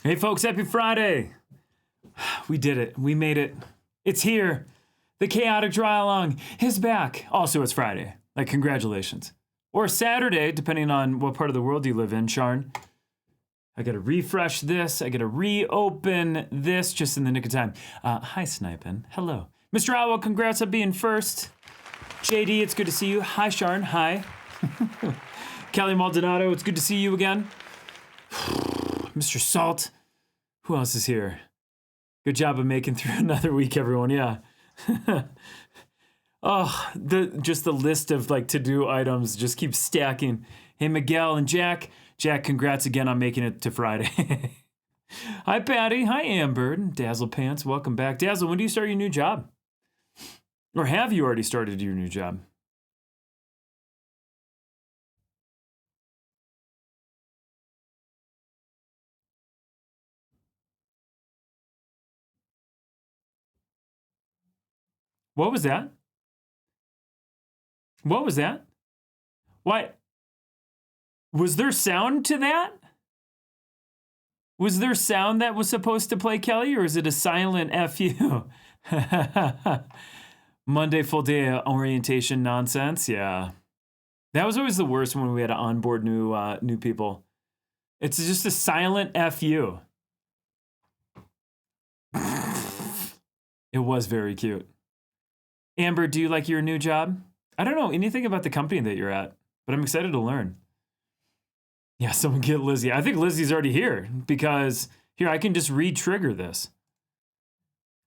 Hey folks, happy Friday. We did it. We made it. It's here. The chaotic dry along is back. Also, it's Friday. Like, congratulations. Or Saturday, depending on what part of the world you live in, Sharn. I gotta refresh this. I gotta reopen this just in the nick of time. Hi, Snipin. Hello. Mr. Owl, congrats on being first. JD, it's good to see you. Hi, Sharn. Hi. Kelly Maldonado, it's good to see you again. Mr. Salt. Who else is here? Good job of making through another week, everyone. Yeah. Oh, just the list of like to-do items just keeps stacking. Hey, Miguel and Jack. Jack, congrats again on making it to Friday. Hi, Patty. Hi, Amber. Dazzle Pants, welcome back. Dazzle, when do you start your new job? Or have you already started your new job? What was that? What was that? What? Was there sound to that? Was there sound that was supposed to play, Kelly, or is it a silent FU? Monday full day orientation nonsense? Yeah. That was always the worst when we had to onboard new people. It's just a silent FU. It was very cute. Amber, do you like your new job? I don't know anything about the company that you're at, but I'm excited to learn. Yeah, someone get Lizzie. I think Lizzie's already here because here I can just re-trigger this.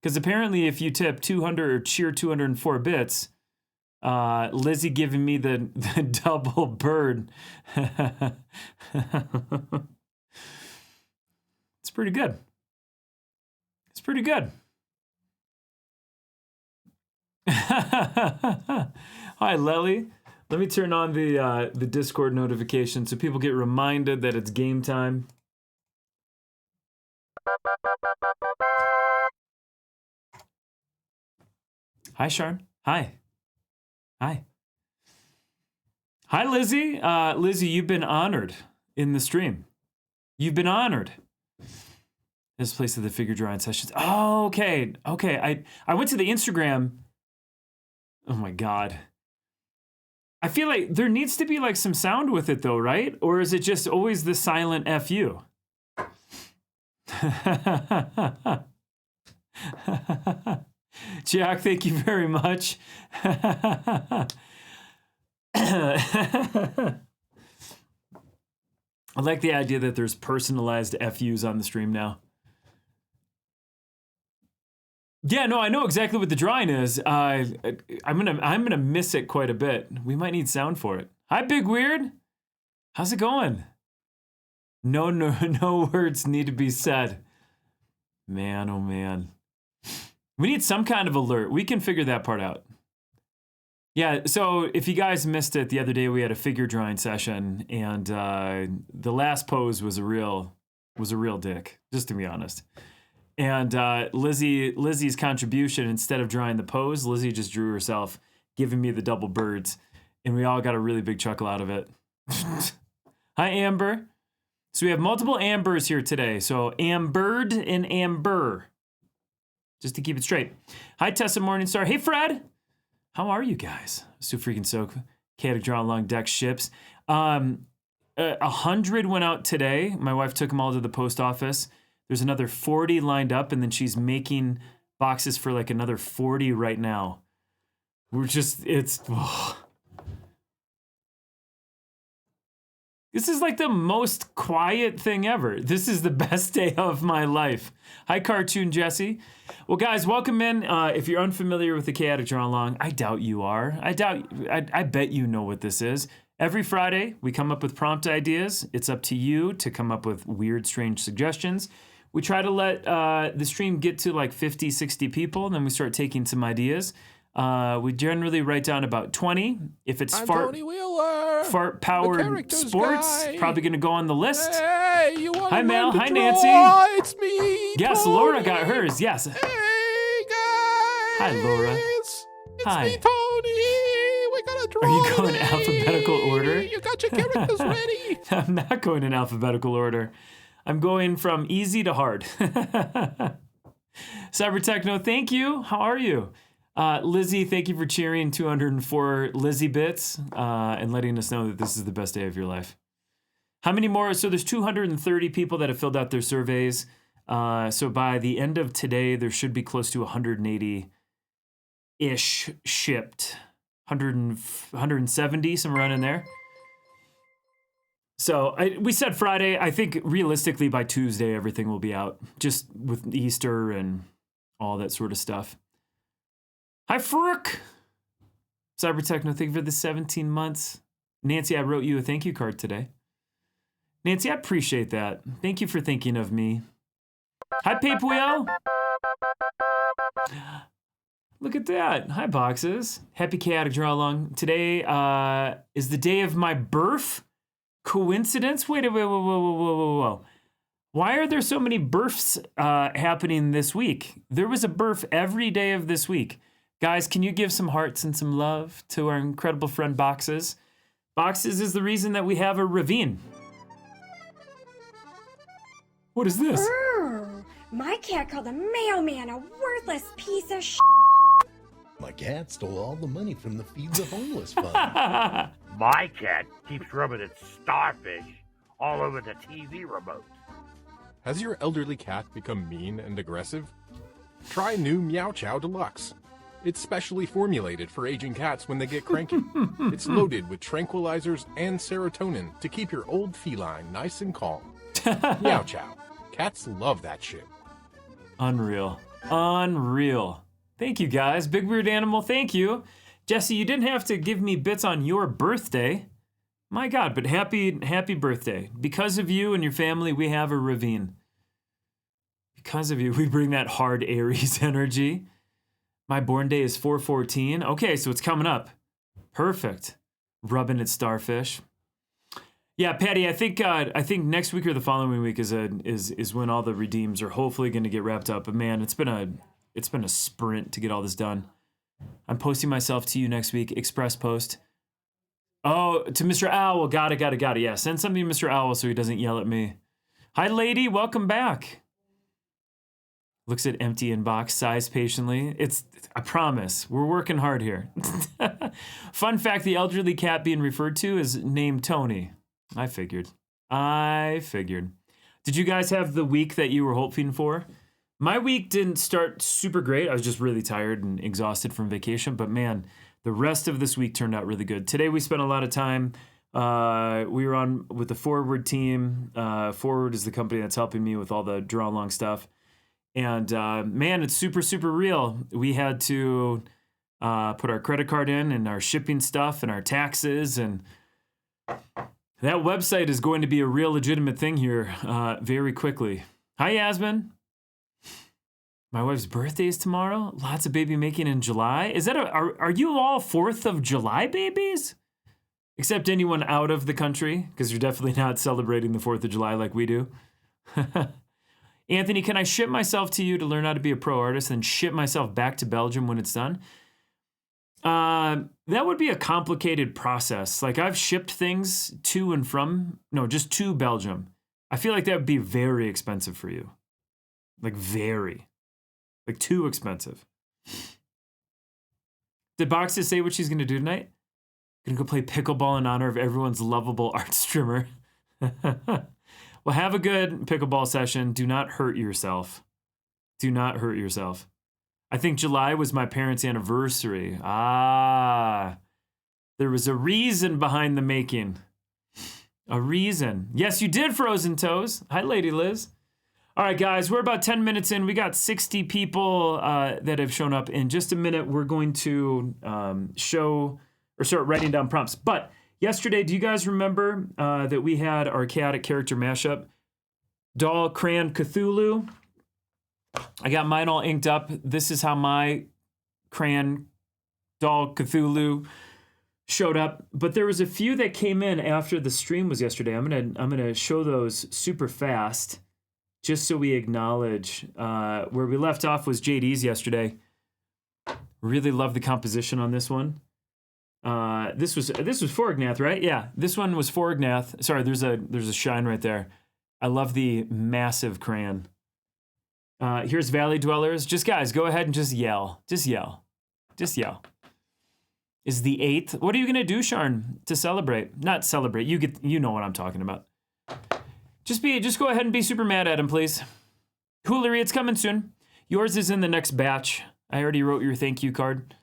Because apparently if you tip 200 or cheer 204 bits, Lizzie giving me the double bird. It's pretty good. It's pretty good. Hi, Lely. Let me turn on the Discord notification so people get reminded that it's game time. Hi, Sharn. Hi. Hi. Hi, Lizzie. Lizzie, you've been honored in the stream. You've been honored. This place of the figure drawing sessions. Oh, okay. Okay. I went to the Instagram. Oh my God. I feel like there needs to be like some sound with it though, right? Or is it just always the silent FU? Jack, thank you very much. I like the idea that there's personalized FUs on the stream now. Yeah, no, I know exactly what the drawing is. I'm gonna miss it quite a bit. We might need sound for it. Hi, Big Weird. How's it going? No words need to be said. Man, oh man. We need some kind of alert. We can figure that part out. Yeah, so if you guys missed it, the other day we had a figure drawing session, and the last pose was a real dick, just to be honest. And Lizzie's contribution, instead of drawing the pose, Lizzie just drew herself, giving me the double birds, and we all got a really big chuckle out of it. Hi, Amber. So we have multiple Ambers here today. So Ambered and Amber, just to keep it straight. Hi, Tessa Morningstar. Hey, Fred. How are you guys? So freaking soak. Chaotic Draw Along Deck ships. 100 went out today. My wife took them all to the post office. There's another 40 lined up, and then she's making boxes for like another 40 right now. This is like the most quiet thing ever. This is the best day of my life. Hi, Cartoon Jesse. Well, guys, welcome in. If you're unfamiliar with the Chaotic Draw Along, I doubt you are. I bet you know what this is. Every Friday, we come up with prompt ideas. It's up to you to come up with weird, strange suggestions. We try to let the stream get to like 50, 60 people, and then we start taking some ideas. We generally write down about 20. If it's fart-powered sports, guy. Probably going to go on the list. Hey, you want Hi, Mel. Hi, draw? Nancy. It's me, Yes, Tony. Laura got hers. Yes. Hey, guys. Hi, Laura. It's Hi. me, Tony. We got a draw. Are you going today. alphabetical order? You got your characters ready. I'm not going in alphabetical order. I'm going from easy to hard. Cyber Techno, thank you. How are you? Lizzie, thank you for cheering 204 Lizzie bits and letting us know that this is the best day of your life. How many more? So there's 230 people that have filled out their surveys. So by the end of today, there should be close to 180-ish shipped. 170, somewhere around in there. So we said Friday. I think realistically by Tuesday, everything will be out, just with Easter and all that sort of stuff. Hi, Frook. Cyber Techno, thank you for the 17 months. Nancy, I wrote you a thank you card today. Nancy, I appreciate that. Thank you for thinking of me. Hi, Papuyo. Look at that. Hi, Boxes. Happy Chaotic Draw Along. Today is the day of my birth. Coincidence? Wait. Why are there so many births happening this week? There was a birth every day of this week. Guys, can you give some hearts and some love to our incredible friend Boxes? Boxes is the reason that we have a ravine. What is this? My cat called the mailman a worthless piece of shit. My cat stole all the money from the Feed the Homeless Fund. My cat keeps rubbing its starfish all over the TV remote. Has your elderly cat become mean and aggressive? Try new Meow Chow Deluxe. It's specially formulated for aging cats when they get cranky. It's loaded with tranquilizers and serotonin to keep your old feline nice and calm. Meow Chow. Cats love that shit. Unreal. Thank you, guys. Big Weird Animal, thank you. Jesse, you didn't have to give me bits on your birthday. My God, but happy birthday. Because of you and your family, we have a ravine. Because of you, we bring that hard Aries energy. My born day is 4/14. Okay, so it's coming up. Perfect. Rubbing at starfish. Yeah, Patty, I think next week or the following week is when all the redeems are hopefully going to get wrapped up. But man, it's been a sprint to get all this done. I'm posting myself to you next week. Express post. Oh, to Mr. Owl. Got it. Yeah, send something to Mr. Owl so he doesn't yell at me. Hi, lady. Welcome back. Looks at empty inbox, sighs patiently. I promise, we're working hard here. Fun fact, the elderly cat being referred to is named Tony. I figured. Did you guys have the week that you were hoping for? My week didn't start super great. I was just really tired and exhausted from vacation. But man, the rest of this week turned out really good. Today we spent a lot of time. We were on with the Forward team. Forward is the company that's helping me with all the draw along stuff. And man, it's super, super real. We had to put our credit card in and our shipping stuff and our taxes. And that website is going to be a real legitimate thing here very quickly. Hi, Yasmin. My wife's birthday is tomorrow. Lots of baby making in July. Is that are you all 4th of July babies? Except anyone out of the country, because you're definitely not celebrating the 4th of July like we do. Anthony, can I ship myself to you to learn how to be a pro artist and ship myself back to Belgium when it's done? That would be a complicated process. Like I've shipped things to and from, just to Belgium. I feel like that would be very expensive for you. Like too expensive. Did Boxes say what she's going to do tonight? Gonna go play pickleball in honor of everyone's lovable art streamer. Well, have a good pickleball session. Do not hurt yourself. I think July was my parents' anniversary. There was a reason behind the making. A reason. Yes, you did, Frozen Toes. Hi, Lady Liz. All right, guys, we're about 10 minutes in. We got 60 people that have shown up. In just a minute, we're going to start writing down prompts. But yesterday, do you guys remember that we had our chaotic character mashup? Doll, Crayon, Cthulhu. I got mine all inked up. This is how my Crayon, Doll, Cthulhu showed up. But there was a few that came in after the stream was yesterday. I'm gonna show those super fast, just so we acknowledge where we left off was JD's yesterday. Really love the composition on this one. This was Forgnath, right? Yeah, this one was Forgnath. Sorry, there's a shine right there. I love the massive crayon. Here's Valley Dwellers. Just guys, go ahead and just yell. Just yell. Just yell. Is the 8th. What are you gonna do, Sharn, to celebrate? Not celebrate. You know what I'm talking about. Just go ahead and be super mad at him, please. Hoolery, it's coming soon. Yours is in the next batch. I already wrote your thank you card.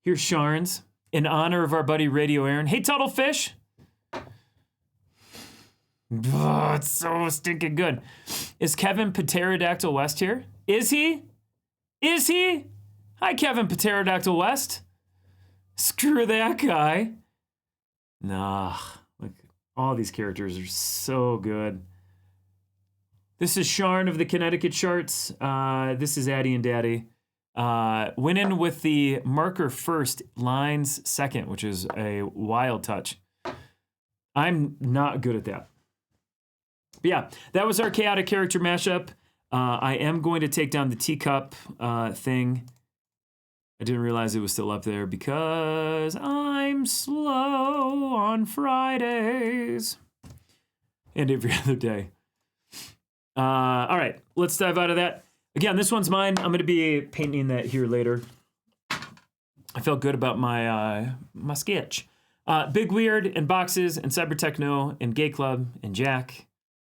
Here's Sharn's in honor of our buddy Radio Aaron. Hey, Tuttlefish. Oh, it's so stinking good. Is Kevin Pterodactyl West here? Is he? Is he? Hi, Kevin Pterodactyl West. Screw that guy. Nah, look, all these characters are so good. This is Sharn of the Connecticut Charts. This is Addie and Daddy. Winning with the marker first, lines second, which is a wild touch. I'm not good at that. But yeah, that was our chaotic character mashup. I am going to take down the teacup thing. I didn't realize it was still up there because I'm slow on Fridays and every other day. All right, let's dive out of that. Again, this one's mine. I'm going to be painting that here later. I felt good about my my sketch. Big Weird and Boxes and Cyber Techno and Gay Club and Jack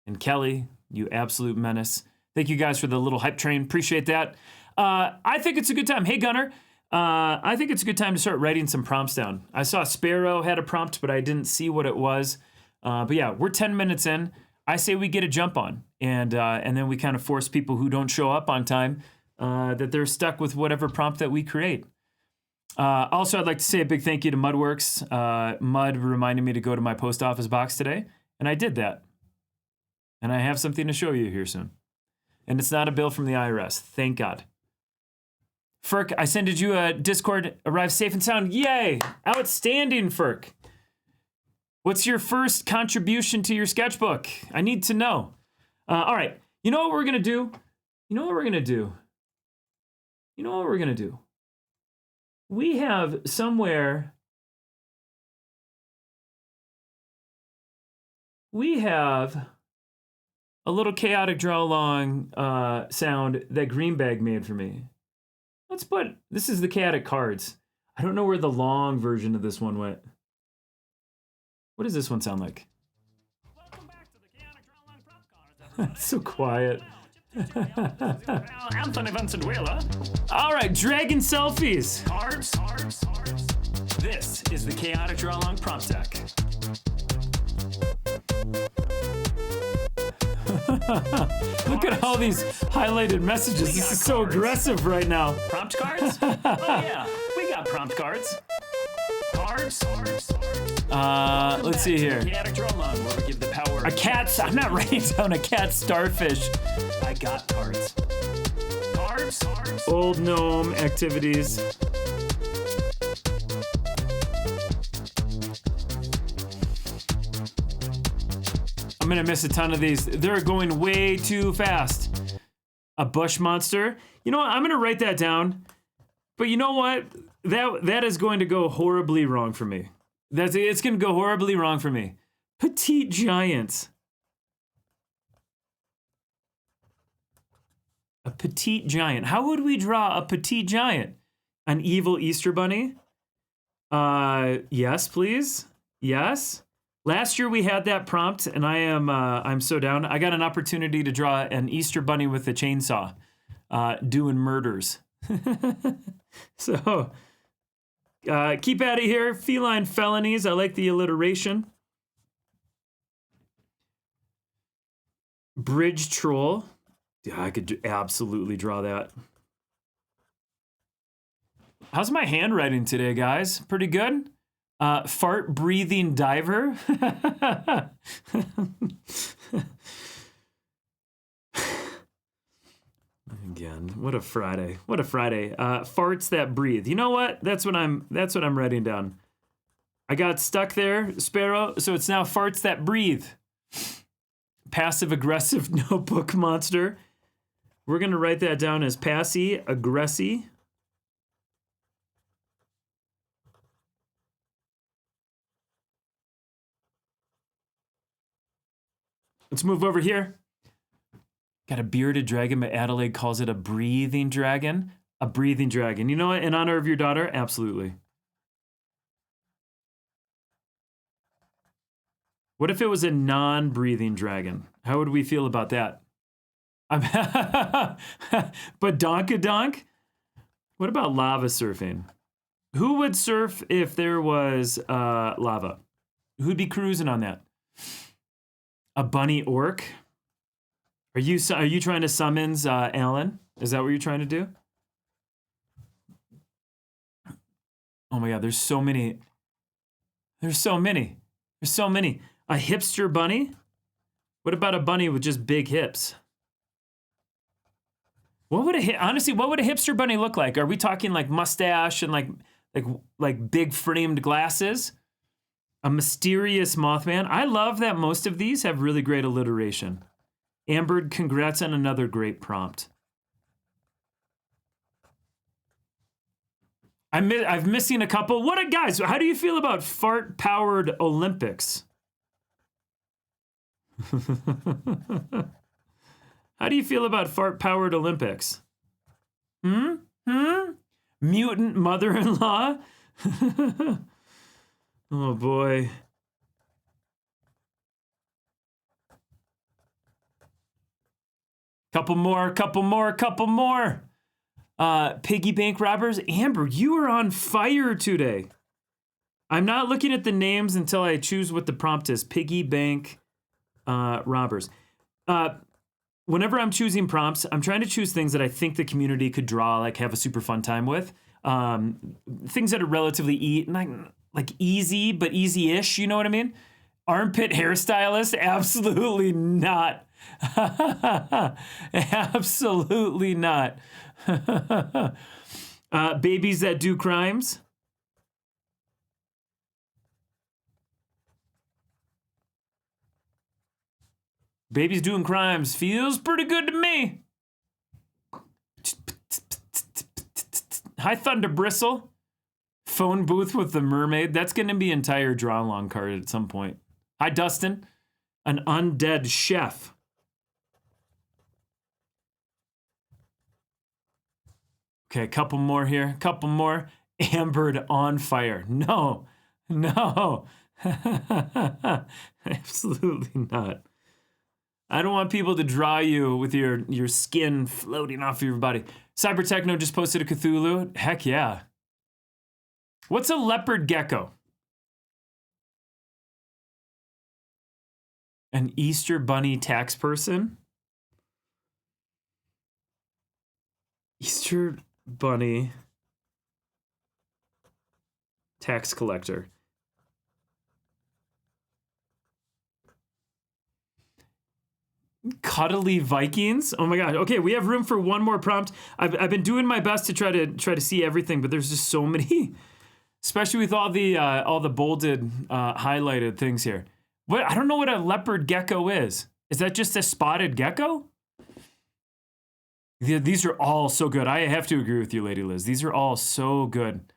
and Kelly, you absolute menace. Thank you guys for the little hype train. Appreciate that. I think it's a good time. Hey, Gunner. I think it's a good time to start writing some prompts down. I saw Sparrow had a prompt, but I didn't see what it was. But yeah, we're 10 minutes in. I say we get a jump on, and then we kind of force people who don't show up on time that they're stuck with whatever prompt that we create. Also, I'd like to say a big thank you to Mudworks. Mud reminded me to go to my post office box today, and I did that. And I have something to show you here soon. And it's not a bill from the IRS. Thank God. Ferk, I sent you a Discord. Arrived safe and sound. Yay! Outstanding, Ferk. What's your first contribution to your sketchbook? I need to know. All right. You know what we're going to do? You know what we're going to do? You know what we're going to do? We have somewhere... We have a little chaotic draw along sound that Greenbag made for me. Let's put... This is the chaotic cards. I don't know where the long version of this one went. What does this one sound like? Welcome back to the Chaotic Draw Line Prop Con. It's so quiet. Anthony Vincent Wheeler. All right, dragon selfies. Cards. This is the Chaotic Draw Line prompt deck. Look at all these highlighted messages. This is so aggressive right now. Prompt cards? Oh yeah, we got prompt cards. Cards. Let's see here. A cat. I'm not writing down a cat starfish. I got cards. Cards. Old gnome activities. I'm gonna miss a ton of these. They're going way too fast. A bush monster. You know what? I'm gonna write that down. But you know what? That is going to go horribly wrong for me. It's going to go horribly wrong for me. Petite giant. A petite giant. How would we draw a petite giant? An evil Easter bunny? Yes, please. Yes. Last year we had that prompt, and I'm so down. I got an opportunity to draw an Easter bunny with a chainsaw, doing murders. So, keep out of here. Feline felonies. I like the alliteration. Bridge troll. Yeah, I could absolutely draw that. How's my handwriting today, guys? Pretty good? Fart breathing diver. Again, what a Friday. What a Friday. Farts that breathe. You know what? That's what I'm writing down. I got stuck there, Sparrow, so it's now farts that breathe. Passive aggressive notebook monster. We're going to write that down as passy aggressy. Let's move over here. Got a bearded dragon, but Adelaide calls it a breathing dragon. A breathing dragon. You know what? In honor of your daughter? Absolutely. What if it was a non-breathing dragon? How would we feel about that? But Donkadonk? What about lava surfing? Who would surf if there was lava? Who'd be cruising on that? A bunny orc? Are you trying to summons Alan? Is that what you're trying to do? Oh my God, there's so many. There's so many. There's so many. A hipster bunny? What about a bunny with just big hips? What would honestly, what would a hipster bunny look like? Are we talking like mustache and like big framed glasses? A mysterious Mothman? I love that most of these have really great alliteration. Amber, congrats on another great prompt. I've missing a couple. Guys, how do you feel about fart-powered Olympics? How do you feel about fart-powered Olympics? Mutant mother-in-law? Oh boy. Couple more. Piggy bank robbers. Amber, you are on fire today. I'm not looking at the names until I choose what the prompt is. Piggy bank robbers. Whenever I'm choosing prompts, I'm trying to choose things that I think the community could draw, like have a super fun time with. Things that are relatively like easy, but easy-ish, you know what I mean? Armpit hairstylist? Absolutely not. Absolutely not. Babies that do crimes? Babies doing crimes feels pretty good to me. Hi, Thunder Bristle. Phone booth with the mermaid. That's going to be entire draw along card at some point. Hi, Dustin. An undead chef. Okay, a couple more here. Couple more. Ambered on fire. No. Absolutely not. I don't want people to draw you with your skin floating off of your body. Cyber Techno just posted a Cthulhu. Heck yeah. What's a leopard gecko? An Easter bunny tax person? Easter bunny tax collector. Cuddly Vikings? Oh my god. Okay, we have room for one more prompt. I've been doing my best to try to see everything, but there's just so many, especially with all the bolded, highlighted things here. What? I don't know what a leopard gecko is. Is that just a spotted gecko? These are all so good. I have to agree with you, Lady Liz. These are all so good.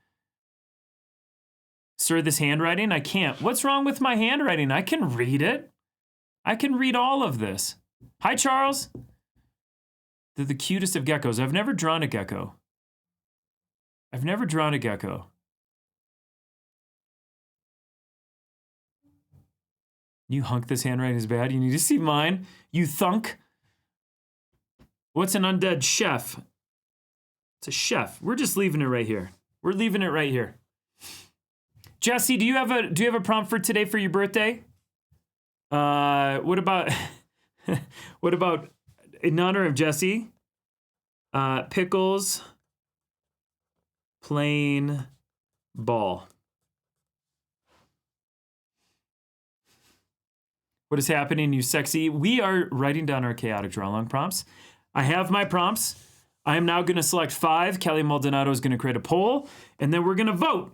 Sir, this handwriting? I can't. What's wrong with my handwriting? I can read it. I can read all of this. Hi, Charles. They're the cutest of geckos. I've never drawn a gecko. You hunk, this handwriting is bad. You need to see mine. You thunk. What's an undead chef? It's a chef. We're just leaving it right here. We're leaving it right here. Jesse, do you have a prompt for today for your birthday? What about in honor of Jesse? Pickles playing ball. What is happening, you sexy? We are writing down our chaotic draw along prompts. I have my prompts. I am now going to select 5. Kelly Maldonado is going to create a poll, and then we're going to vote.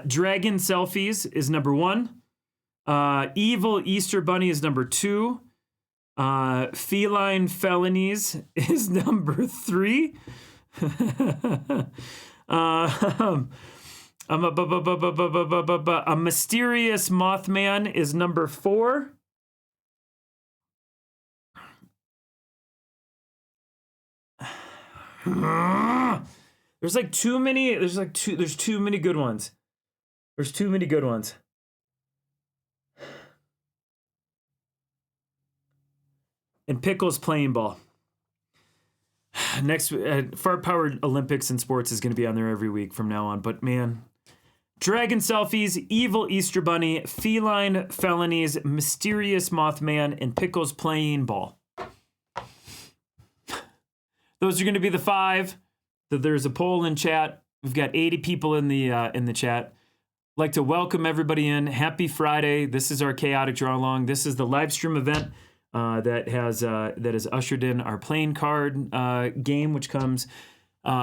Dragon selfies is number 1. Evil Easter bunny is number 2. Feline felonies is number 3. A mysterious Mothman is number 4. There's like too many. There's too many good ones. There's too many good ones. And Pickles playing ball. Next, Fart Powered Olympics and Sports is going to be on there every week from now on. But man, Dragon Selfies, Evil Easter Bunny, Feline Felonies, Mysterious Mothman, and Pickles Playing Ball. Those are going to be the 5. There's a poll in chat. We've got 80 people in the chat. I'd like to welcome everybody in. Happy Friday. This is our Chaotic Draw Along. This is the live stream event that has ushered in our playing card game, which comes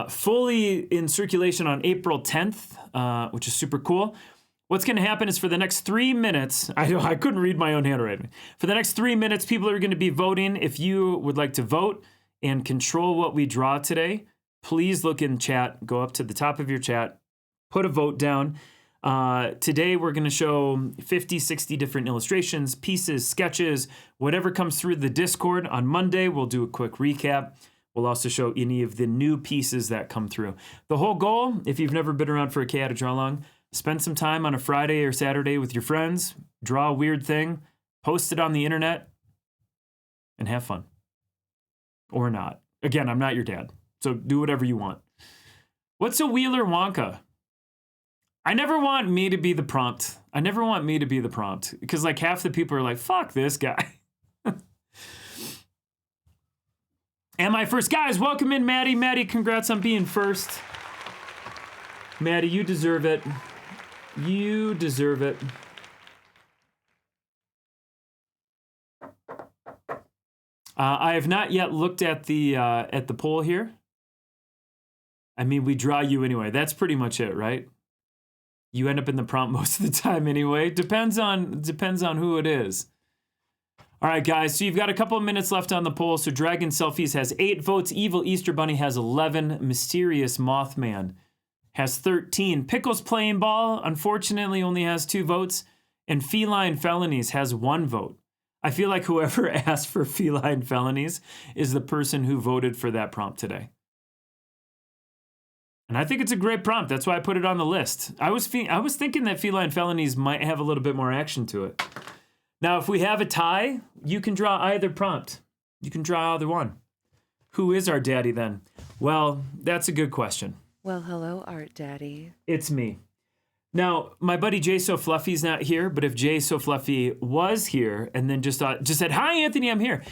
fully in circulation on April 10th, which is super cool. What's going to happen is for the next 3 minutes, I couldn't read my own handwriting. For the next 3 minutes, people are going to be voting. If you would like to vote and control what we draw today, please look in chat. Go up to the top of your chat, put a vote down. Today, we're going to show 50, 60 different illustrations, pieces, sketches, whatever comes through the Discord. On Monday, we'll do a quick recap. We'll also show any of the new pieces that come through. The whole goal, if you've never been around for a Chaotic Draw Along, spend some time on a Friday or Saturday with your friends, draw a weird thing, post it on the internet, and have fun. Or not. Again, I'm not your dad, so do whatever you want. What's a Wheeler Wonka? I never want me to be the prompt. Because like half the people are like, fuck this guy. Am I first? Guys, welcome in Maddie. Maddie, congrats on being first. Maddie, you deserve it. You deserve it. I have not yet looked at the poll here. I mean, we draw you anyway. That's pretty much it, right? You end up in the prompt most of the time anyway. Depends on who it is. All right, guys, so you've got a couple of minutes left on the poll. So Dragon Selfies has 8 votes. Evil Easter Bunny has 11. Mysterious Mothman has 13. Pickles Playing Ball, unfortunately, only has 2 votes. And Feline Felonies has 1 vote. I feel like whoever asked for Feline Felonies is the person who voted for that prompt today. And I think it's a great prompt. That's why I put it on the list. I was thinking that Feline Felonies might have a little bit more action to it. Now, if we have a tie, you can draw either prompt. You can draw either one. Who is our daddy then? Well, that's a good question. Well, hello, Art Daddy. It's me. Now, my buddy Jay So Fluffy's not here, but if Jay So Fluffy was here and then just said, "Hi, Anthony, I'm here."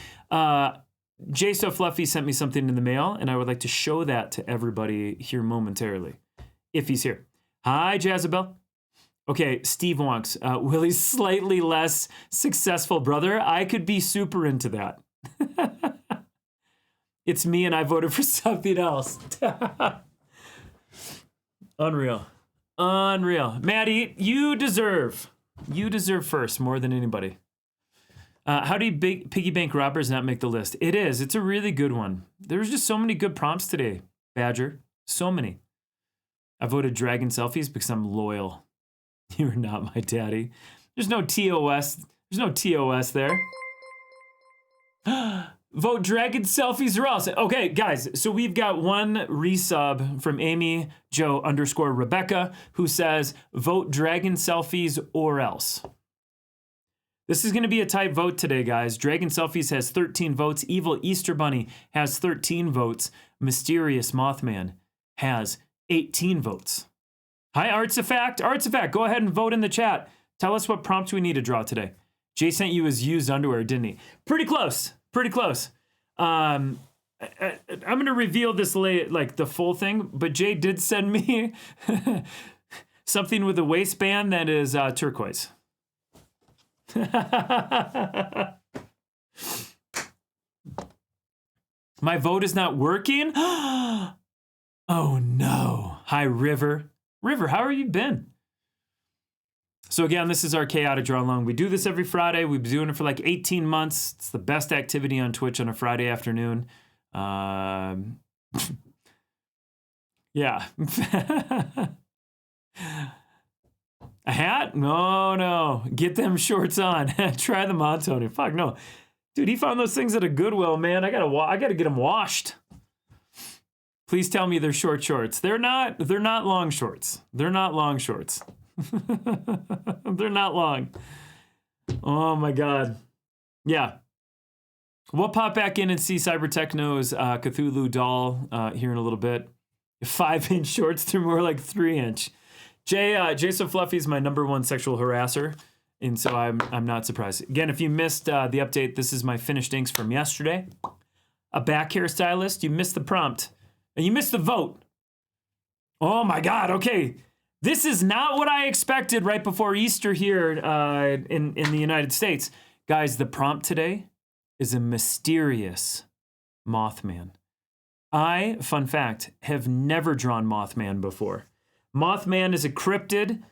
Jay So Fluffy sent me something in the mail, and I would like to show that to everybody here momentarily, if he's here. Hi, Jazabelle. Okay, Steve Wonks, Willie's slightly less successful brother. I could be super into that. It's me, and I voted for something else. Unreal. Maddie, you deserve first more than anybody. How do piggy bank robbers not make the list? It is. It's a really good one. There's just so many good prompts today, Badger. So many. I voted Dragon Selfies because I'm loyal. You're not my daddy. There's no TOS. There's no TOS there. Vote Dragon Selfies or else. Okay, guys, so we've got one resub from Amy Joe _ Rebecca who says, vote Dragon Selfies or else. This is going to be a tight vote today, guys. Dragon Selfies has 13 votes. Evil Easter Bunny has 13 votes. Mysterious Mothman has 18 votes. Hi, Artsafact. Artsafact, go ahead and vote in the chat. Tell us what prompt we need to draw today. Jay sent you his used underwear, didn't he? Pretty close. I'm going to reveal this like the full thing, but Jay did send me something with a waistband that is turquoise. My vote is not working. Oh no. Hi, River. River, how have you been? So again, this is our Chaotic Draw Along. We do this every Friday. We've been doing it for like 18 months. It's the best activity on Twitch on a Friday afternoon. Yeah. A hat? No. Get them shorts on. Try them on, Tony. Fuck no. Dude, he found those things at a Goodwill, man. I gotta get them washed. Please tell me they're short shorts. They're not long shorts. They're not long shorts. They're not long. Oh my God. Yeah. We'll pop back in and see Cyber Techno's Cthulhu doll here in a little bit. 5-inch shorts, they're more like 3-inch. Jason Fluffy is my #1 sexual harasser, and so I'm not surprised. Again, if you missed the update, this is my finished inks from yesterday. A back hairstylist, you missed the prompt, and you missed the vote. Oh my God, okay. This is not what I expected right before Easter here in the United States. Guys, the prompt today is a mysterious Mothman. I, fun fact, have never drawn Mothman before. Mothman is a cryptid.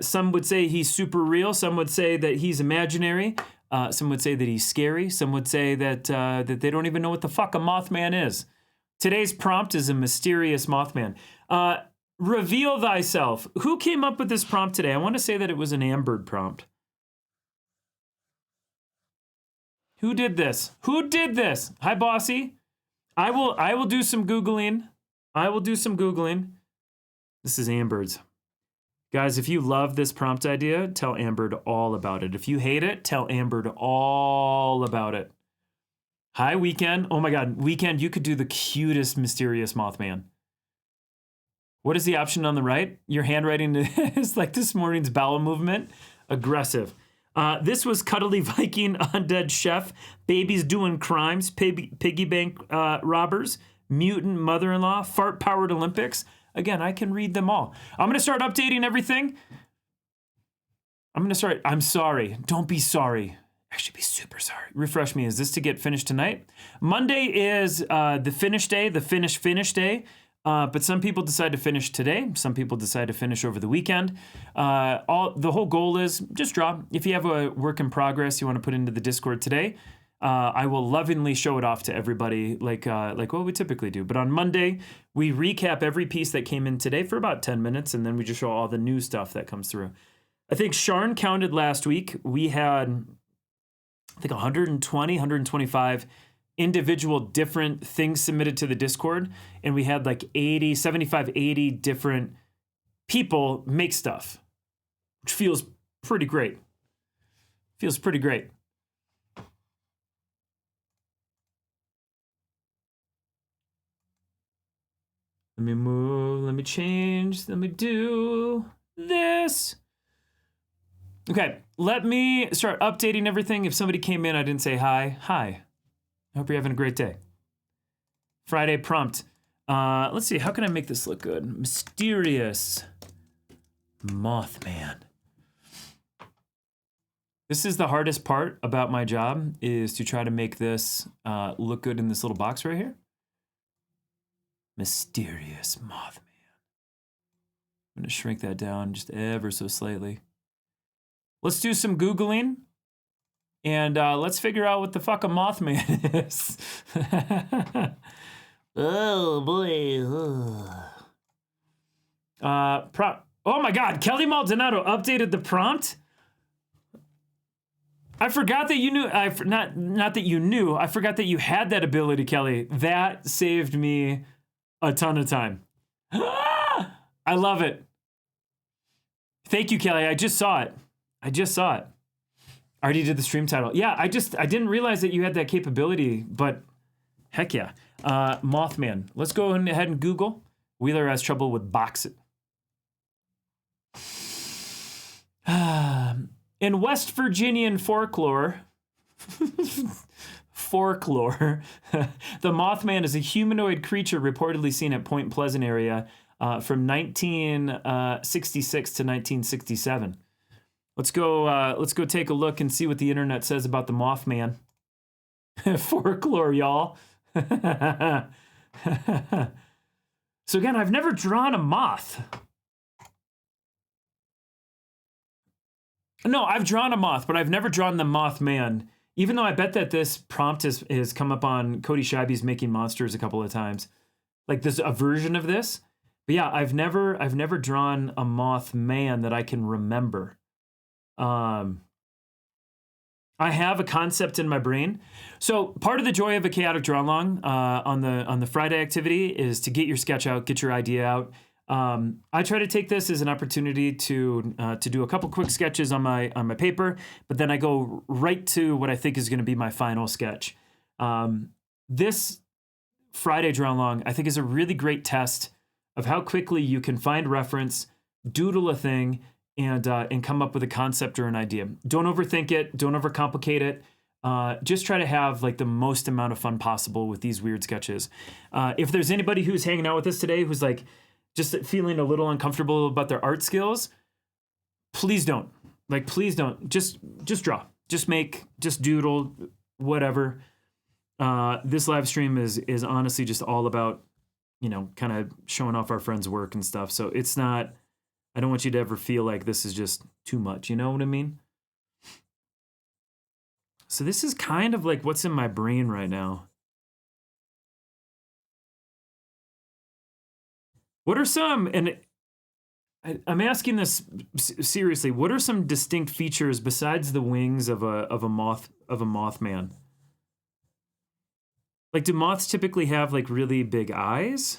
Some would say he's super real. Some would say that he's imaginary. Some would say that he's scary. Some would say that that they don't even know what the fuck a Mothman is. Today's prompt is a mysterious Mothman. Reveal thyself. Who came up with this prompt today? I want to say that it was an Ambered prompt. Who did this? Who did this? Hi, Bossy. I will do some Googling. This is Amber's. Guys, if you love this prompt idea, tell Ambered all about it. If you hate it, tell Ambered all about it. Hi, Weekend. Oh my God, Weekend, you could do the cutest mysterious Mothman. What is the option on the right? Your handwriting is like this morning's bowel movement. Aggressive. This was Cuddly Viking, Undead Chef, Babies Doing Crimes, Piggy Bank Robbers, Mutant Mother-in-Law, Fart Powered Olympics. Again, I can read them all. I'm going to start updating everything. I'm sorry. Don't be sorry. Actually, be super sorry. Refresh me. Is this to get finished tonight? Monday is the finish day, the finish day. But some people decide to finish today. Some people decide to finish over the weekend. The whole goal is just draw. If you have a work in progress you want to put into the Discord today, I will lovingly show it off to everybody like what we typically do. But on Monday, we recap every piece that came in today for about 10 minutes, and then we just show all the new stuff that comes through. I think Sharn counted last week. We had, I think, 120, 125 individual different things submitted to the Discord, and we had like 80 different people make stuff, which feels pretty great. Let me move, let me change, let me do this. Okay, let me start updating everything. If somebody came in, I didn't say hi. Hi. I hope you're having a great day. Friday prompt. Let's see, how can I make this look good? Mysterious Mothman. This is the hardest part about my job, is to try to make this look good in this little box right here. Mysterious Mothman. I'm gonna shrink that down just ever so slightly. Let's do some Googling. And let's figure out what the fuck a Mothman is. Oh boy. Oh my God, Kelly Maldonado updated the prompt. I forgot that you knew. Not that you knew. I forgot that you had that ability, Kelly. That saved me a ton of time. I love it. Thank you, Kelly. I just saw it. I already did the stream title. Yeah, I didn't realize that you had that capability, but heck yeah. Mothman. Let's go ahead and Google. Wheeler has trouble with boxing. In West Virginian folklore, the Mothman is a humanoid creature reportedly seen at Point Pleasant area from 1966 to 1967. Let's go take a look and see what the internet says about the Mothman. Folklore, y'all. So again, I've never drawn a moth. No, I've drawn a moth, but I've never drawn the Mothman. Even though I bet that this prompt has come up on Cody Scheibe's Making Monsters a couple of times. Like there's a version of this, But yeah, I've never drawn a Mothman that I can remember. I have a concept in my brain. So part of the joy of a chaotic draw along on the Friday activity is to get your sketch out, get your idea out. I try to take this as an opportunity to do a couple quick sketches on my paper, but then I go right to what I think is going to be my final sketch. This Friday draw along, I think, is a really great test of how quickly you can find reference, doodle a thing, and come up with a concept or an idea. Don't overthink it. Don't overcomplicate it. Just try to have like the most amount of fun possible with these weird sketches. If there's anybody who's hanging out with us today who's like just feeling a little uncomfortable about their art skills, please don't. Like, please don't. Just draw. Just make. Just doodle. Whatever. This live stream is honestly just all about, kind of showing off our friends' work and stuff. So it's not. I don't want you to ever feel like this is just too much. You know what I mean? So this is kind of like what's in my brain right now. What are some, and I'm asking this seriously, what are some distinct features besides the wings of a Mothman? Like, do moths typically have like really big eyes?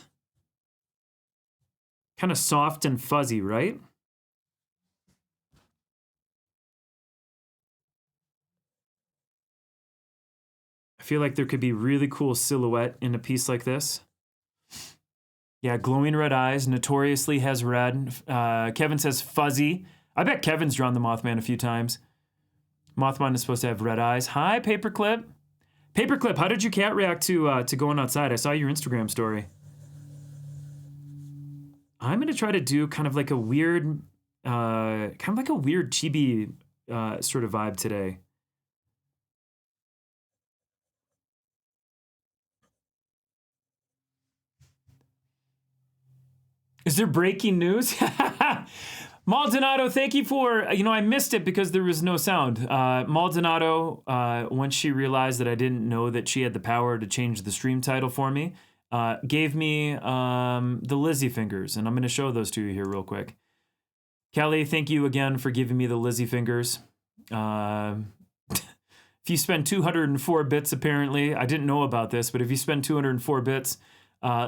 Kind of soft and fuzzy, right? I feel like there could be really cool silhouette in a piece like this. Yeah, glowing red eyes, notoriously has red. Kevin says fuzzy. I bet Kevin's drawn the Mothman a few times. Mothman is supposed to have red eyes. Hi, Paperclip. Paperclip, how did your cat react to going outside? I saw your Instagram story. I'm gonna try to do kind of like a weird chibi sort of vibe today. Is there breaking news? Maldonado, thank you for, I missed it because there was no sound. Maldonado, once she realized that I didn't know that she had the power to change the stream title for me, gave me the Lizzie fingers, and I'm going to show those to you here real quick. Kelly, thank you again for giving me the Lizzie fingers. If you spend 204 bits, apparently, I didn't know about this, but if you spend 204 bits,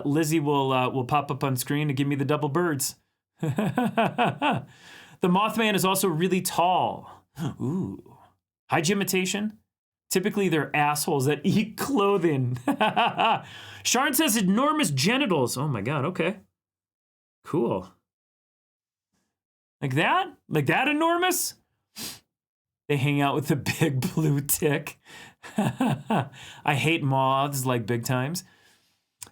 Lizzie will pop up on screen and give me the double birds. The Mothman is also really tall. Ooh. Hygimitation? Typically, they're assholes that eat clothing. Sharon says enormous genitals. Oh my God, okay. Cool. Like that? Like that enormous? They hang out with the big blue tick. I hate moths like big times.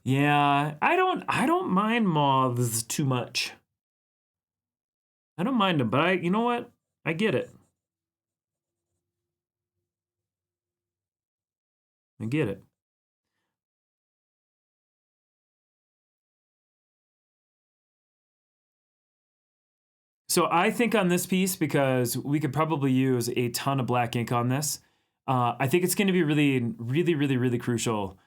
Yeah, I don't mind moths too much. I don't mind them, but you know what? I get it. I get it. So I think on this piece, because we could probably use a ton of black ink on this, I think it's going to be really, really, really, really crucial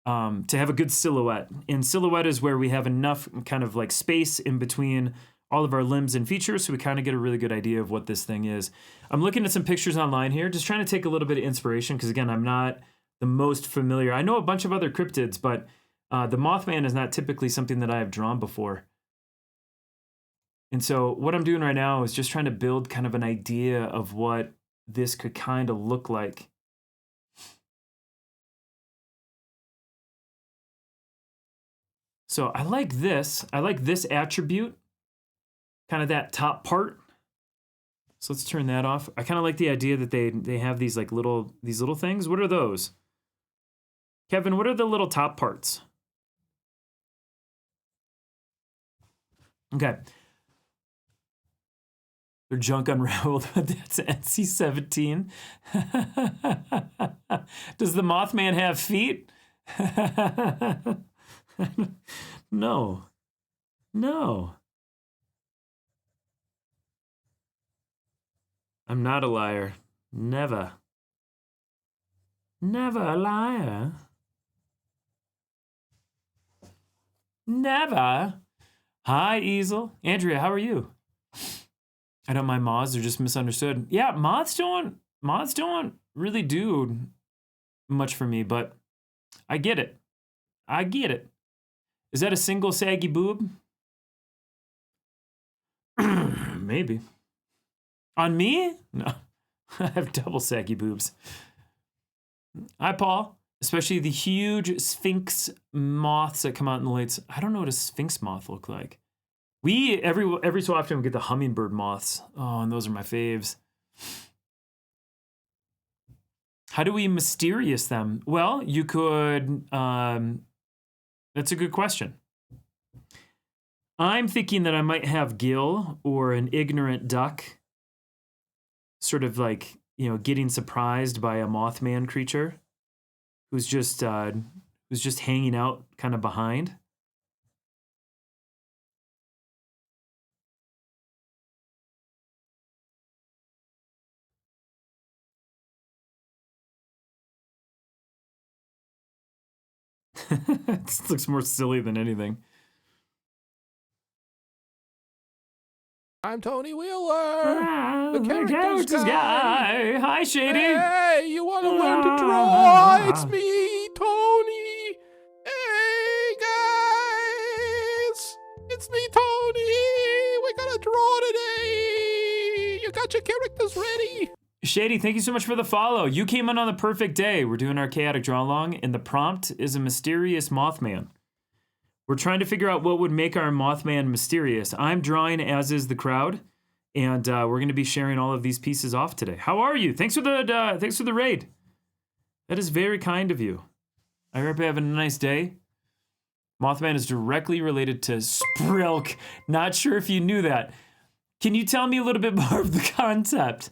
to have a good silhouette. And silhouette is where we have enough kind of like space in between all of our limbs and features, so we kind of get a really good idea of what this thing is. I'm looking at some pictures online here, just trying to take a little bit of inspiration, because again, I'm not the most familiar. I know a bunch of other cryptids, but the Mothman is not typically something that I have drawn before. And so what I'm doing right now is just trying to build kind of an idea of what this could kind of look like. So I like this. I like this attribute, kind of that top part. So let's turn that off. I kind of like the idea that they have these like little things. What are those? Kevin, what are the little top parts? Okay. They're junk unraveled, but that's NC-17. Does the Mothman have feet? No. No. I'm not a liar. Never. Never a liar. Never. Hi, Easel. Andrea, how are you? I don't mind moths, they're just misunderstood. Yeah, moths don't really do much for me, but I get it. I get it. Is that a single saggy boob? Maybe. On me? No. I have double saggy boobs. Hi, Paul. Especially the huge sphinx moths that come out in the late. I don't know what a sphinx moth look like. We every so often we get the hummingbird moths. Oh, and those are my faves. How do we mysterious them? Well, you could. That's a good question. I'm thinking that I might have Gil or an ignorant duck, sort of like, getting surprised by a Mothman creature, who's just hanging out kind of behind. This looks more silly than anything. I'm Tony Wheeler, the characters characters guy. Hi, Shady. Hey, you want to learn to draw? It's me, Tony. Hey, guys. It's me, Tony. We got to draw today. You got your characters ready? Shady, thank you so much for the follow. You came in on the perfect day. We're doing our chaotic draw along, and the prompt is a mysterious Mothman. We're trying to figure out what would make our Mothman mysterious. I'm drawing, as is the crowd, and we're going to be sharing all of these pieces off today. How are you? Thanks for the raid. That is very kind of you. I hope you're having a nice day. Mothman is directly related to Sprilk. Not sure if you knew that. Can you tell me a little bit more of the concept?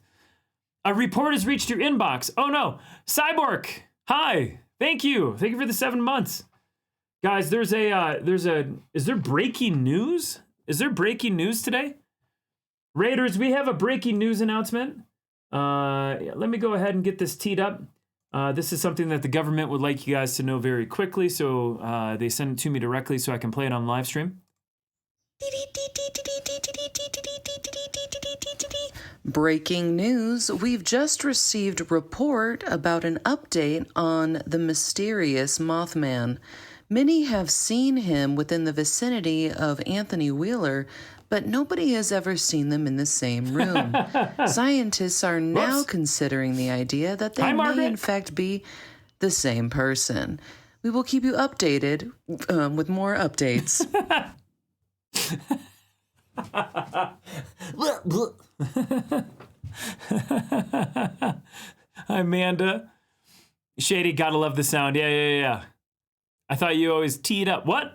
A report has reached your inbox. Oh no, Cyborg. Hi. Thank you. Thank you for the 7 months. Guys, is there breaking news? Is there breaking news today? Raiders, we have a breaking news announcement. Let me go ahead and get this teed up. This is something that the government would like you guys to know very quickly, so they send it to me directly so I can play it on live stream. Breaking news. We've just received a report about an update on the mysterious Mothman. Many have seen him within the vicinity of Anthony Wheeler, but nobody has ever seen them in the same room. Scientists are now considering the idea that they may in fact be the same person. We will keep you updated with more updates. Amanda. Shady, gotta love the sound. Yeah. I thought you always teed up. What?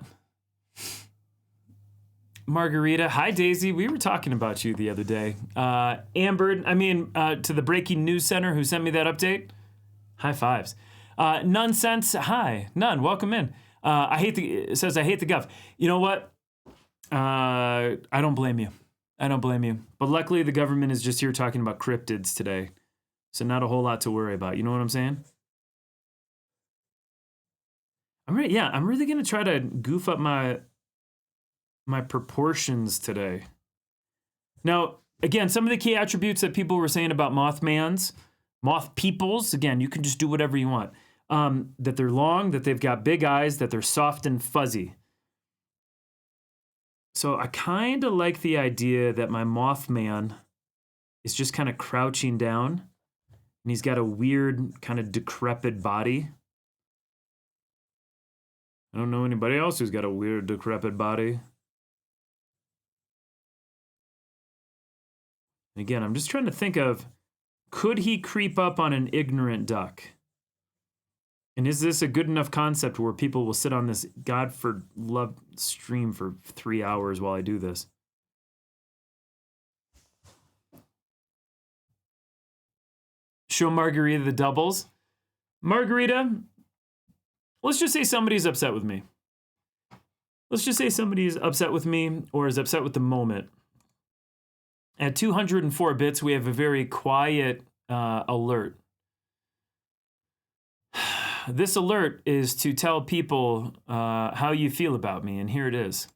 Margarita. Hi, Daisy. We were talking about you the other day. Amber, to the Breaking News Center who sent me that update. High fives. Nonsense. Hi. None. Welcome in. It says, I hate the guff. You know what? I don't blame you. But luckily, the government is just here talking about cryptids today. So not a whole lot to worry about. You know what I'm saying? I'm really going to try to goof up my proportions today. Now, again, some of the key attributes that people were saying about moth peoples, again, you can just do whatever you want. That they're long, that they've got big eyes, that they're soft and fuzzy. So I kind of like the idea that my Mothman is just kind of crouching down, and he's got a weird kind of decrepit body. I don't know anybody else who's got a weird decrepit body. Again, I'm just trying to think of, could he creep up on an ignorant duck? And is this a good enough concept where people will sit on this God for love stream for 3 hours while I do this? Show Margarita the doubles. Margarita, let's just say somebody's upset with me. Let's just say somebody's upset with me or is upset with the moment. At 204 bits, we have a very quiet alert. This alert is to tell people how you feel about me, and here it is.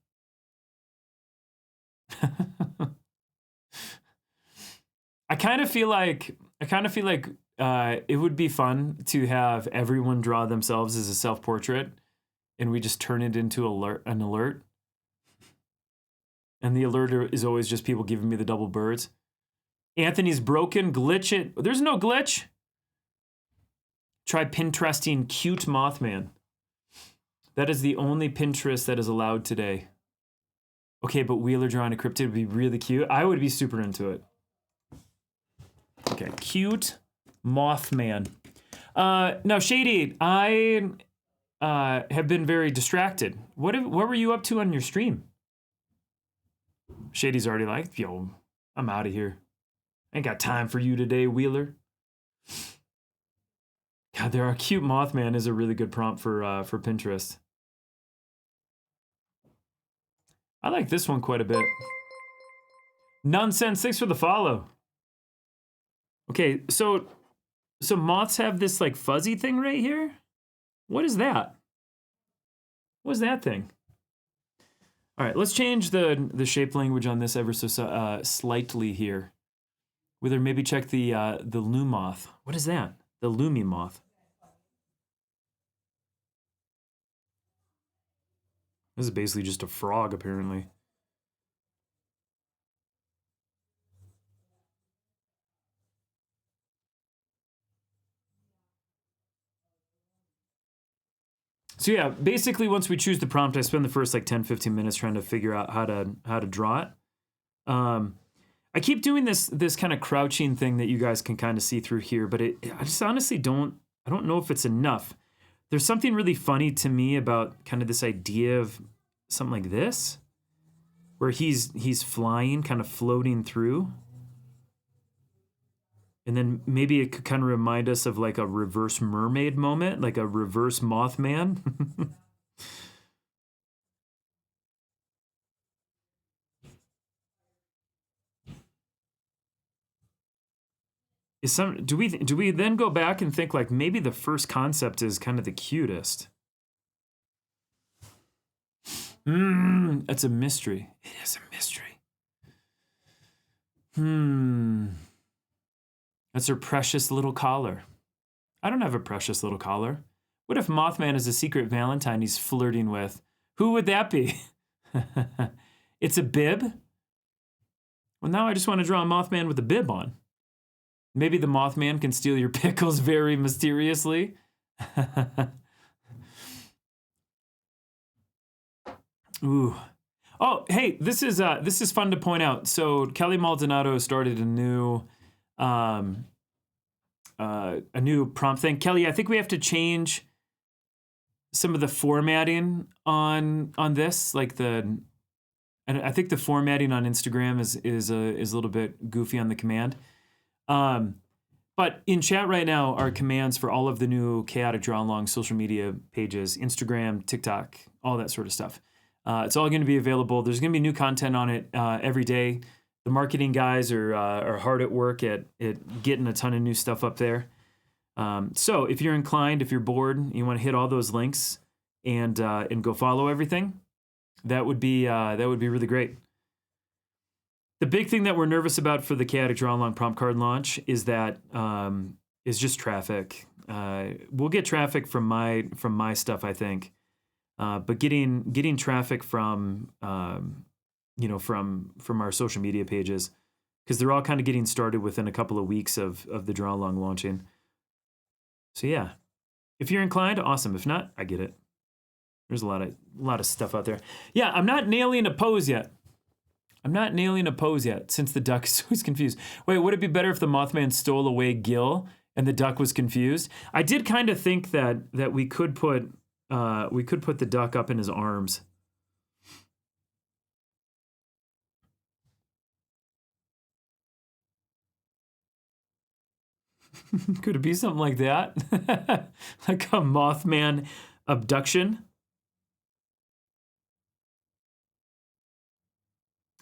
I kind of feel like it would be fun to have everyone draw themselves as a self-portrait, and we just turn it into an alert. And the alert is always just people giving me the double birds. Anthony's broken. Glitch it. There's no glitch. Try Pinteresting cute Mothman. That is the only Pinterest that is allowed today. Okay, but Wheeler drawing a cryptid would be really cute. I would be super into it. Okay, cute Mothman. Now, Shady, I have been very distracted. What were you up to on your stream? Shady's already like, yo, I'm out of here. Ain't got time for you today, Wheeler. God, there are cute Mothman is a really good prompt for Pinterest. I like this one quite a bit. Nonsense, thanks for the follow. Okay, so moths have this like fuzzy thing right here. What is that? What is that thing? All right, let's change the shape language on this ever so slightly here. Whether maybe check the Lumoth. What is that? The Lumi moth. This is basically just a frog, apparently. So yeah, basically once we choose the prompt, I spend the first like 10, 15 minutes trying to figure out how to draw it. I keep doing this kind of crouching thing that you guys can kind of see through here, but I just honestly don't know if it's enough. There's something really funny to me about kind of this idea of something like this, where he's flying, kind of floating through. And then maybe it could kind of remind us of like a reverse mermaid moment, like a reverse Mothman. Do we then go back and think like maybe the first concept is kind of the cutest? That's a mystery. It is a mystery. That's her precious little collar. I don't have a precious little collar. What if Mothman is a secret Valentine he's flirting with? Who would that be? It's a bib? Well, now I just want to draw a Mothman with a bib on. Maybe the Mothman can steal your pickles very mysteriously. Ooh. Oh, hey, this is fun to point out. So Kelly Maldonado started a new prompt thing. Kelly, I think we have to change some of the formatting on this. And I think the formatting on Instagram is a little bit goofy on the command. But in chat right now are commands for all of the new Chaotic Draw Along social media pages, Instagram, TikTok, all that sort of stuff. It's all going to be available. There's going to be new content on it every day. The marketing guys are hard at work at getting a ton of new stuff up there. So if you're inclined, if you're bored, you want to hit all those links and go follow everything, that would be really great. The big thing that we're nervous about for the Chaotic Draw Along prompt card launch is that is just traffic. We'll get traffic from my stuff, I think, but getting traffic from from our social media pages, because they're all kind of getting started within a couple of weeks of the Draw Along launching. So yeah, if you're inclined, awesome. If not, I get it. There's a lot of stuff out there. Yeah, I'm not nailing a pose yet. Since the duck is always confused. Wait, would it be better if the Mothman stole away Gil and the duck was confused? I did kind of think that we could put the duck up in his arms. Could it be something like that? Like a Mothman abduction?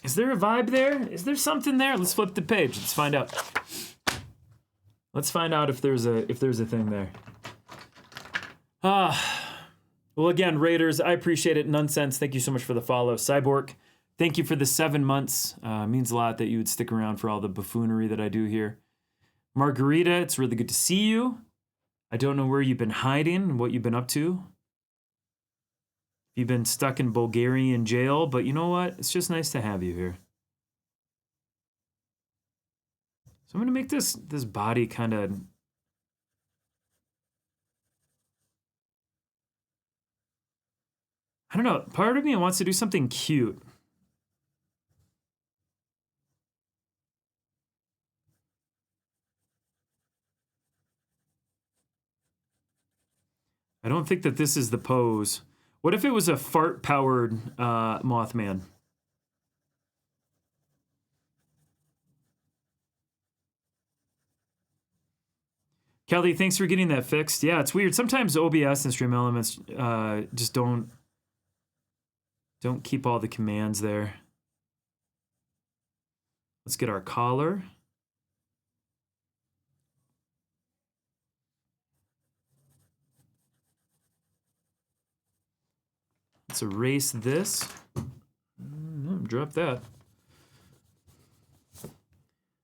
Is there a vibe there? Is there something there? Let's flip the page. Let's find out. Let's find out if there's a thing there. Well, again, Raiders, I appreciate it. Nonsense, thank you so much for the follow. Cyborg, Thank you for the 7 months. It means a lot that you would stick around for all the buffoonery that I do here. Margarita, it's really good to see you. I don't know where you've been hiding and what you've been up to. You've been stuck in Bulgarian jail, but you know what? It's just nice to have you here. So I'm going to make this body kind of... I don't know. Part of me wants to do something cute. I don't think that this is the pose. What if it was a fart-powered Mothman? Kelly, thanks for getting that fixed. Yeah, it's weird. Sometimes OBS and Stream Elements just don't keep all the commands there. Let's get our collar. Let's erase this. Drop that.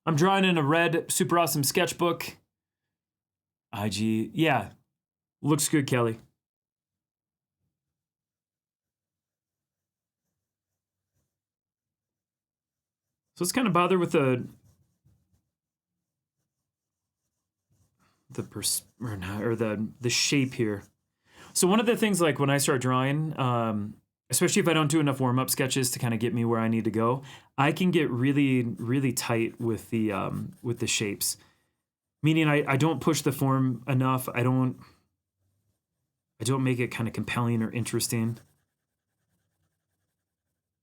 I'm drawing in a red super awesome sketchbook. IG, yeah. Looks good, Kelly. So let's kind of bother with the shape here. So one of the things, like when I start drawing, especially if I don't do enough warm-up sketches to kind of get me where I need to go, I can get really, really tight with the shapes. Meaning I don't push the form enough. I don't make it kind of compelling or interesting.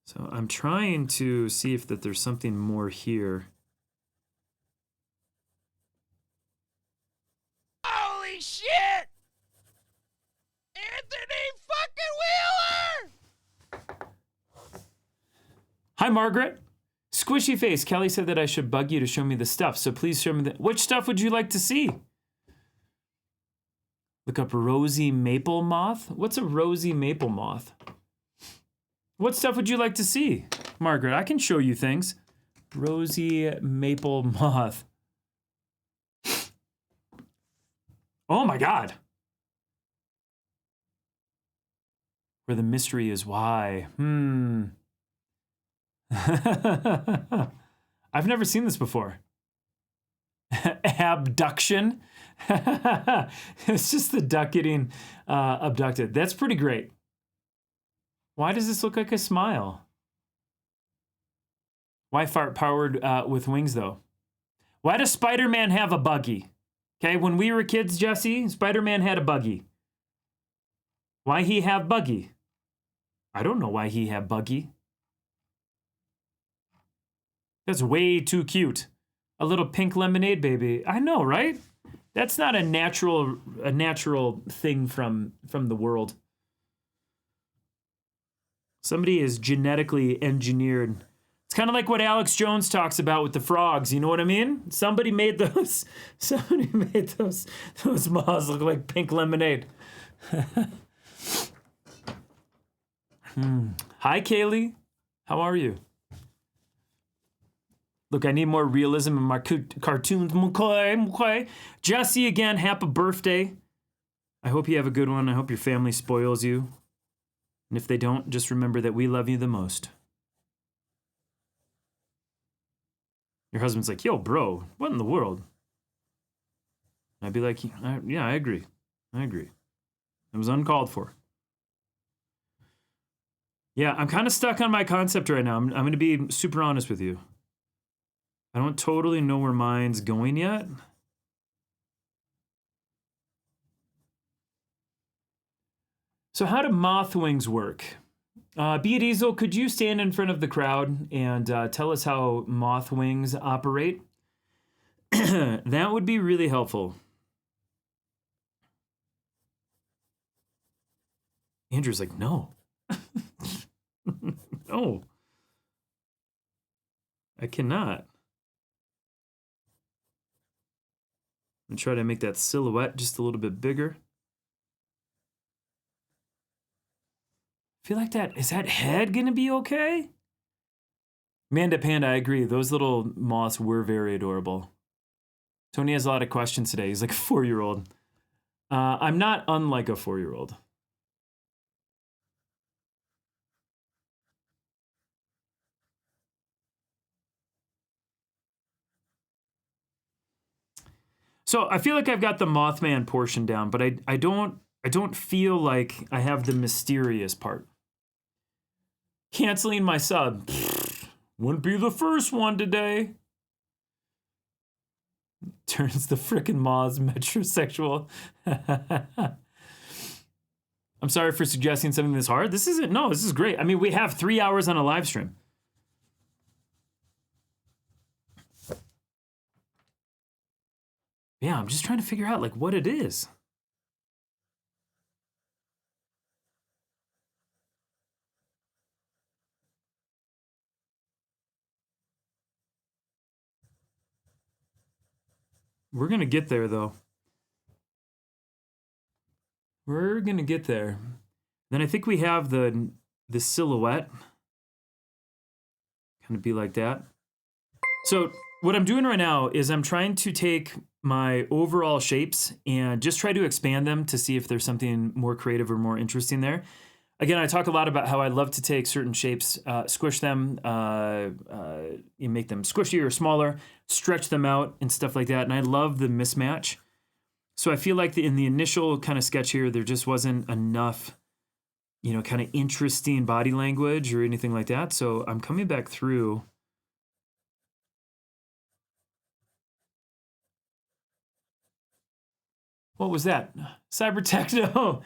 So I'm trying to see if that there's something more here. Holy shit! Anthony fucking Wheeler! Hi, Margaret. Squishy face. Kelly said that I should bug you to show me the stuff, so please show me which stuff would you like to see? Look up rosy maple moth. What's a rosy maple moth? What stuff would you like to see, Margaret? I can show you things. Rosy maple moth. Oh my God. Where the mystery is why. I've never seen this before. Abduction. It's just the duck getting abducted. That's pretty great. Why does this look like a smile? Why fart powered with wings, though? Why does Spider-Man have a buggy? Okay, when we were kids, Jesse, Spider-Man had a buggy. Why he have buggy? I don't know why he have buggy. That's way too cute. A little pink lemonade baby. I know, right? That's not a natural thing from the world. Somebody is genetically engineered. It's kind of like what Alex Jones talks about with the frogs. You know what I mean? Somebody made those. Somebody made those moths look like pink lemonade. Hi, Kaylee. How are you? Look, I need more realism in my cartoons. Okay. Jesse, again, happy birthday. I hope you have a good one. I hope your family spoils you. And if they don't, just remember that we love you the most. Your husband's like, yo, bro, what in the world? I'd be like, yeah, I agree. It was uncalled for. Yeah, I'm kind of stuck on my concept right now. I'm going to be super honest with you. I don't totally know where mine's going yet. So how do moth wings work? Be it Easel, could you stand in front of the crowd and tell us how moth wings operate? That would be really helpful. Andrew's like, no. No. I cannot. I'm gonna try to make that silhouette just a little bit bigger. I feel like is that head gonna be okay? Manda Panda, I agree. Those little moths were very adorable. Tony has a lot of questions today. He's like a 4-year-old. I'm not unlike a 4-year-old. So I feel like I've got the Mothman portion down, but I don't feel like I have the mysterious part. Canceling my sub. Wouldn't be the first one today. Turns the frickin' moths metrosexual. I'm sorry for suggesting something this hard. This is great. I mean, we have 3 hours on a live stream. Yeah, I'm just trying to figure out like what it is. We're gonna get there though. We're gonna get there. Then I think we have the silhouette. Kind of be like that. So what I'm doing right now is I'm trying to take my overall shapes and just try to expand them to see if there's something more creative or more interesting there. Again, I talk a lot about how I love to take certain shapes, squish them, you make them squishy or smaller, stretch them out and stuff like that. And I love the mismatch. So I feel like in the initial kind of sketch here, there just wasn't enough, kind of interesting body language or anything like that. So I'm coming back through. What was that? Cyber Techno.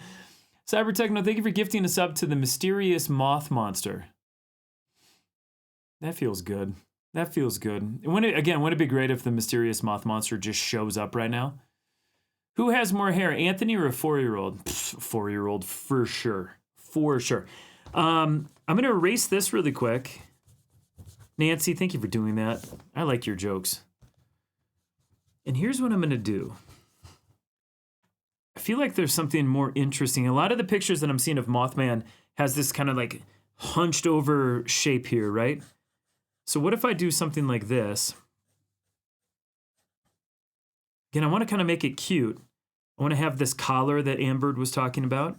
Cyber Techno, thank you for gifting a sub to the mysterious moth monster. That feels good. That feels good. Wouldn't it be great if the mysterious moth monster just shows up right now? Who has more hair, Anthony or a 4-year-old? 4-year-old for sure. For sure. I'm going to erase this really quick. Nancy, thank you for doing that. I like your jokes. And here's what I'm going to do. I feel like there's something more interesting. A lot of the pictures that I'm seeing of Mothman has this kind of like hunched over shape here, right? So what if I do something like this? Again, I want to kind of make it cute. I want to have this collar that Amber was talking about.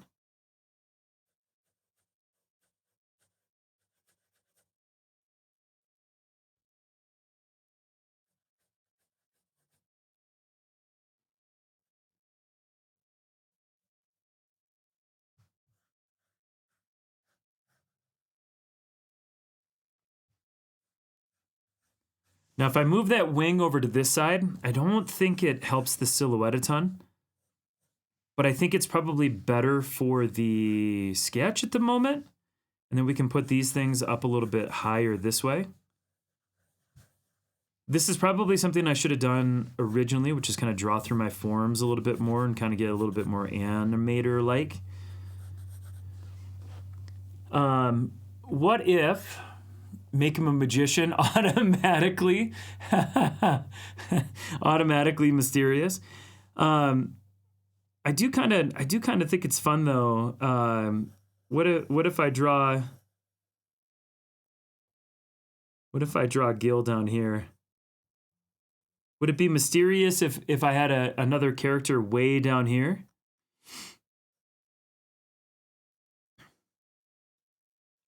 Now, if I move that wing over to this side, I don't think it helps the silhouette a ton. But I think it's probably better for the sketch at the moment. And then we can put these things up a little bit higher this way. This is probably something I should have done originally, which is kind of draw through my forms a little bit more and kind of get a little bit more animator-like. What if... make him a magician automatically mysterious. I do kind of think it's fun though. What if I draw Gil down here? Would it be mysterious if I had another character way down here?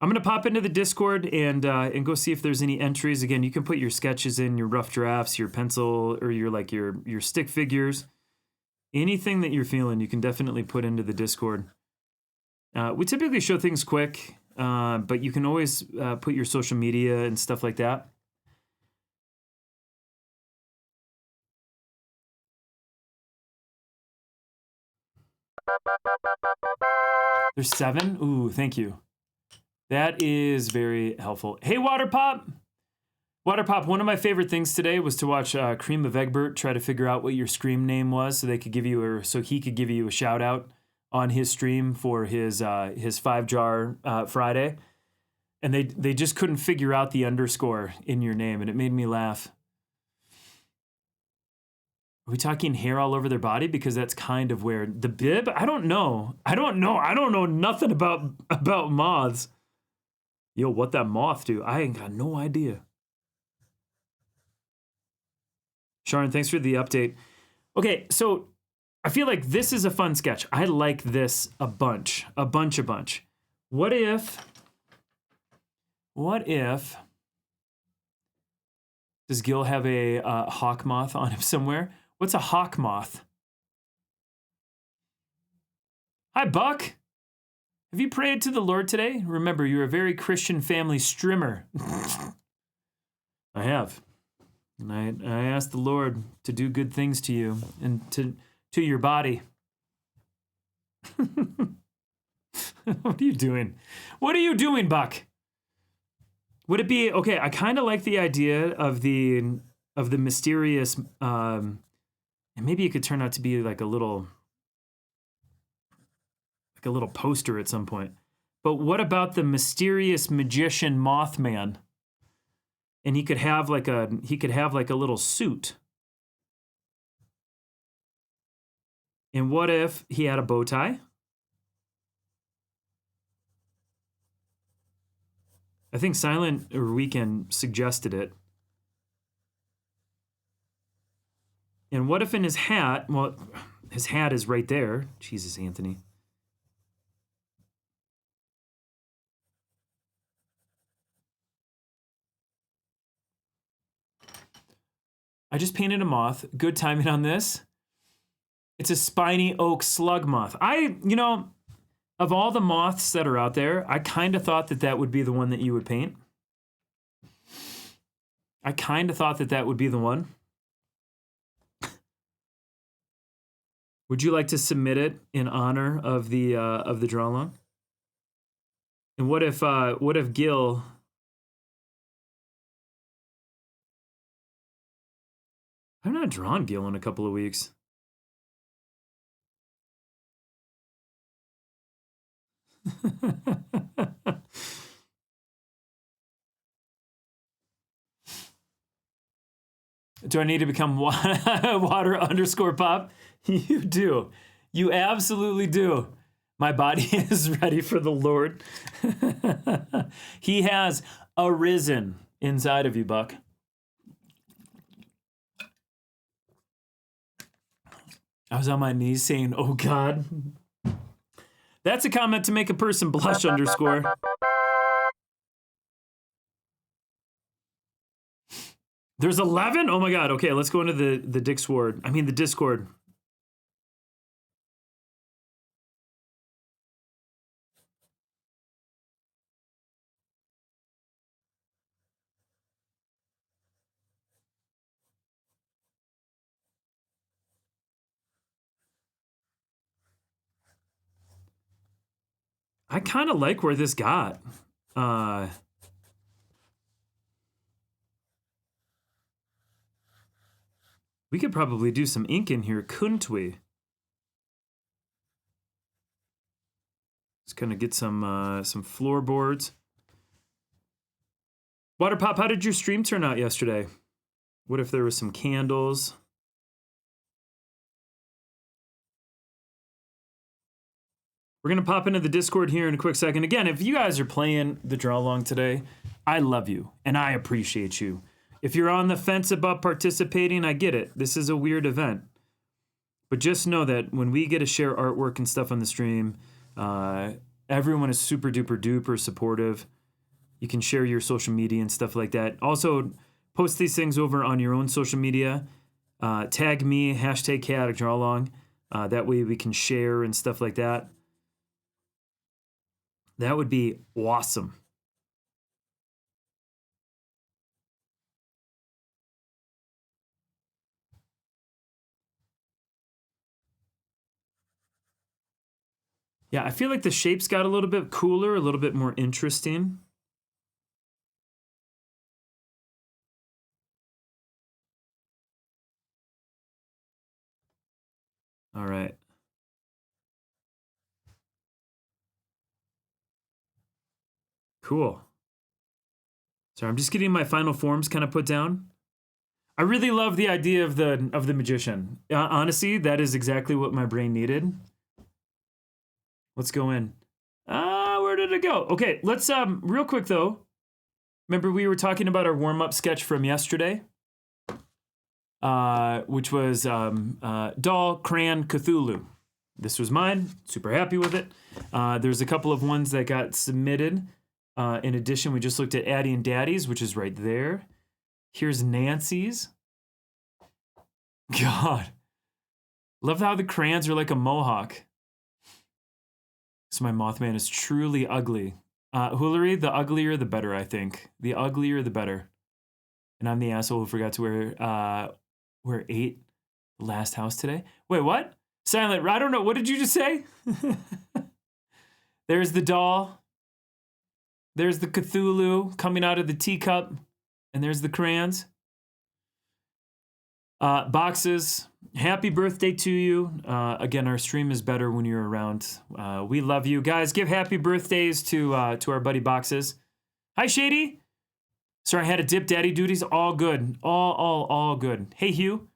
I'm going to pop into the Discord and go see if there's any entries. Again, you can put your sketches in, your rough drafts, your pencil, or your stick figures. Anything that you're feeling, you can definitely put into the Discord. We typically show things quick, but you can always put your social media and stuff like that. There's 7? Ooh, thank you. That is very helpful. Hey, Water Pop! Water Pop, one of my favorite things today was to watch Cream of Egbert try to figure out what your stream name was so he could give you a shout out on his stream for his 5-jar Friday. And they just couldn't figure out the underscore in your name, and it made me laugh. Are we talking hair all over their body? Because that's kind of where the bib, I don't know nothing about moths. Yo, what that moth do? I ain't got no idea. Sharon, thanks for the update. Okay, so I feel like this is a fun sketch. I like this a bunch. What if does Gil have a hawk moth on him somewhere? What's a hawk moth? Hi, Buck. Have you prayed to the Lord today? Remember, you're a very Christian family strimmer. I have. And I asked the Lord to do good things to you and to your body. What are you doing? What are you doing, Buck? Would it be okay? I kind of like the idea of the mysterious, and maybe it could turn out to be like a little poster at some point. But what about the mysterious magician Mothman? And he could have like a little suit. And what if he had a bow tie? I think Silent Weekend suggested it. And what if in his hat, well, his hat is right there. Jesus, Anthony. I just painted a moth. Good timing on this. It's a spiny oak slug moth. Of all the moths that are out there, I kind of thought that would be the one that you would paint. I kind of thought that would be the one. Would you like to submit it in honor of the draw along? And what if Gil? I've not drawn Gil in a couple of weeks. Do I need to become water_pop? You do. You absolutely do. My body is ready for the Lord. He has arisen inside of you, Buck. I was on my knees saying, "Oh God." That's a comment to make a person blush _. There's 11? Oh my God. Okay, let's go into the Discord. I kind of like where this got. We could probably do some ink in here, couldn't we? Let's kind of get some floorboards. Water Pop, how did your stream turn out yesterday? What if there was some candles? We're going to pop into the Discord here in a quick second. Again, if you guys are playing the draw along today, I love you and I appreciate you. If you're on the fence about participating, I get it. This is a weird event. But just know that when we get to share artwork and stuff on the stream, everyone is super duper duper supportive. You can share your social media and stuff like that. Also, post these things over on your own social media. Tag me, #chaoticdrawalong. That way we can share and stuff like that. That would be awesome. Yeah, I feel like the shapes got a little bit cooler, a little bit more interesting. All right. Cool. Sorry, I'm just getting my final forms kind of put down. I really love the idea of the magician. Honestly, that is exactly what my brain needed. Let's go in. Where did it go? Okay, let's real quick though. Remember we were talking about our warm-up sketch from yesterday? which was Doll Cran Cthulhu. This was mine. Super happy with it. There's a couple of ones that got submitted. In addition, we just looked at Addie and Daddy's, which is right there. Here's Nancy's. God. Love how the crayons are like a mohawk. So my Mothman is truly ugly. Hoolery, the uglier the better, I think. The uglier the better. And I'm the asshole who forgot to wear 8 the last house today. Wait, what? Silent, I don't know. What did you just say? There's the doll. There's the Cthulhu coming out of the teacup. And there's the crayons. Boxes. Happy birthday to you. Again, our stream is better when you're around. We love you. Guys, give happy birthdays to our buddy Boxes. Hi, Shady. Sorry, I had to dip daddy duties. All good. All good. Hey, Hugh.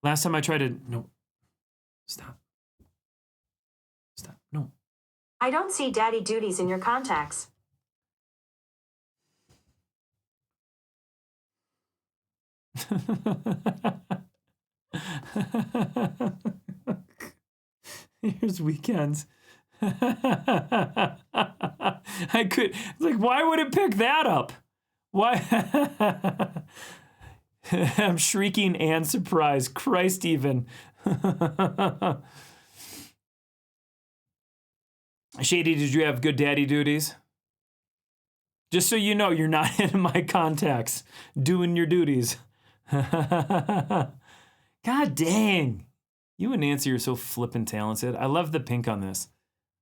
Last time I tried to... No. Stop. No. I don't see daddy duties in your contacts. Here's weekends. I could... Like, why would it pick that up? Why? I'm shrieking and surprised. Christ even. Shady, did you have good daddy duties? Just so you know, you're not in my contacts doing your duties. God dang. You and Nancy are so flippin' talented. I love the pink on this.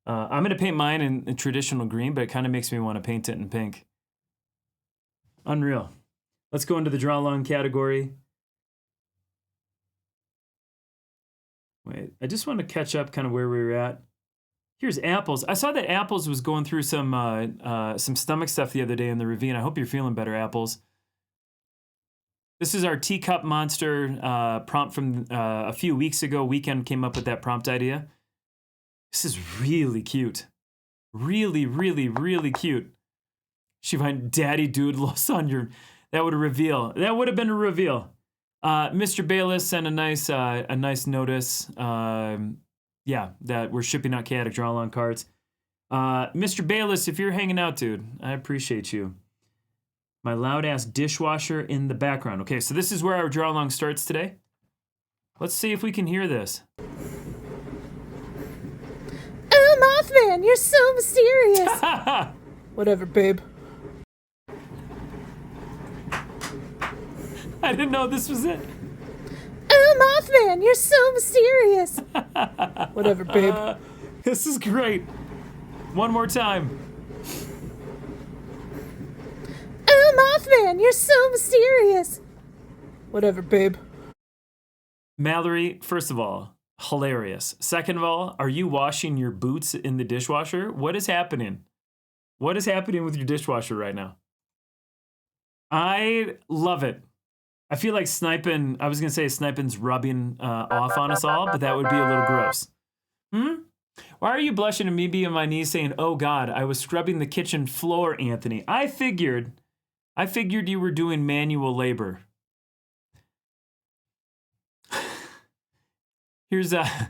I'm going to paint mine in traditional green, but it kind of makes me want to paint it in pink. Unreal. Let's go into the draw along category. Wait, I just want to catch up kind of where we were at. Here's Apples. I saw that Apples was going through some stomach stuff the other day in the ravine. I hope you're feeling better, Apples. This is our teacup monster prompt from a few weeks ago. Weekend came up with that prompt idea. This is really cute. Really, really, really cute. She find Daddy Doodles on your... That would reveal. That would have been a reveal. Mr. Bayless sent a nice notice. Yeah, that we're shipping out chaotic draw along cards. Mr. Bayless, if you're hanging out, dude, I appreciate you. My loud ass dishwasher in the background. Okay, so this is where our draw along starts today. Let's see if we can hear this. Oh, Mothman, you're so mysterious. Whatever, babe. I didn't know this was it. Oh, Mothman, you're so mysterious. Whatever, babe. This is great. One more time. Oh, Mothman, you're so mysterious. Whatever, babe. Mallory, first of all, hilarious. Second of all, are you washing your boots in the dishwasher? What is happening? What is happening with your dishwasher right now? I love it. I feel like Snipin', I was going to say Snipin's rubbing off on us all, but that would be a little gross. Why are you blushing and me being on my knees saying, oh God, I was scrubbing the kitchen floor, Anthony? I figured you were doing manual labor. Here's I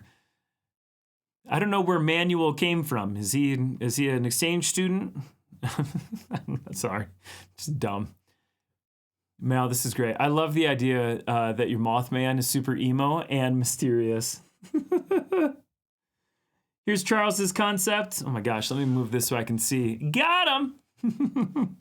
don't know where Manuel came from. Is he an exchange student? Sorry, just dumb. Mal, this is great. I love the idea that your Mothman is super emo and mysterious. Here's Charles's concept. Oh my gosh, let me move this so I can see. Got him!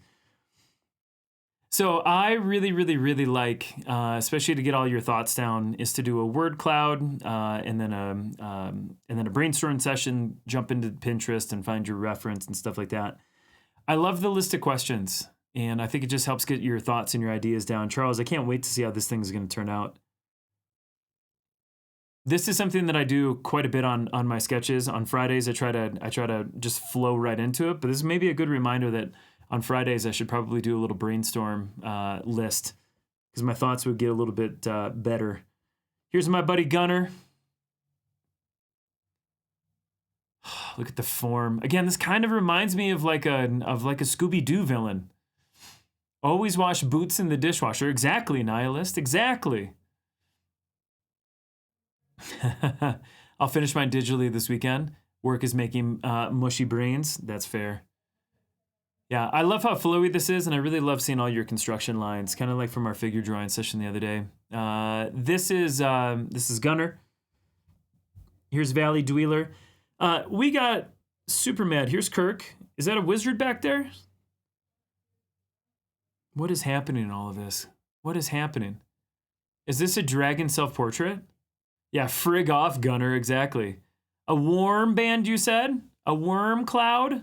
So I really, really, really like, especially to get all your thoughts down, is to do a word cloud and then a brainstorm session, jump into Pinterest and find your reference and stuff like that. I love the list of questions. And I think it just helps get your thoughts and your ideas down. Charles, I can't wait to see how this thing is going to turn out. This is something that I do quite a bit on my sketches. On Fridays, I try to just flow right into it. But this is maybe a good reminder that on Fridays, I should probably do a little brainstorm list because my thoughts would get a little bit better. Here's my buddy Gunner. Look at the form. Again, this kind of reminds me of like a Scooby-Doo villain. Always wash boots in the dishwasher. Exactly, nihilist. Exactly. I'll finish mine digitally this weekend. Work is making mushy brains. That's fair. Yeah, I love how flowy this is, and I really love seeing all your construction lines, kind of like from our figure drawing session the other day. This is Gunner. Here's Valley Dweeler. We got Super Mad. Here's Kirk. Is that a wizard back there? What is happening in all of this? What is happening? Is this a dragon self-portrait? Yeah, frig off, Gunner, exactly. A worm band, you said? A worm cloud?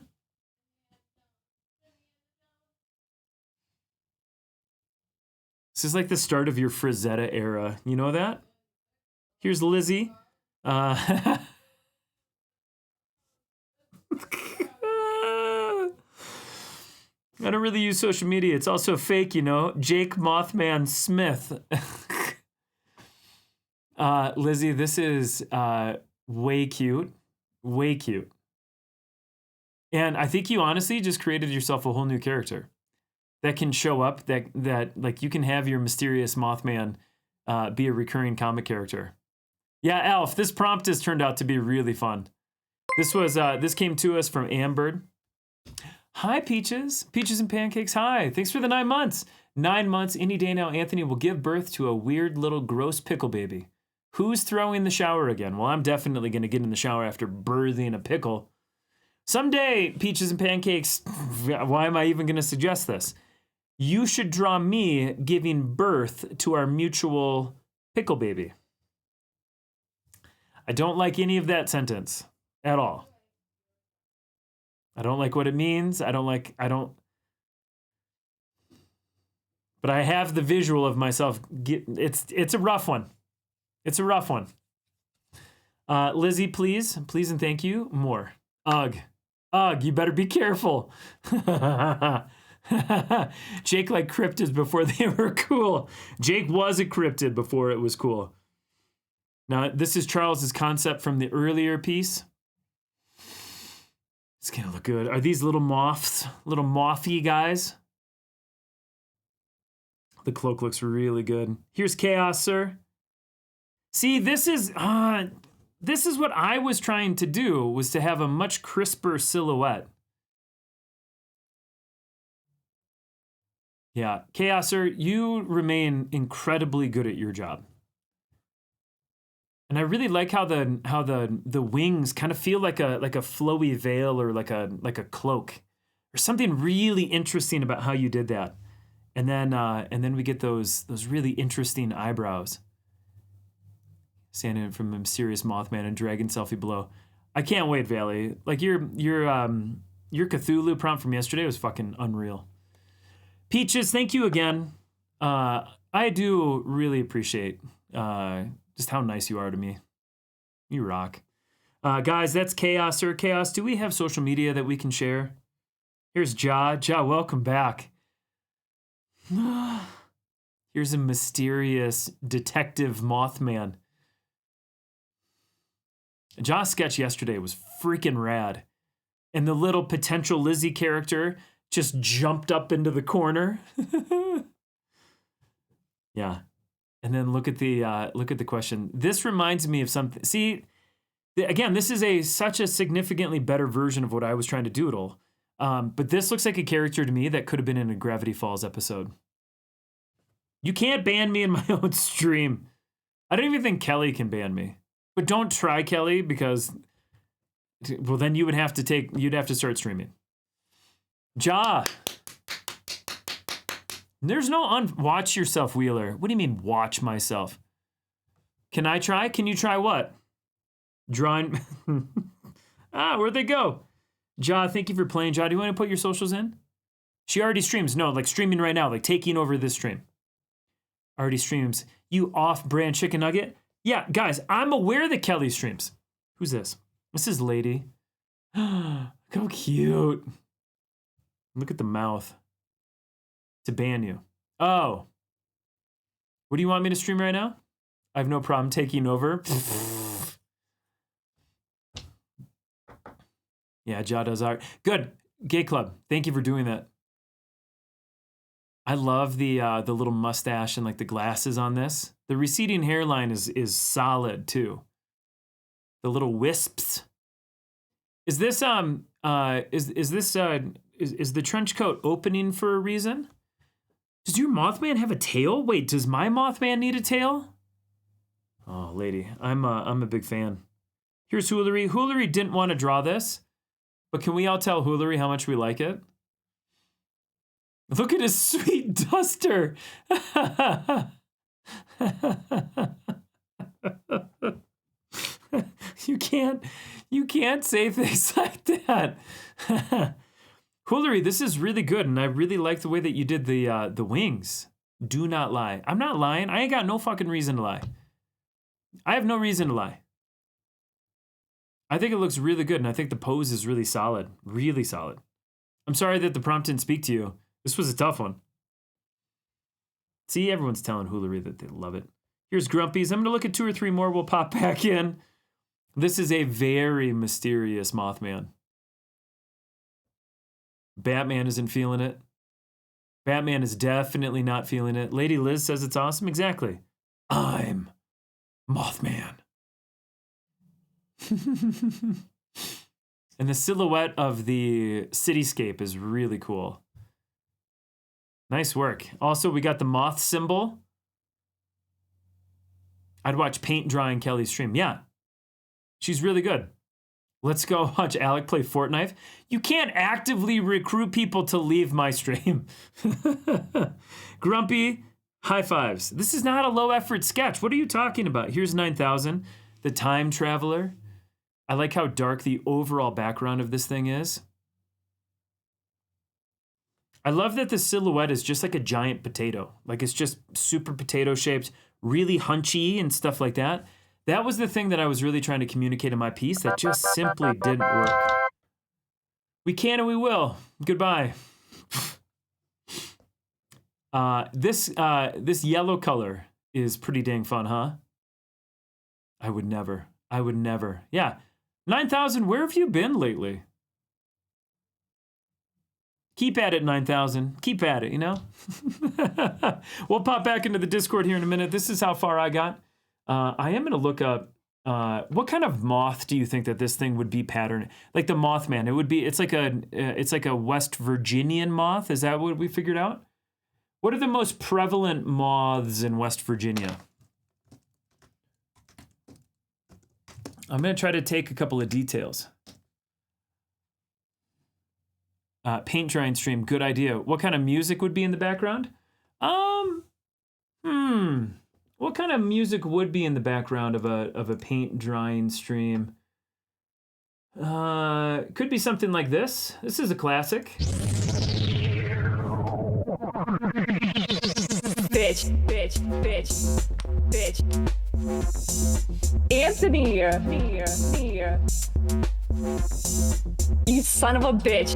This is like the start of your Frazetta era. You know that? Here's Lizzie. I don't really use social media. It's also fake, you know. Jake Mothman Smith. Lizzie, this is way cute. Way cute. And I think you honestly just created yourself a whole new character that can show up, that like you can have your mysterious Mothman be a recurring comic character. Yeah, Alf, this prompt has turned out to be really fun. This came to us from Ambird. Hi, Peaches. Peaches and Pancakes, hi. Thanks for the 9 months. 9 months, any day now, Anthony will give birth to a weird little gross pickle baby. Who's throwing the shower again? Well, I'm definitely going to get in the shower after birthing a pickle. Someday, Peaches and Pancakes, why am I even going to suggest this? You should draw me giving birth to our mutual pickle baby. I don't like any of that sentence at all. I don't like what it means. But I have the visual of myself. It's a rough one. It's a rough one. Lizzie, please and thank you. More. Ugh, you better be careful. Jake like cryptids before they were cool. Jake was a cryptid before it was cool. Now, this is Charles's concept from the earlier piece. It's gonna look good. Are these little moths, little mothy guys? The cloak looks really good. Here's Chaos, sir. See, this is what I was trying to do, was to have a much crisper silhouette. Yeah, Chaos, sir, you remain incredibly good at your job. And I really like how the wings kind of feel like a flowy veil or like a cloak. There's something really interesting about how you did that. And then we get those really interesting eyebrows. Standing from a mysterious Mothman and dragon selfie below. I can't wait, Valley. Like your Cthulhu prompt from yesterday was fucking unreal. Peaches, thank you again. I do really appreciate just how nice you are to me. You rock. Guys, that's Chaos, sir. Chaos, do we have social media that we can share? Here's Ja. Ja, welcome back. Here's a mysterious detective Mothman. Ja's sketch yesterday was freaking rad. And the little potential Lizzie character just jumped up into the corner. Yeah. And then look at the question. This reminds me of something. See, again, this is such a significantly better version of what I was trying to doodle. But this looks like a character to me that could have been in a Gravity Falls episode. You can't ban me in my own stream. I don't even think Kelly can ban me. But don't try, Kelly, because, well, then you'd have to start streaming. Ja. There's no watch yourself, Wheeler. What do you mean, watch myself? Can I try? Can you try what? Drawing. Where'd they go? Ja, thank you for playing. Ja, do you want to put your socials in? She already streams. No, like streaming right now, like taking over this stream. Already streams. You off-brand chicken nugget? Yeah, guys, I'm aware that Kelly streams. Who's this? This is Lady. How cute. Look at the mouth. To ban you. Oh. What do you want me to stream right now? I have no problem taking over. Yeah, Ja does art. Good. Gay Club. Thank you for doing that. I love the little mustache and like the glasses on this. The receding hairline is solid too. The little wisps. Is this is the trench coat opening for a reason? Does your Mothman have a tail? Wait, does my Mothman need a tail? Oh, lady, I'm a big fan. Here's Hoolery. Hoolery didn't want to draw this, but can we all tell Hoolery how much we like it? Look at his sweet duster. You can't say things like that. Hoolery, this is really good, and I really like the way that you did the wings. Do not lie. I'm not lying. I ain't got no fucking reason to lie. I have no reason to lie. I think it looks really good, and I think the pose is really solid. Really solid. I'm sorry that the prompt didn't speak to you. This was a tough one. See, everyone's telling Hoolery that they love it. Here's Grumpy's. I'm going to look at 2 or 3 more. We'll pop back in. This is a very mysterious Mothman. Batman isn't feeling it. Batman is definitely not feeling it. Lady Liz says it's awesome. Exactly. I'm Mothman. And the silhouette of the cityscape is really cool. Nice work. Also, we got the moth symbol. I'd watch paint drying Kelly's stream. Yeah, she's really good. Let's go watch Alec play Fortnite. You can't actively recruit people to leave my stream. Grumpy, high fives. This is not a low effort sketch. What are you talking about? Here's 9000, the time traveler. I like how dark the overall background of this thing is. I love that the silhouette is just like a giant potato. Like it's just super potato shaped, really hunchy and stuff like that. That was the thing that I was really trying to communicate in my piece that just simply didn't work. We can and we will. Goodbye. This yellow color is pretty dang fun, huh? I would never. Yeah. 9000, where have you been lately? Keep at it, 9000. Keep at it, you know? We'll pop back into the Discord here in a minute. This is how far I got. I am going to look up, what kind of moth do you think that this thing would be patterned? Like the Mothman, it's like a West Virginian moth. Is that what we figured out? What are the most prevalent moths in West Virginia? I'm going to try to take a couple of details. Paint drying stream, good idea. What kind of music would be in the background? What kind of music would be in the background of a paint drying stream? Could be something like this. This is a classic. Bitch. Anthony, you son of a bitch.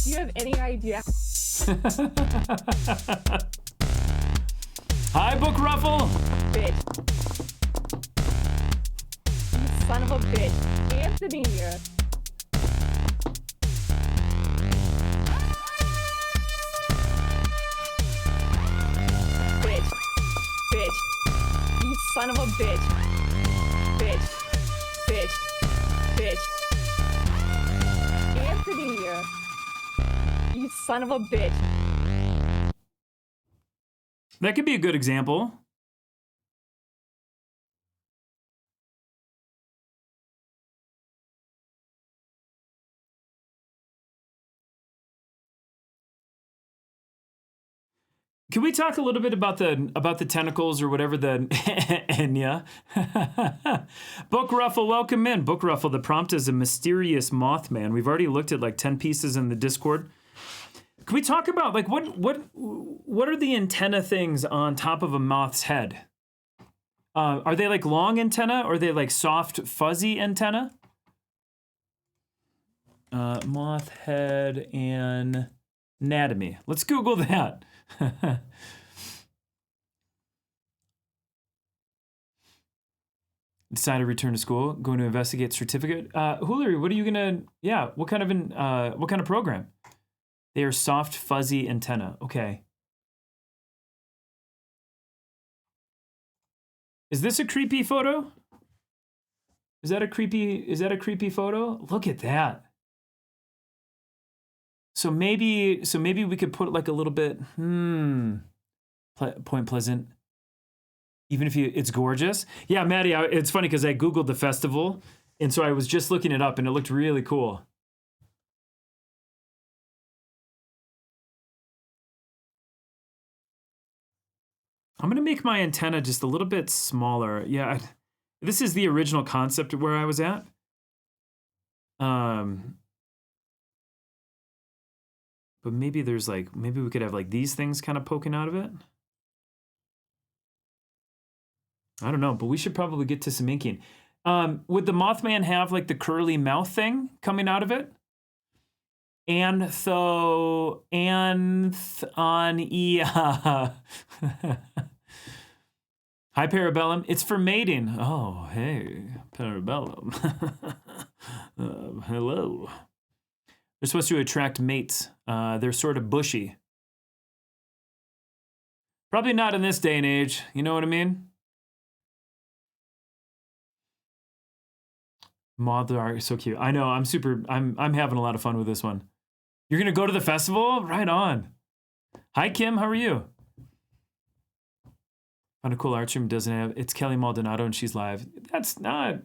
Do you have any idea? Hi, Book Ruffle. Bitch. You son of a bitch. Anthony. Bitch. You son of a bitch. Bitch. Anthony. You son of a bitch. That could be a good example. Can we talk a little bit about the tentacles or whatever the Enya? Book Ruffle, welcome in. Book Ruffle, the prompt is a mysterious Mothman. We've already looked at like 10 pieces in the Discord. Can we talk about like what are the antenna things on top of a moth's head? Are they like long antenna or are they like soft fuzzy antenna? Moth head and anatomy. Let's Google that. decided to return to school, going to investigate certificate. Hillary, what are you gonna? Yeah, what kind of program? They are soft, fuzzy antenna. Okay. Is this a creepy photo? Is that a creepy photo? Look at that. So maybe we could put like a little bit, Point Pleasant. Even if it's gorgeous. Yeah, Maddie, it's funny because I Googled the festival, and so I was just looking it up, and it looked really cool. I'm going to make my antenna just a little bit smaller. Yeah, this is the original concept of where I was at. But maybe maybe we could have like these things kind of poking out of it. I don't know, but we should probably get to some inking. Would the Mothman have like the curly mouth thing coming out of it? Hi, Parabellum. It's for mating. Oh, hey, Parabellum. Hello. They're supposed to attract mates. They're sort of bushy. Probably not in this day and age. You know what I mean? Moths are so cute. I know. I'm having a lot of fun with this one. You're gonna go to the festival? Right on. Hi, Kim. How are you? Found a cool art room. Doesn't have. It's Kelly Maldonado and she's live. That's not.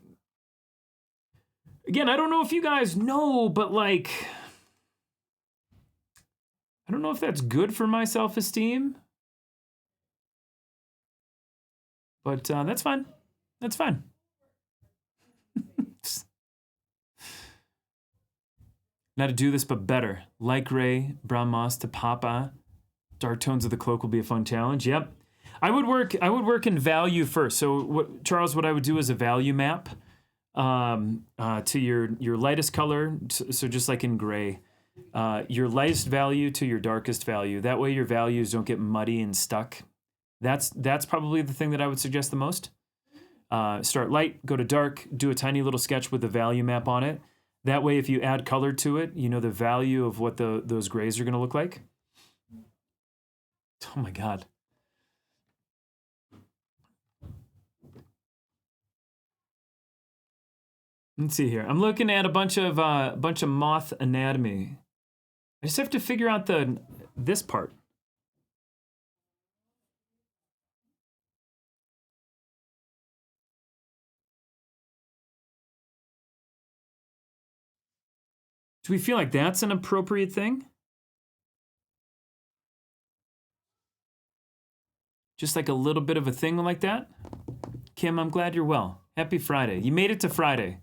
Again, I don't know if you guys know, but like, I don't know if that's good for my self-esteem. But that's fine. That's fine. Now to do this, but better. Light gray, brown moss to Papa. Dark tones of the cloak will be a fun challenge. Yep. I would work in value first. So Charles, what I would do is a value map to your lightest color. So just like in gray, your lightest value to your darkest value. That way your values don't get muddy and stuck. That's probably the thing that I would suggest the most. Start light, go to dark, do a tiny little sketch with the value map on it. That way, if you add color to it, you know the value of what those grays are going to look like. Oh my God. Let's see here. I'm looking at a bunch of moth anatomy. I just have to figure out this part. Do we feel like that's an appropriate thing? Just like a little bit of a thing like that? Kim, I'm glad you're well. Happy Friday. You made it to Friday.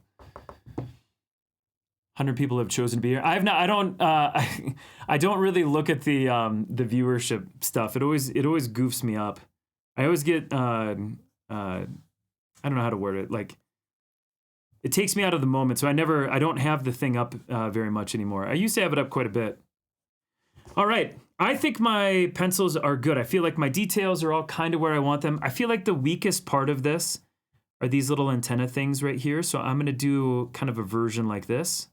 100 people have chosen to be here. I don't really look at the viewership stuff. It always goofs me up. I always get I don't know how to word it. Like, it takes me out of the moment, so I don't have the thing up very much anymore. I used to have it up quite a bit. All right, I think my pencils are good. I feel like my details are all kind of where I want them. I feel like the weakest part of this are these little antenna things right here, so I'm gonna do kind of a version like this.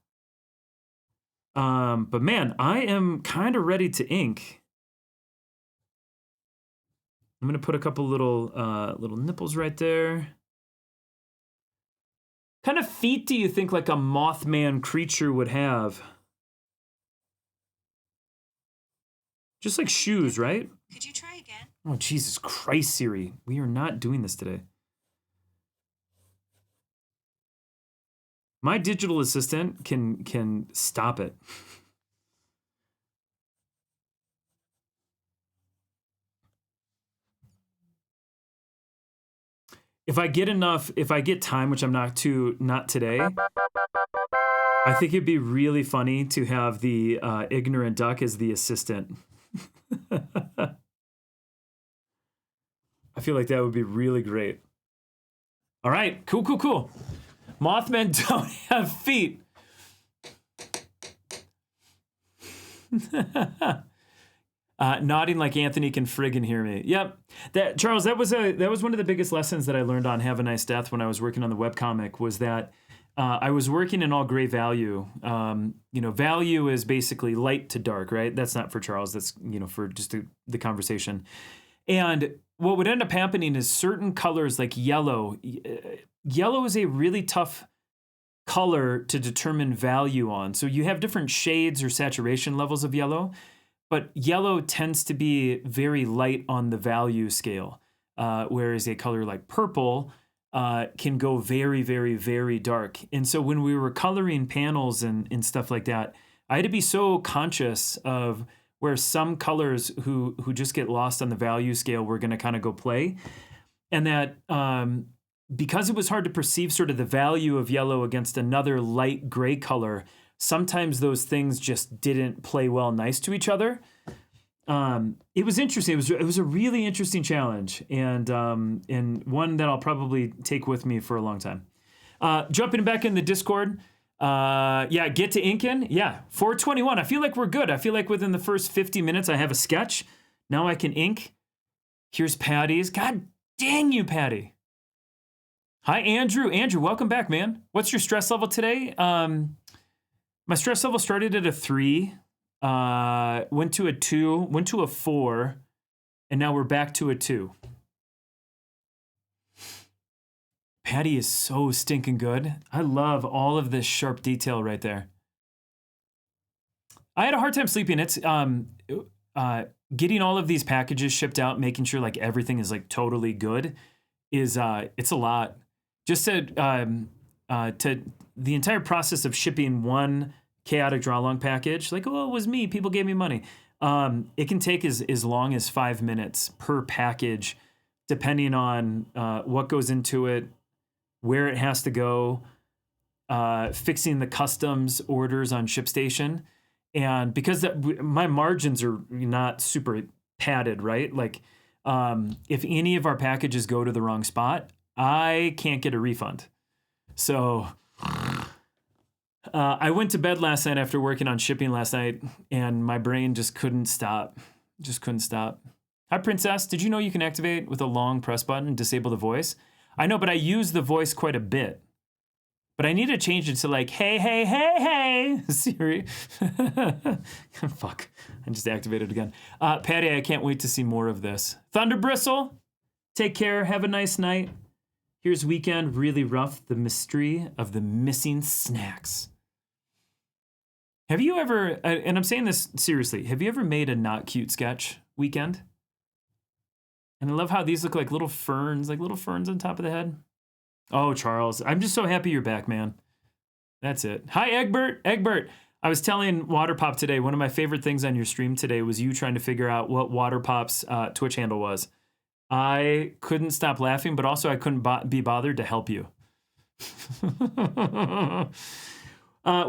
But man, I am kind of ready to ink. I'm gonna put a couple little nipples right there. What kind of feet do you think like a Mothman creature would have? Just like shoes, right? Could you try again? Oh, Jesus Christ, Siri. We are not doing this today. My digital assistant can stop it. If I get time, which I'm not today, I think it'd be really funny to have the ignorant duck as the assistant. I feel like that would be really great. All right, cool. Mothmen don't have feet. Nodding like Anthony can friggin' hear me. Yep. That Charles, that was one of the biggest lessons that I learned on Have a Nice Death when I was working on the webcomic was that I was working in all gray value. Value is basically light to dark, right? That's not for Charles. That's, for just the conversation. And what would end up happening is certain colors like yellow. Yellow is a really tough color to determine value on. So you have different shades or saturation levels of yellow, but yellow tends to be very light on the value scale, whereas a color like purple can go very, very, very dark. And so when we were coloring panels and stuff like that, I had to be so conscious of where some colors who just get lost on the value scale were going to kind of go play. And that because it was hard to perceive sort of the value of yellow against another light gray color, sometimes those things just didn't play well nice to each other. It was interesting. It was a really interesting challenge, and one that I'll probably take with me for a long time. Jumping back in the Discord, get to inking. Yeah, 421. I feel like we're good. I feel like within the first 50 minutes, I have a sketch. Now I can ink. Here's Patty's. God dang you, Patty. Hi, Andrew. Andrew, welcome back, man. What's your stress level today? My stress level started at a 3, went to a 2, went to a 4, and now we're back to a 2. Patty is so stinking good. I love all of this sharp detail right there. I had a hard time sleeping. It's getting all of these packages shipped out, making sure like everything is like totally good is it's a lot. Just to the entire process of shipping one chaotic draw along package, like, oh, it was me, people gave me money. It can take as long as 5 minutes per package, depending on what goes into it, where it has to go, fixing the customs orders on ShipStation. And because my margins are not super padded, right? Like if any of our packages go to the wrong spot, I can't get a refund. So I went to bed last night after working on shipping last night, and my brain just couldn't stop. Hi, Princess. Did you know you can activate with a long press button, disable the voice? I know, but I use the voice quite a bit. But I need to change it to like, hey, hey, hey, hey, Siri. Fuck, I just activated again. Patty, I can't wait to see more of this. Thunder Bristle, take care. Have a nice night. Here's Weekend, really rough. The mystery of the missing snacks. Have you ever, and I'm saying this seriously, have you ever made a not cute sketch, Weekend? And I love how these look like little ferns on top of the head. Oh, Charles, I'm just so happy you're back, man. That's it. Hi, Egbert. Egbert, I was telling Waterpop today, one of my favorite things on your stream today was you trying to figure out what Waterpop's Twitch handle was. I couldn't stop laughing, but also I couldn't be bothered to help you.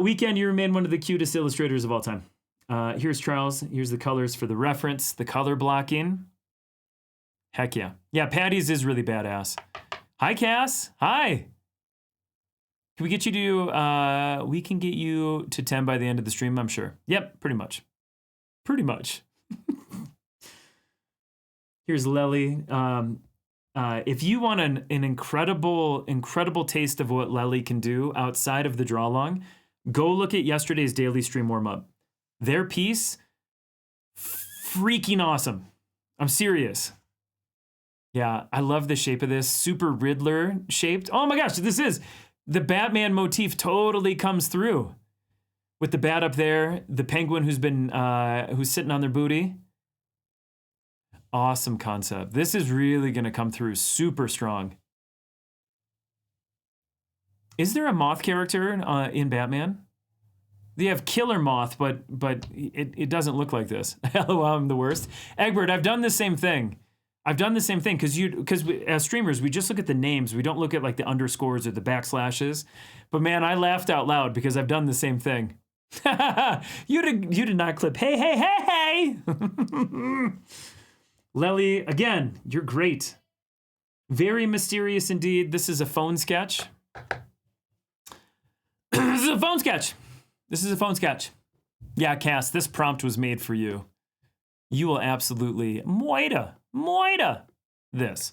Weekend, you remain one of the cutest illustrators of all time. Here's Charles. Here's the colors for the reference, the color blocking. Heck yeah. Yeah, Patty's is really badass. Hi, Cass. Hi. Can we get you to, we can get you to 10 by the end of the stream, I'm sure. Yep, pretty much. Pretty much. Here's Lely. If you want an incredible taste of what Lely can do outside of the draw along, go look at yesterday's daily stream warm-up. Their piece, freaking awesome. I'm serious. Yeah, I love the shape of this. Super Riddler shaped. Oh my gosh, this is the Batman motif totally comes through. With the bat up there, the penguin who's sitting on their booty. Awesome concept. This is really going to come through super strong. Is there a moth character in Batman? They have Killer Moth, but it doesn't look like this. LOL, I'm the worst. Egbert, I've done the same thing. Because as streamers, we just look at the names. We don't look at like the underscores or the backslashes. But man, I laughed out loud because I've done the same thing. You did not clip. Hey, hey, hey, hey. Lely, again, you're great. Very mysterious indeed. This is a phone sketch. This is a phone sketch. Yeah, Cass, this prompt was made for you. You will absolutely... Moida. this.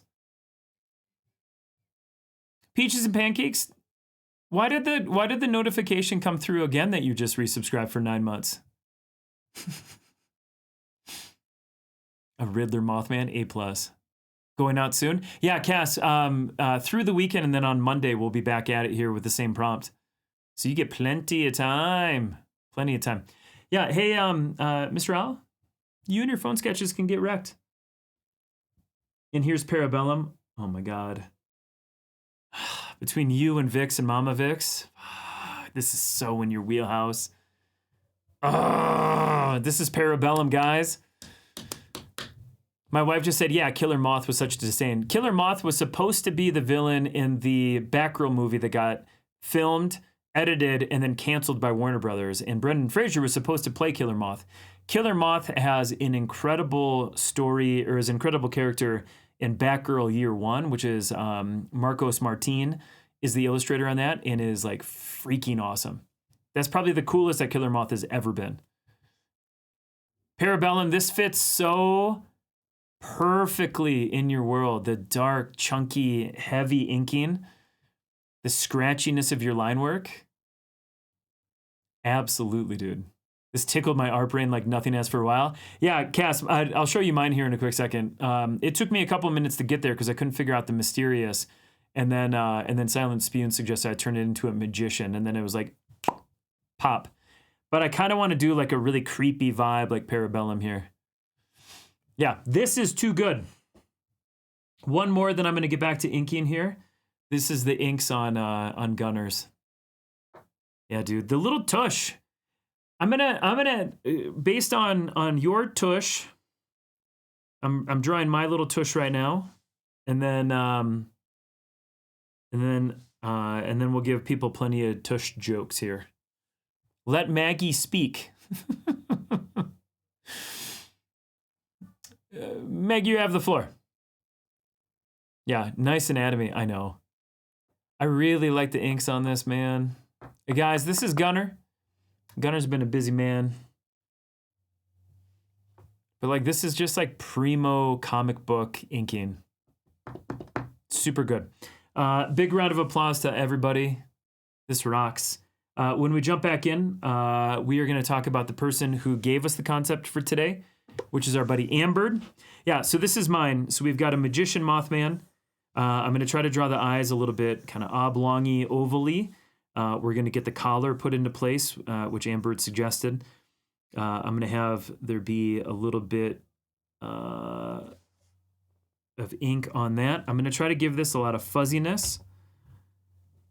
Peaches and pancakes. Why did the notification come through again that you just resubscribed for 9 months? A Riddler Mothman, A+. Going out soon? Yeah, Cass, through the weekend and then on Monday we'll be back at it here with the same prompt. So you get plenty of time. Plenty of time. Yeah, hey, Mr. Al, you and your phone sketches can get wrecked. And here's Parabellum. Oh my God. Between you and Vix and Mama Vix, this is so in your wheelhouse. This is Parabellum, guys. My wife just said, yeah, Killer Moth was such a disdain. Killer Moth was supposed to be the villain in the Batgirl movie that got filmed, edited, and then canceled by Warner Brothers. And Brendan Fraser was supposed to play Killer Moth. Killer Moth has an incredible story, or his incredible character in Batgirl Year One, which is Marcos Martin is the illustrator on that, and is like freaking awesome. That's probably the coolest that Killer Moth has ever been. Parabellum, this fits so perfectly in your world. The dark, chunky, heavy inking, the scratchiness of your line work. Absolutely, dude. This tickled my art brain like nothing has for a while. Yeah, Cass, I'll show you mine here in a quick second. It took me a couple minutes to get there because I couldn't figure out the mysterious. And then Silent Spoon suggested I turn it into a magician. And then it was like, pop. But I kind of want to do like a really creepy vibe like Parabellum here. Yeah, this is too good. One more, then I'm going to get back to inking here. This is the inks on Gunners. Yeah, dude, the little tush. I'm gonna based on your tush. I'm drawing my little tush right now, and then we'll give people plenty of tush jokes here. Let Maggie speak. Meg, you have the floor. Yeah, nice anatomy. I know. I really like the inks on this, man. Hey guys, this is Gunner. Gunner's been a busy man. But like, this is just like primo comic book inking. Super good. Big round of applause to everybody. This rocks. When we jump back in, we are going to talk about the person who gave us the concept for today, which is our buddy Ambird. Yeah, so this is mine. So we've got a Magician Mothman. I'm going to try to draw the eyes a little bit kind of oblongy, ovally. We're going to get the collar put into place, which Ambird suggested. I'm going to have there be a little bit of ink on that. I'm going to try to give this a lot of fuzziness.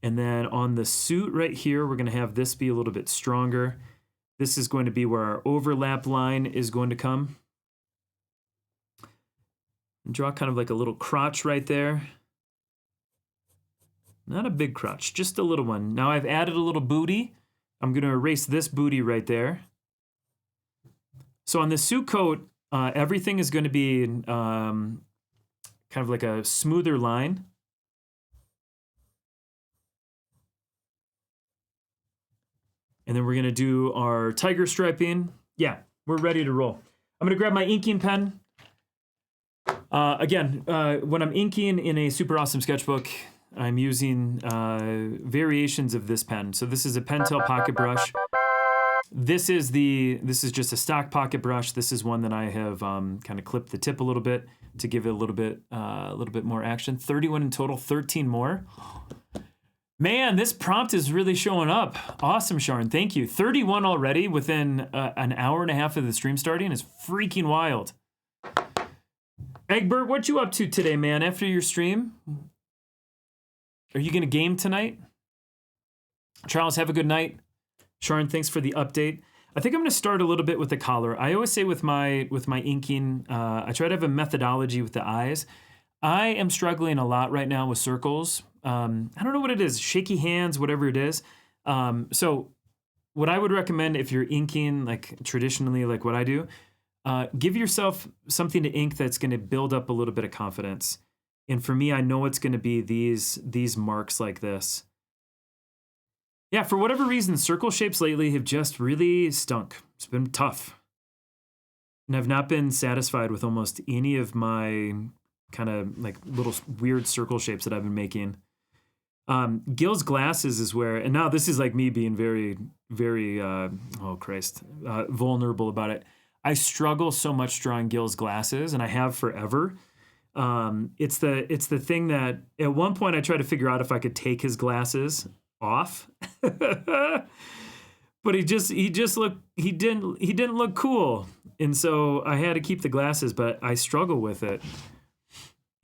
And then on the suit right here, we're going to have this be a little bit stronger. This is going to be where our overlap line is going to come. And draw kind of like a little crotch right there. Not a big crotch, just a little one. Now I've added a little booty. I'm going to erase this booty right there. So on the suit coat, everything is going to be kind of like a smoother line. And then we're going to do our tiger striping. Yeah, we're ready to roll. I'm going to grab my inking pen. Again, when I'm inking in a super awesome sketchbook, I'm using variations of this pen. So this is a Pentel pocket brush. This is just a stock pocket brush. This is one that I have kind of clipped the tip a little bit to give it a little bit more action. 31 in total, 13 more. Man, this prompt is really showing up. Awesome, Sharon. Thank you. 31 already within an hour and a half of the stream starting is freaking wild. Egbert, what you up to today, man? After your stream? Are you going to game tonight? Charles, have a good night. Sharon, thanks for the update. I think I'm going to start a little bit with the collar. I always say with my inking, I try to have a methodology with the eyes. I am struggling a lot right now with circles. I don't know what it is, shaky hands, whatever it is. So what I would recommend if you're inking, like traditionally, like what I do, give yourself something to ink that's going to build up a little bit of confidence. And for me, I know it's going to be these marks like this. Yeah, for whatever reason, circle shapes lately have just really stunk. It's been tough. And I've not been satisfied with almost any of my kind of like little weird circle shapes that I've been making. Gil's glasses is where, and now this is like me being very, very, vulnerable about it. I struggle so much drawing Gil's glasses, and I have forever. It's the thing that at one point I tried to figure out if I could take his glasses off, but he didn't look cool, and so I had to keep the glasses. But I struggle with it.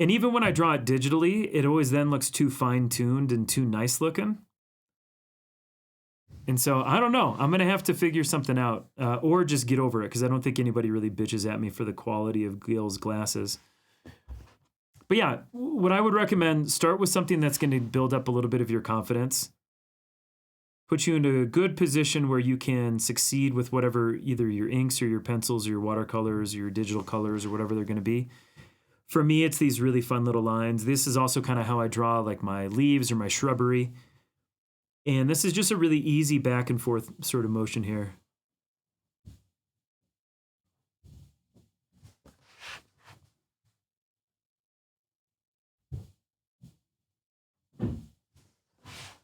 And even when I draw it digitally, it always then looks too fine-tuned and too nice looking. And so I don't know. I'm going to have to figure something out or just get over it because I don't think anybody really bitches at me for the quality of Gil's glasses. But yeah, what I would recommend, start with something that's going to build up a little bit of your confidence, put you into a good position where you can succeed with whatever, either your inks or your pencils or your watercolors or your digital colors or whatever they're going to be. For me, it's these really fun little lines. This is also kind of how I draw like my leaves or my shrubbery. And this is just a really easy back and forth sort of motion here.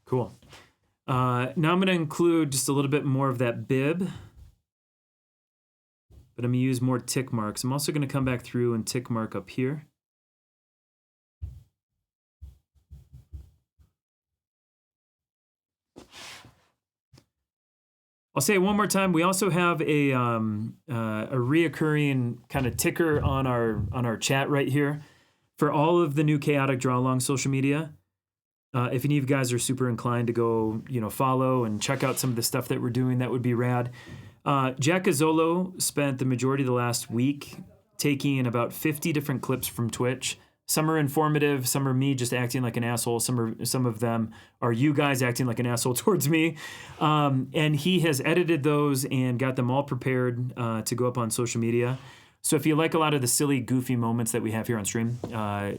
Cool. Now I'm going to include just a little bit more of that bib. But I'm going to use more tick marks. I'm also going to come back through and tick mark up here. I'll say it one more time. We also have a reoccurring kind of ticker on our chat right here for all of the new Chaotic Draw Along social media. If any of you guys are super inclined to go, follow and check out some of the stuff that we're doing, that would be rad. Jack Azzolo spent the majority of the last week taking about 50 different clips from Twitch. Some are informative, some are me just acting like an asshole, some of them are you guys acting like an asshole towards me. And he has edited those and got them all prepared to go up on social media. So if you like a lot of the silly, goofy moments that we have here on stream,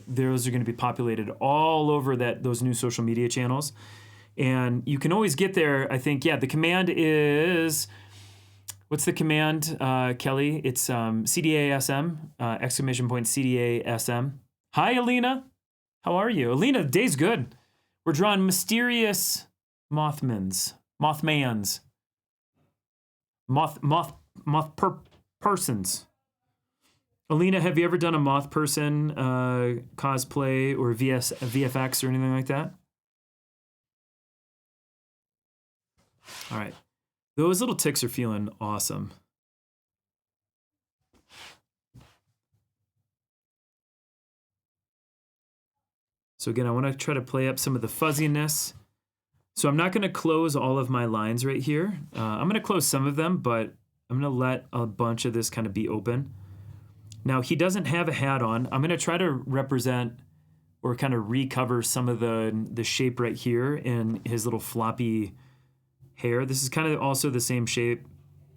those are going to be populated all over those new social media channels. And you can always get there, I think. Yeah, the command is... What's the command, Kelly? It's CDASM, exclamation point CDASM. Hi, Alina. How are you? Alina, the day's good. We're drawing mysterious Mothmans. Persons. Alina, have you ever done a moth person cosplay or VFX or anything like that? All right. Those little ticks are feeling awesome. So again, I want to try to play up some of the fuzziness. So I'm not going to close all of my lines right here. I'm going to close some of them, but I'm going to let a bunch of this kind of be open. Now, he doesn't have a hat on. I'm going to try to represent or kind of recover some of the shape right here in his little floppy hair. This is kind of also the same shape,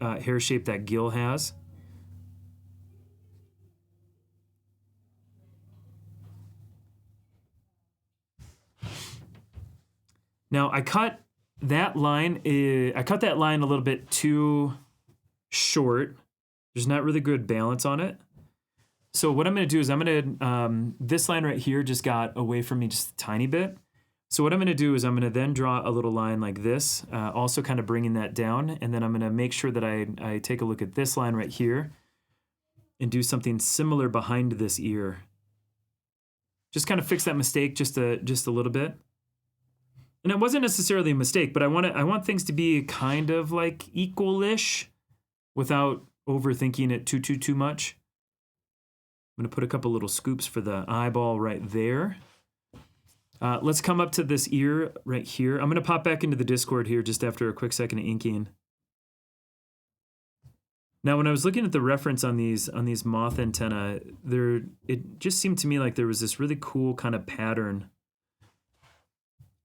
hair shape that Gil has. Now I cut that line a little bit too short. There's not really good balance on it. So what I'm going to do is this line right here just got away from me just a tiny bit. So what I'm going to do is I'm going to then draw a little line like this, also kind of bringing that down. And then I'm going to make sure that I take a look at this line right here and do something similar behind this ear. Just kind of fix that mistake just a little bit. And it wasn't necessarily a mistake, but I want things to be kind of like equal-ish without overthinking it too much. I'm going to put a couple little scoops for the eyeball right there. Let's come up to this ear right here. I'm going to pop back into the Discord here just after a quick second of inking. Now, when I was looking at the reference on these moth antenna, it just seemed to me like there was this really cool kind of pattern.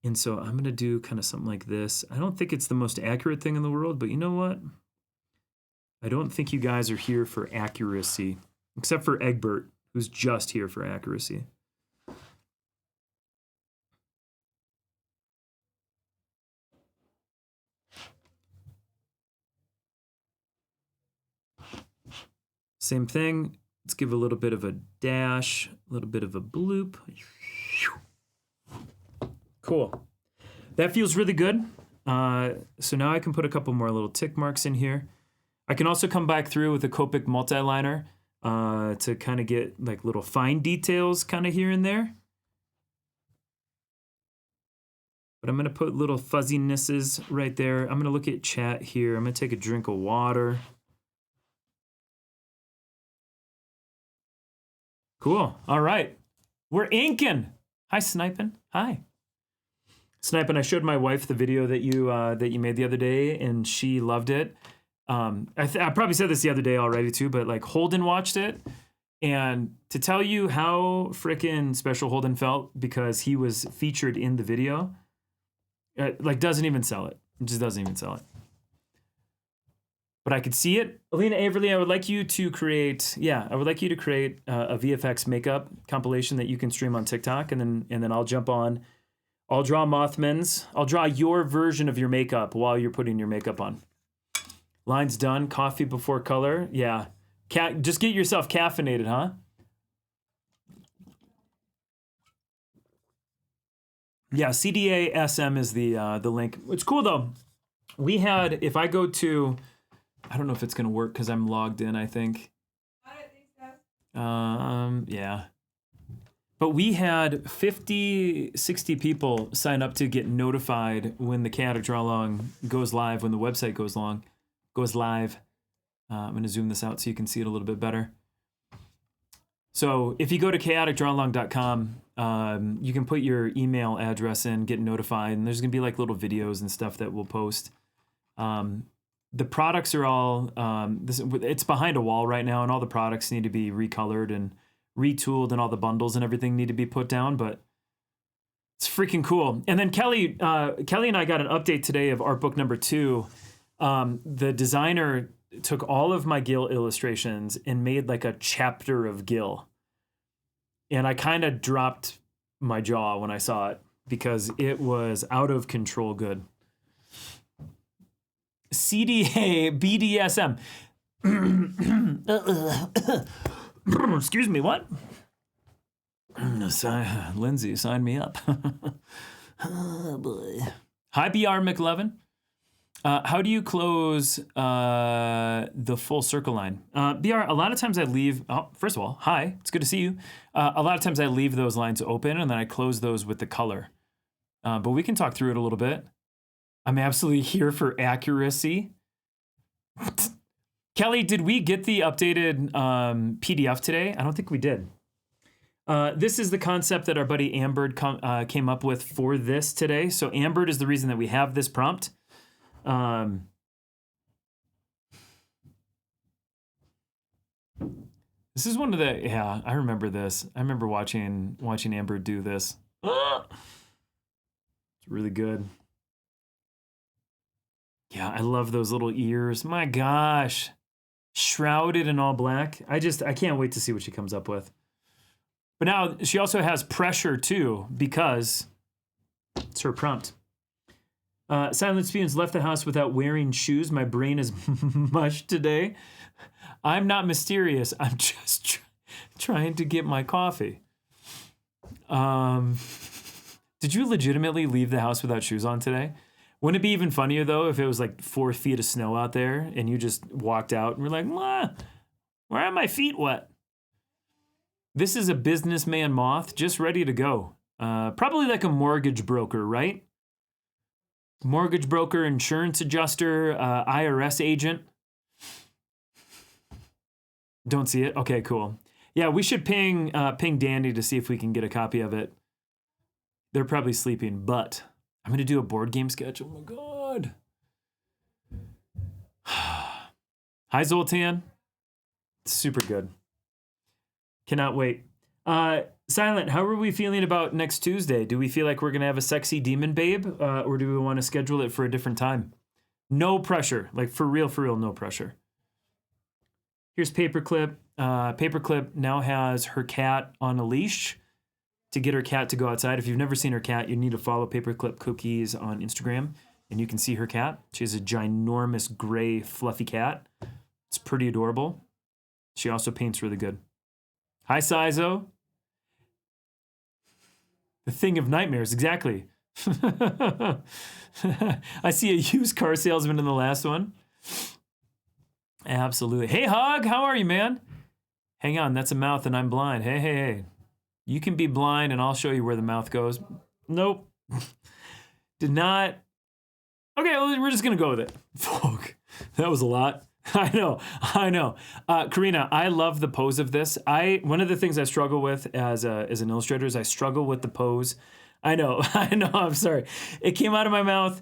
And so I'm going to do kind of something like this. I don't think it's the most accurate thing in the world, but you know what? I don't think you guys are here for accuracy, except for Egbert, who's just here for accuracy. Same thing. Let's give a little bit of a dash, a little bit of a bloop. Cool. That feels really good. So now I can put a couple more little tick marks in here. I can also come back through with a Copic multiliner to kind of get like little fine details kind of here and there. But I'm going to put little fuzzinesses right there. I'm going to look at chat here. I'm going to take a drink of water. Cool. All right. We're inking. Hi, Sniping. Hi. Sniping, I showed my wife the video that you made the other day, and she loved it. I probably said this the other day already too, but like Holden watched it, and to tell you how freaking special Holden felt because he was featured in the video, like doesn't even sell it. It just doesn't even sell it. But I could see it. Alina Averly, I would like you to create a VFX makeup compilation that you can stream on TikTok, and then I'll jump on. I'll draw Mothman's. I'll draw your version of your makeup while you're putting your makeup on. Line's done. Coffee before color. Yeah. Just get yourself caffeinated, huh? Yeah, CDA-SM is the link. It's cool, though. We had, if I go to, I don't know if it's going to work because I'm logged in, I think. I don't think so. Yeah. But we had 50, 60 people sign up to get notified when the Chaotic Draw Along goes live, when the website goes live. I'm going to zoom this out so you can see it a little bit better. So if you go to chaoticdrawalong.com, you can put your email address in, get notified, and there's going to be like little videos and stuff that we'll post. The products are all, it's behind a wall right now, and all the products need to be recolored and retooled, and all the bundles and everything need to be put down, but it's freaking cool. And then Kelly and I got an update today of art book number 2. The designer took all of my Gil illustrations and made like a chapter of Gil. And I kind of dropped my jaw when I saw it because it was out of control good. CDA BDSM. Excuse me, what? Lindsay, sign me up. Oh, boy. Hi, BR McLevin. How do you close the full circle line? BR, a lot of times I leave, first of all, hi, it's good to see you. A lot of times I leave those lines open and then I close those with the color. But we can talk through it a little bit. I'm absolutely here for accuracy. Kelly, did we get the updated PDF today? I don't think we did. This is the concept that our buddy Ambird came up with for this today. So Ambird is the reason that we have this prompt. This is one of the, yeah, I remember this. I remember watching Ambird do this. It's really good. Yeah, I love those little ears. My gosh. Shrouded in all black. I can't wait to see what she comes up with. But now she also has pressure too, because it's her prompt. Silent Spoons left the house without wearing shoes. My brain is mush today. I'm not mysterious. I'm just trying to get my coffee. Did you legitimately leave the house without shoes on today? Wouldn't it be even funnier, though, if it was like 4 feet of snow out there and you just walked out and were like, why are my feet wet? This is a businessman moth just ready to go. Probably like a mortgage broker, right? Mortgage broker, insurance adjuster, IRS agent. Don't see it? Okay, cool. Yeah, we should ping Dandy to see if we can get a copy of it. They're probably sleeping, but I'm going to do a board game sketch. Oh my God. Hi, Zoltan. Super good. Cannot wait. Silent, how are we feeling about next Tuesday? Do we feel like we're going to have a sexy demon babe? Or do we want to schedule it for a different time? No pressure. Like for real, no pressure. Here's Paperclip. Paperclip now has her cat on a leash to get her cat to go outside. If you've never seen her cat, you need to follow Paperclip Cookies on Instagram, and you can see her cat. She has a ginormous gray fluffy cat. It's pretty adorable. She also paints really good. Hi, Sizo. The thing of nightmares, exactly. I see a used car salesman in the last one. Absolutely. Hey, Hog, how are you, man? Hang on, that's a mouth and I'm blind. Hey. You can be blind and I'll show you where the mouth goes. Nope. Did not. Okay, well, we're just going to go with it. Fuck. That was a lot. I know. Karina, I love the pose of this. One of the things I struggle with as an illustrator is I struggle with the pose. I know, I'm sorry. It came out of my mouth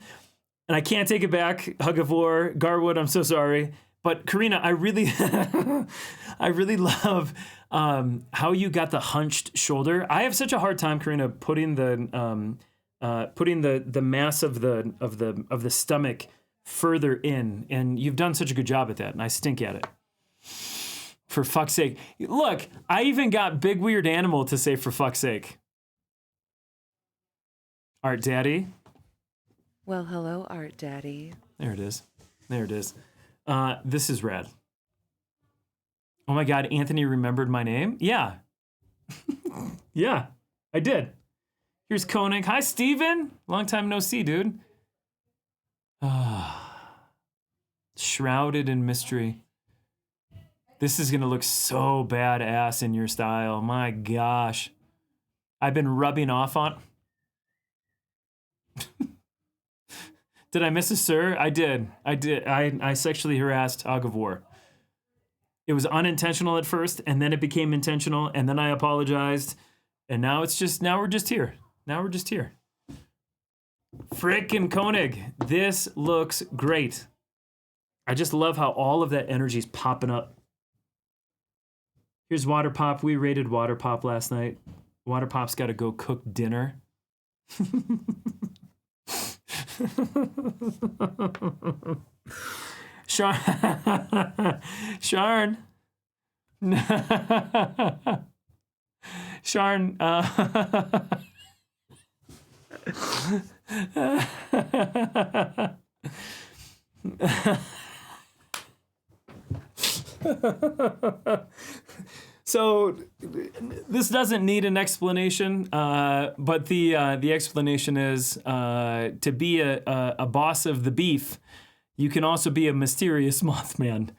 and I can't take it back. Hug of War, Garwood, I'm so sorry. But Karina, I really, I really love how you got the hunched shoulder. I have such a hard time, Karina, putting the mass of the stomach further in, and you've done such a good job at that, and I stink at it. For fuck's sake. Look, I even got Big Weird Animal to say for fuck's sake. Art Daddy. Well, hello, Art Daddy. There it is. This is rad. Oh my God, Anthony remembered my name? Yeah. Yeah, I did. Here's Koenig. Hi, Steven. Long time no see, dude. Shrouded in mystery. This is going to look so badass in your style. My gosh. I've been rubbing off on... Did I miss a sir? I did. I sexually harassed Hog of War. It was unintentional at first, and then it became intentional, and then I apologized, and now we're just here. Frickin' Koenig, this looks great. I just love how all of that energy is popping up. Here's Water Pop. We rated Water Pop last night. Water Pop's got to go cook dinner. Sharn. So this doesn't need an explanation, but the explanation is to be a boss of the beef, you can also be a mysterious Mothman.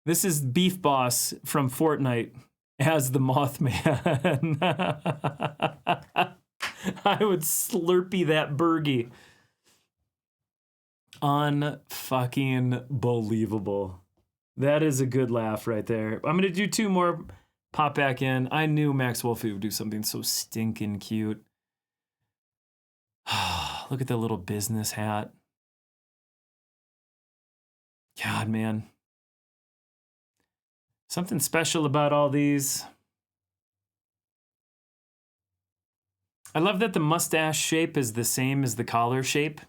This is Beef Boss from Fortnite as the Mothman. I would slurpee that burgie. Unfucking believable. That is a good laugh right there. I'm going to do 2 more, pop back in. I knew Max Wolfie would do something so stinking cute. Look at the little business hat. God, man. Something special about all these. I love that the mustache shape is the same as the collar shape.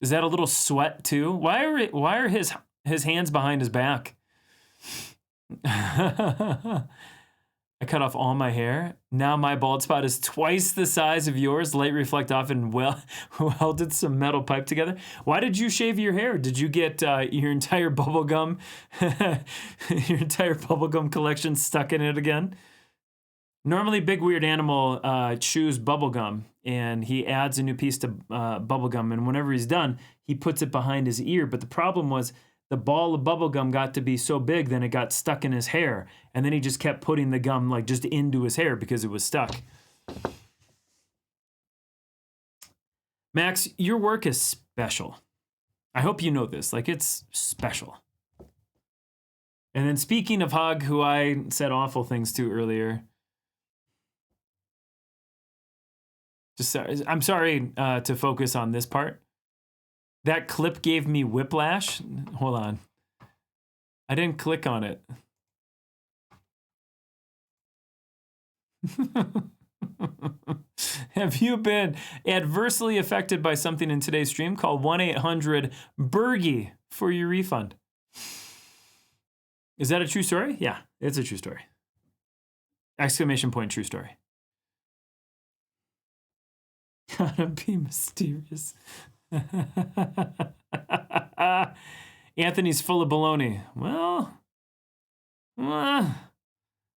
Is that a little sweat too? Why are his hands behind his back? I cut off all my hair. Now my bald spot is twice the size of yours. Light reflect off and welded some metal pipe together. Why did you shave your hair? Did you get your entire bubblegum collection stuck in it again? Normally, Big Weird Animal chews bubblegum, and he adds a new piece to bubblegum, and whenever he's done, he puts it behind his ear. But the problem was the ball of bubblegum got to be so big, then it got stuck in his hair, and then he just kept putting the gum like just into his hair because it was stuck. Max, your work is special. I hope you know this. Like, it's special. And then speaking of Hug, who I said awful things to earlier... I'm sorry to focus on this part. That clip gave me whiplash. Hold on. I didn't click on it. Have you been adversely affected by something in today's stream? Call 1-800-BURGIE for your refund. Is that a true story? Yeah, it's a true story. Exclamation point, true story. Gotta be mysterious. Anthony's full of baloney. Well,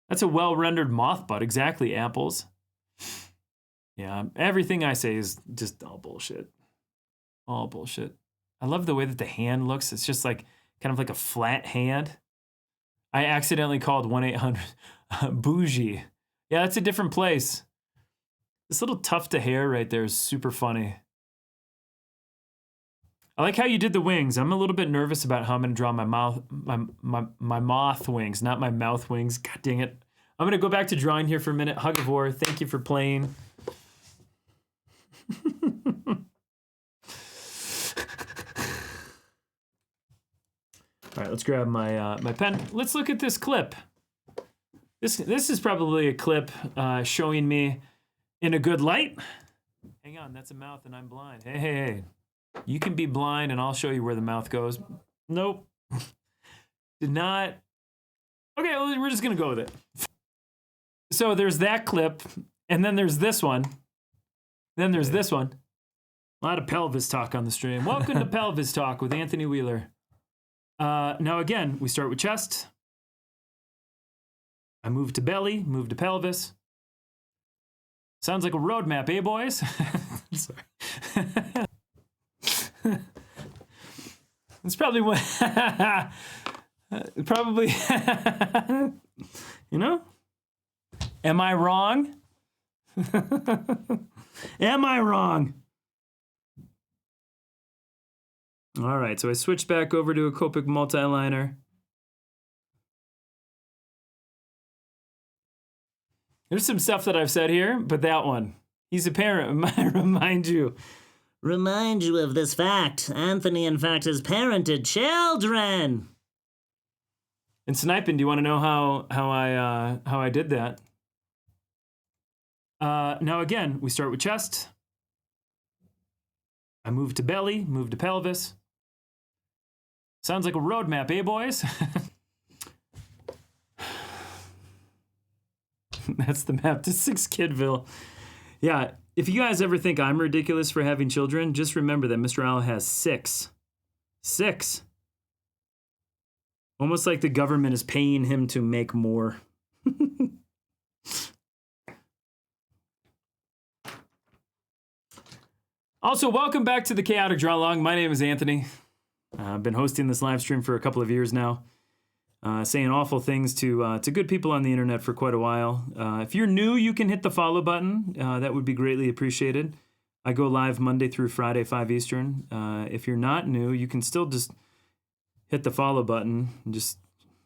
that's a well-rendered moth butt. Exactly, apples. Yeah, everything I say is just all bullshit. All bullshit. I love the way that the hand looks. It's just like kind of like a flat hand. I accidentally called 1-800 bougie. Yeah, that's a different place. This little tuft of hair right there is super funny. I like how you did the wings. I'm a little bit nervous about how I'm going to draw my moth wings, not my mouth wings. God dang it. I'm going to go back to drawing here for a minute. Hugivore, thank you for playing. All right, let's grab my my pen. Let's look at this clip. This is probably a clip showing me in a good light. Hang on, that's a mouth and I'm blind. Hey. You can be blind and I'll show you where the mouth goes. Nope. Did not. Okay, well, we're just going to go with it. So there's that clip, and then there's this one. Then there's this one. A lot of pelvis talk on the stream. Welcome to Pelvis Talk with Anthony Wheeler. Now again, we start with chest. I move to belly, move to pelvis. Sounds like a roadmap, eh, boys? Sorry. It's probably what, probably, you know? Am I wrong? Am I wrong? All right, so I switched back over to a Copic multi-liner. There's some stuff that I've said here, but that one, he's a parent, remind you of this fact. Anthony, in fact, has parented children. And Sniping, do you want to know how I did that? Now again, we start with chest. I move to belly, move to pelvis. Sounds like a roadmap, eh, boys? That's the map to 6 Kidville. Yeah, if you guys ever think I'm ridiculous for having children, just remember that Mr. Owl has 6. 6. Almost like the government is paying him to make more. Also, welcome back to the Chaotic Draw Along. My name is Anthony. I've been hosting this live stream for a couple of years now. Saying awful things to good people on the internet for quite a while. If you're new, you can hit the follow button. That would be greatly appreciated. I go live Monday through Friday, 5 Eastern. If you're not new, you can still just hit the follow button. And just,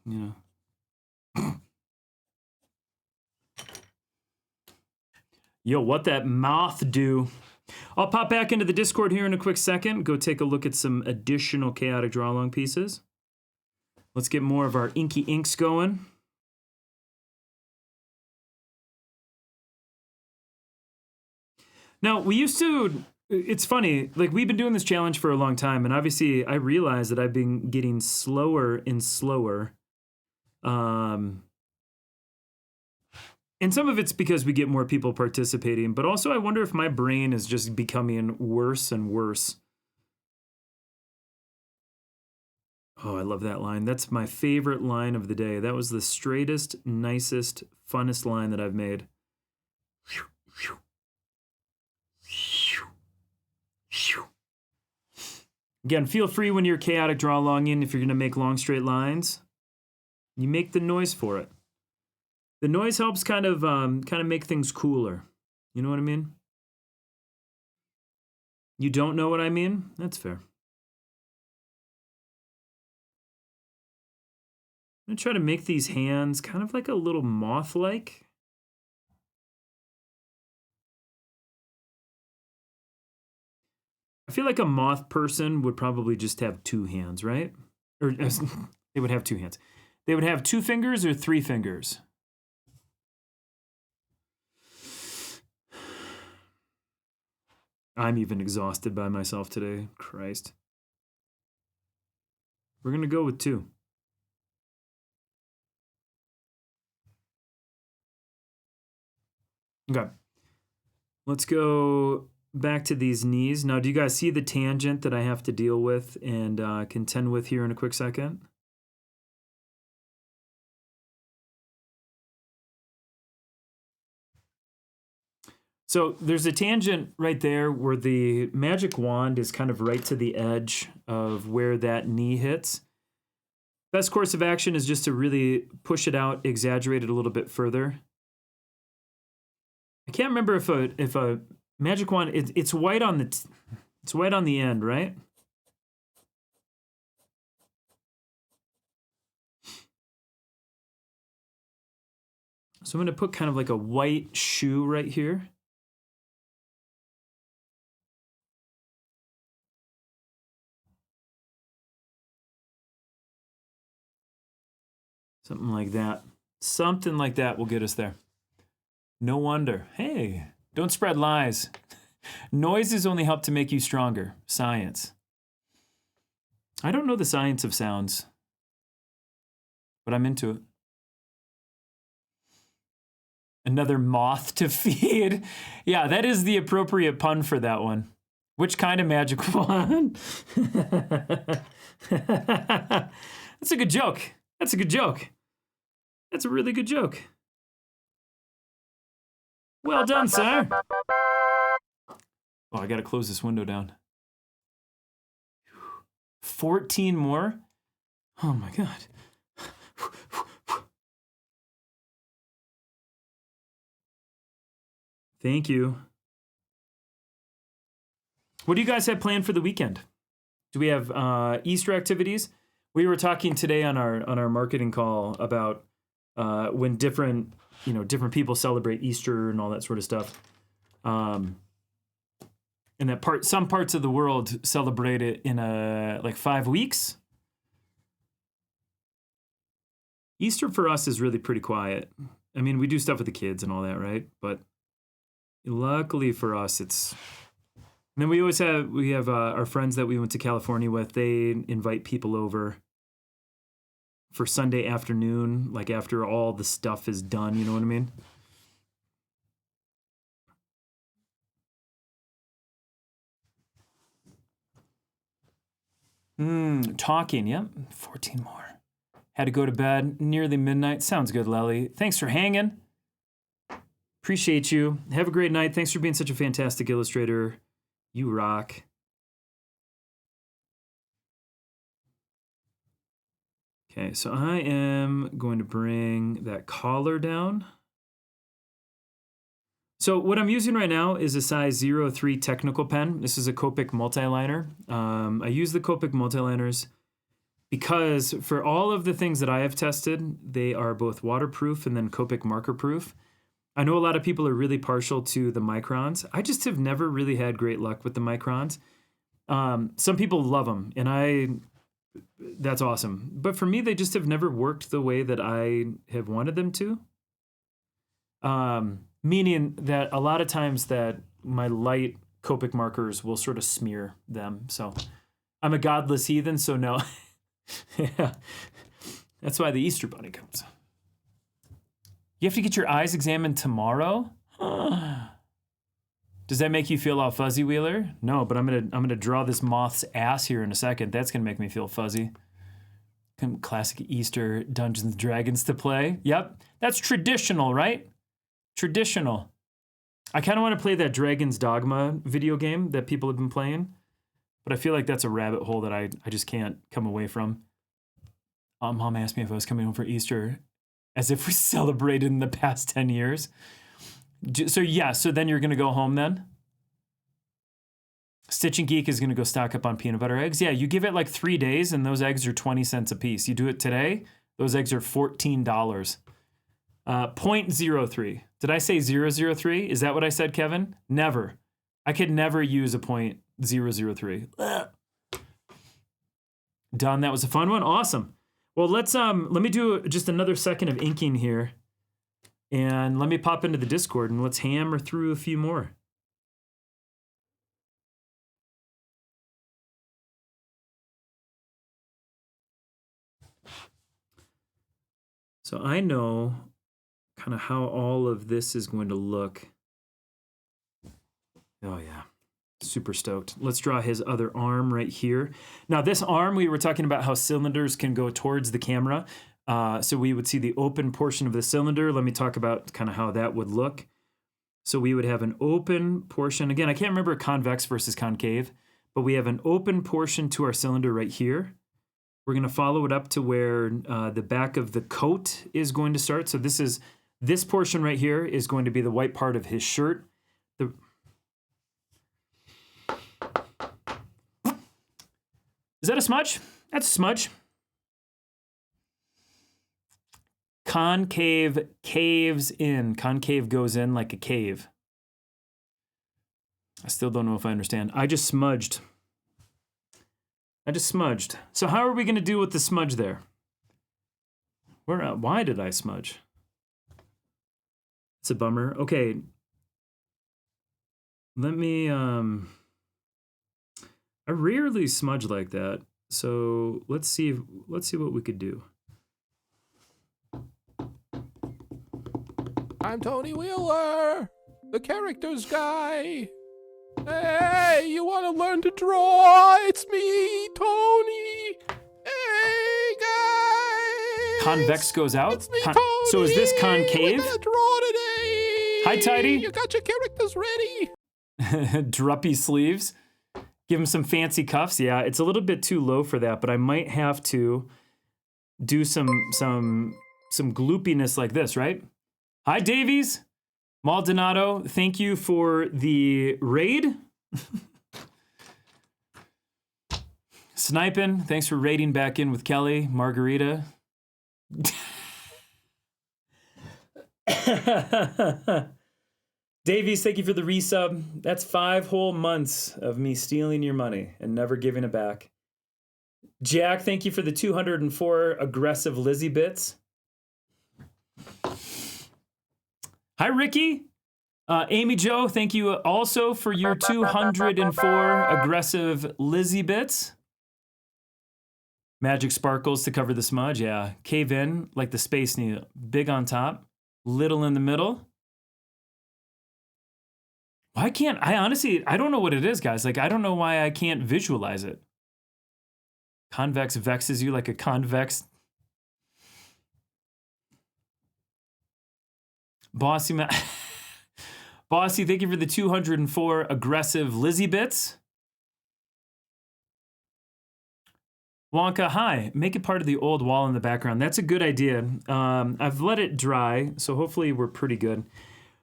you know. Yo, what that moth do? I'll pop back into the Discord here in a quick second. Go take a look at some additional Chaotic Draw Along pieces. Let's get more of our inky inks going. Now, we used to, it's funny, like we've been doing this challenge for a long time, and obviously I realize that I've been getting slower and slower. And some of it's because we get more people participating, but also I wonder if my brain is just becoming worse and worse. Oh, I love that line. That's my favorite line of the day. That was the straightest, nicest, funnest line that I've made. Again, feel free when you're Chaotic Draw Along in, if you're going to make long, straight lines, you make the noise for it. The noise helps kind of make things cooler. You know what I mean? You don't know what I mean? That's fair. I'm going to try to make these hands kind of like a little moth-like. I feel like a moth person would probably just have 2 hands, right? Or they would have 2 hands. They would have 2 fingers or 3 fingers. I'm even exhausted by myself today. Christ. We're going to go with 2. Okay. Let's go back to these knees. Now, do you guys see the tangent that I have to deal with and contend with here in a quick second? So there's a tangent right there where the magic wand is kind of right to the edge of where that knee hits. Best course of action is just to really push it out, exaggerate it a little bit further. I can't remember if a magic wand, it's white on it's white on the end, right? So I'm going to put kind of like a white shoe right here. Something like that. Something like that will get us there. No wonder. Hey, don't spread lies. Noises only help to make you stronger. Science. I don't know the science of sounds, but I'm into it. Another moth to feed. Yeah, that is the appropriate pun for that one. Which kind of magic wand? That's a good joke. That's a good joke. That's a really good joke. Well done, sir. Oh, I gotta close this window down. 14 more? Oh my God. Thank you. What do you guys have planned for the weekend? Do we have Easter activities? We were talking today on our marketing call about when different people celebrate Easter and all that sort of stuff. And that some parts of the world celebrate it in like 5 weeks. Easter for us is really pretty quiet. I mean, we do stuff with the kids and all that, right? But luckily for us, it's. And then we have our friends that we went to California with. They invite people over for Sunday afternoon, like after all the stuff is done. You know what I mean? Talking, yep. 14 more. Had to go to bed nearly midnight. Sounds good, Lely. Thanks for hanging. Appreciate you. Have a great night. Thanks for being such a fantastic illustrator. You rock. Okay, so I am going to bring that collar down. So what I'm using right now is a size 03 technical pen. This is a Copic multiliner. I use the Copic multiliners because for all of the things that I have tested, they are both waterproof and then Copic marker proof. I know a lot of people are really partial to the microns. I just have never really had great luck with the microns. Some people love them, and that's awesome. But for me, they just have never worked the way that I have wanted them to. Meaning that a lot of times that my light Copic markers will sort of smear them. So I'm a godless heathen, so no. Yeah. That's why the Easter Bunny comes. You have to get your eyes examined tomorrow? Does that make you feel all fuzzy, Wheeler? No, but I'm gonna draw this moth's ass here in a second. That's gonna make me feel fuzzy. Classic Easter Dungeons and Dragons to play. Yep, that's traditional, right? Traditional. I kind of want to play that Dragon's Dogma video game that people have been playing, but I feel like that's a rabbit hole that I just can't come away from. Mom asked me if I was coming home for Easter, as if we celebrated in the past 10 years. So yeah, so then you're going to go home then? Stitch and Geek is going to go stock up on peanut butter eggs. Yeah, you give it like 3 days and those eggs are 20 cents a piece. You do it today, those eggs are $14. 0.03. Did I say 003? Is that what I said, Kevin? Never. I could never use a 0.003. Ugh. Done. That was a fun one. Awesome. Well, let me do just another second of inking here. And let me pop into the Discord and let's hammer through a few more. So I know kind of how all of this is going to look. Oh, yeah. super stoked. Let's draw his other arm right here. Now this arm, we were talking about how cylinders can go towards the camera. So we would see the open portion of the cylinder. Let me talk about kind of how that would look. So we would have an open portion. Again, I can't remember convex versus concave, but we have an open portion to our cylinder right here. We're going to follow it up to where the back of the coat is going to start. So this portion right here is going to be the white part of his shirt. Is that a smudge? That's a smudge. Concave caves in. Concave goes in like a cave. I still don't know if I understand. I just smudged. So how are we going to deal with the smudge there? Why did I smudge? It's a bummer. Okay. Let me, I rarely smudge like that. So let's see what we could do. I'm Tony Wheeler, the characters guy. Hey, you want to learn to draw? It's me, Tony. Hey, guys. Convex goes out? It's me, Tony. So is this concave? We're gonna draw today. Hi, Tidy. You got your characters ready? Druppy sleeves. Give him some fancy cuffs. Yeah, it's a little bit too low for that, but I might have to do some gloopiness like this, right? Hi, Davies. Maldonado, thank you for the raid. Sniping, thanks for raiding back in with Kelly. Margarita. Davies, thank you for the resub. That's 5 whole months of me stealing your money and never giving it back. Jack, thank you for the 204 aggressive Lizzie bits. Hi, Ricky. Amy Jo, thank you also for your 204 aggressive Lizzie bits. Magic sparkles to cover the smudge. Yeah, cave in like the Space Needle. Big on top, little in the middle. Why can't I honestly, I don't know what it is, guys. Like, I don't know why I can't visualize it. Convex vexes you like a convex. Bossy, Bossy, thank you for the 204 aggressive Lizzie bits. Wonka, hi. Make it part of the old wall in the background. That's a good idea. I've let it dry, so hopefully we're pretty good.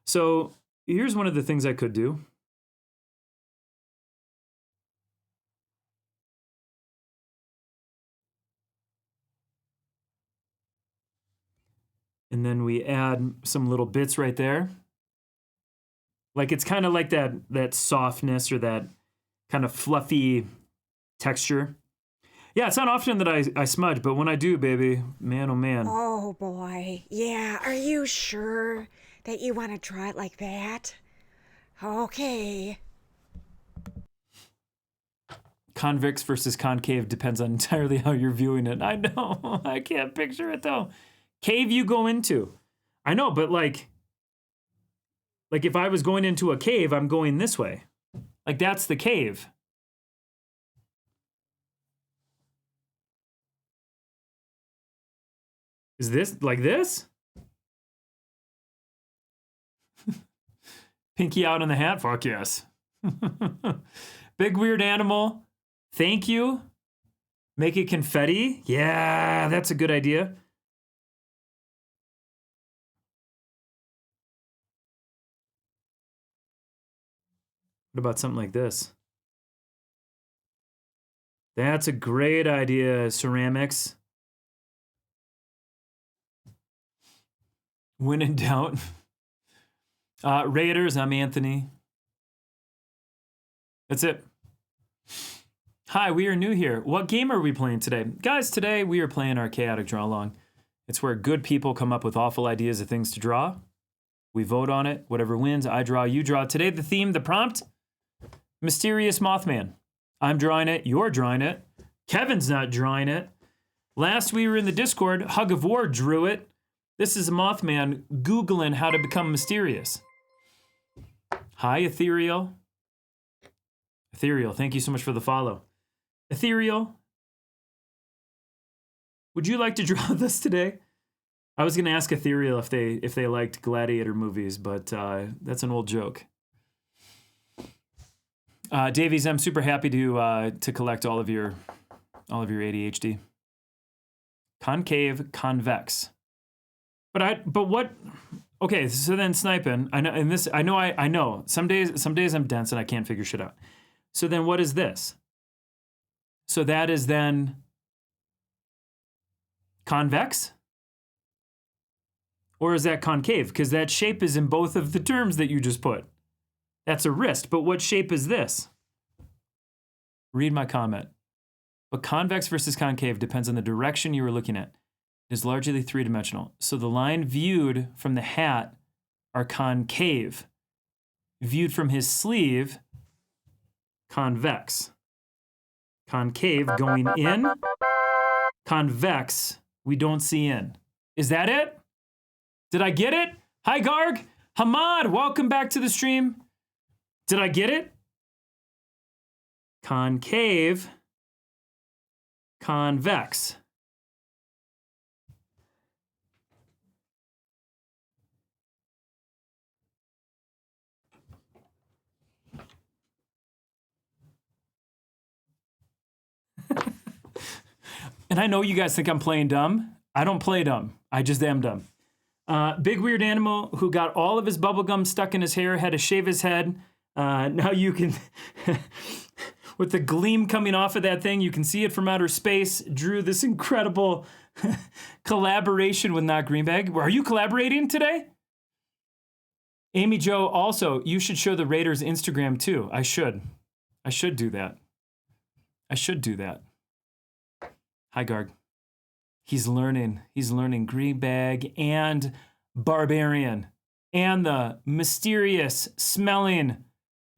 So here's one of the things I could do. And then we add some little bits right there. Like it's kind of like that softness or that kind of fluffy texture. Yeah, it's not often that I smudge, but when I do, baby, man, oh man. Oh boy. Yeah, are you sure that you want to draw it like that? Okay. Convex versus concave depends on entirely how you're viewing it. I know. I can't picture it though. Cave you go into. I know, but like if I was going into a cave, I'm going this way. Like that's the cave. Is this like this? Pinky out on the hat? Fuck yes. Big weird animal. Thank you. Make it confetti. Yeah, that's a good idea. What about something like this? That's a great idea, ceramics. When in doubt. Raiders, I'm Anthony. That's it. Hi, we are new here. What game are we playing today? Guys, today we are playing our Chaotic Draw Along. It's where good people come up with awful ideas of things to draw. We vote on it. Whatever wins, I draw, you draw. Today, the theme, the prompt, Mysterious Mothman. I'm drawing it. You're drawing it. Kevin's not drawing it. Last we were in the Discord, Hug of War drew it. This is a Mothman Googling how to become mysterious. Hi, Ethereal. Ethereal, thank you so much for the follow. Ethereal, would you like to draw this today? I was going to ask Ethereal if they liked Gladiator movies, but that's an old joke. Davies, I'm super happy to collect all of your ADHD. Concave, convex. But what? Okay, so then sniping. I know, and this I know. Some days I'm dense and I can't figure shit out. So then what is this? So that is then convex? Or is that concave? Because that shape is in both of the terms that you just put. That's a wrist, but what shape is this? Read my comment. But convex versus concave depends on the direction you were looking at. It is largely three-dimensional. So the line viewed from the hat are concave. Viewed from his sleeve, convex. Concave going in. Convex, we don't see in. Is that it? Did I get it? Hi, Garg. Hamad, welcome back to the stream. Did I get it? Concave, convex. And I know you guys think I'm playing dumb. I don't play dumb. I just am dumb. Big weird animal who got all of his bubble gum stuck in his hair, had to shave his head. Now you can, with the gleam coming off of that thing, you can see it from outer space. Drew this incredible collaboration with Not Greenbag. Are you collaborating today? Amy Jo, also, you should show the Raiders Instagram too. I should do that. Hi, Garg. He's learning Greenbag and Barbarian and the mysterious smelling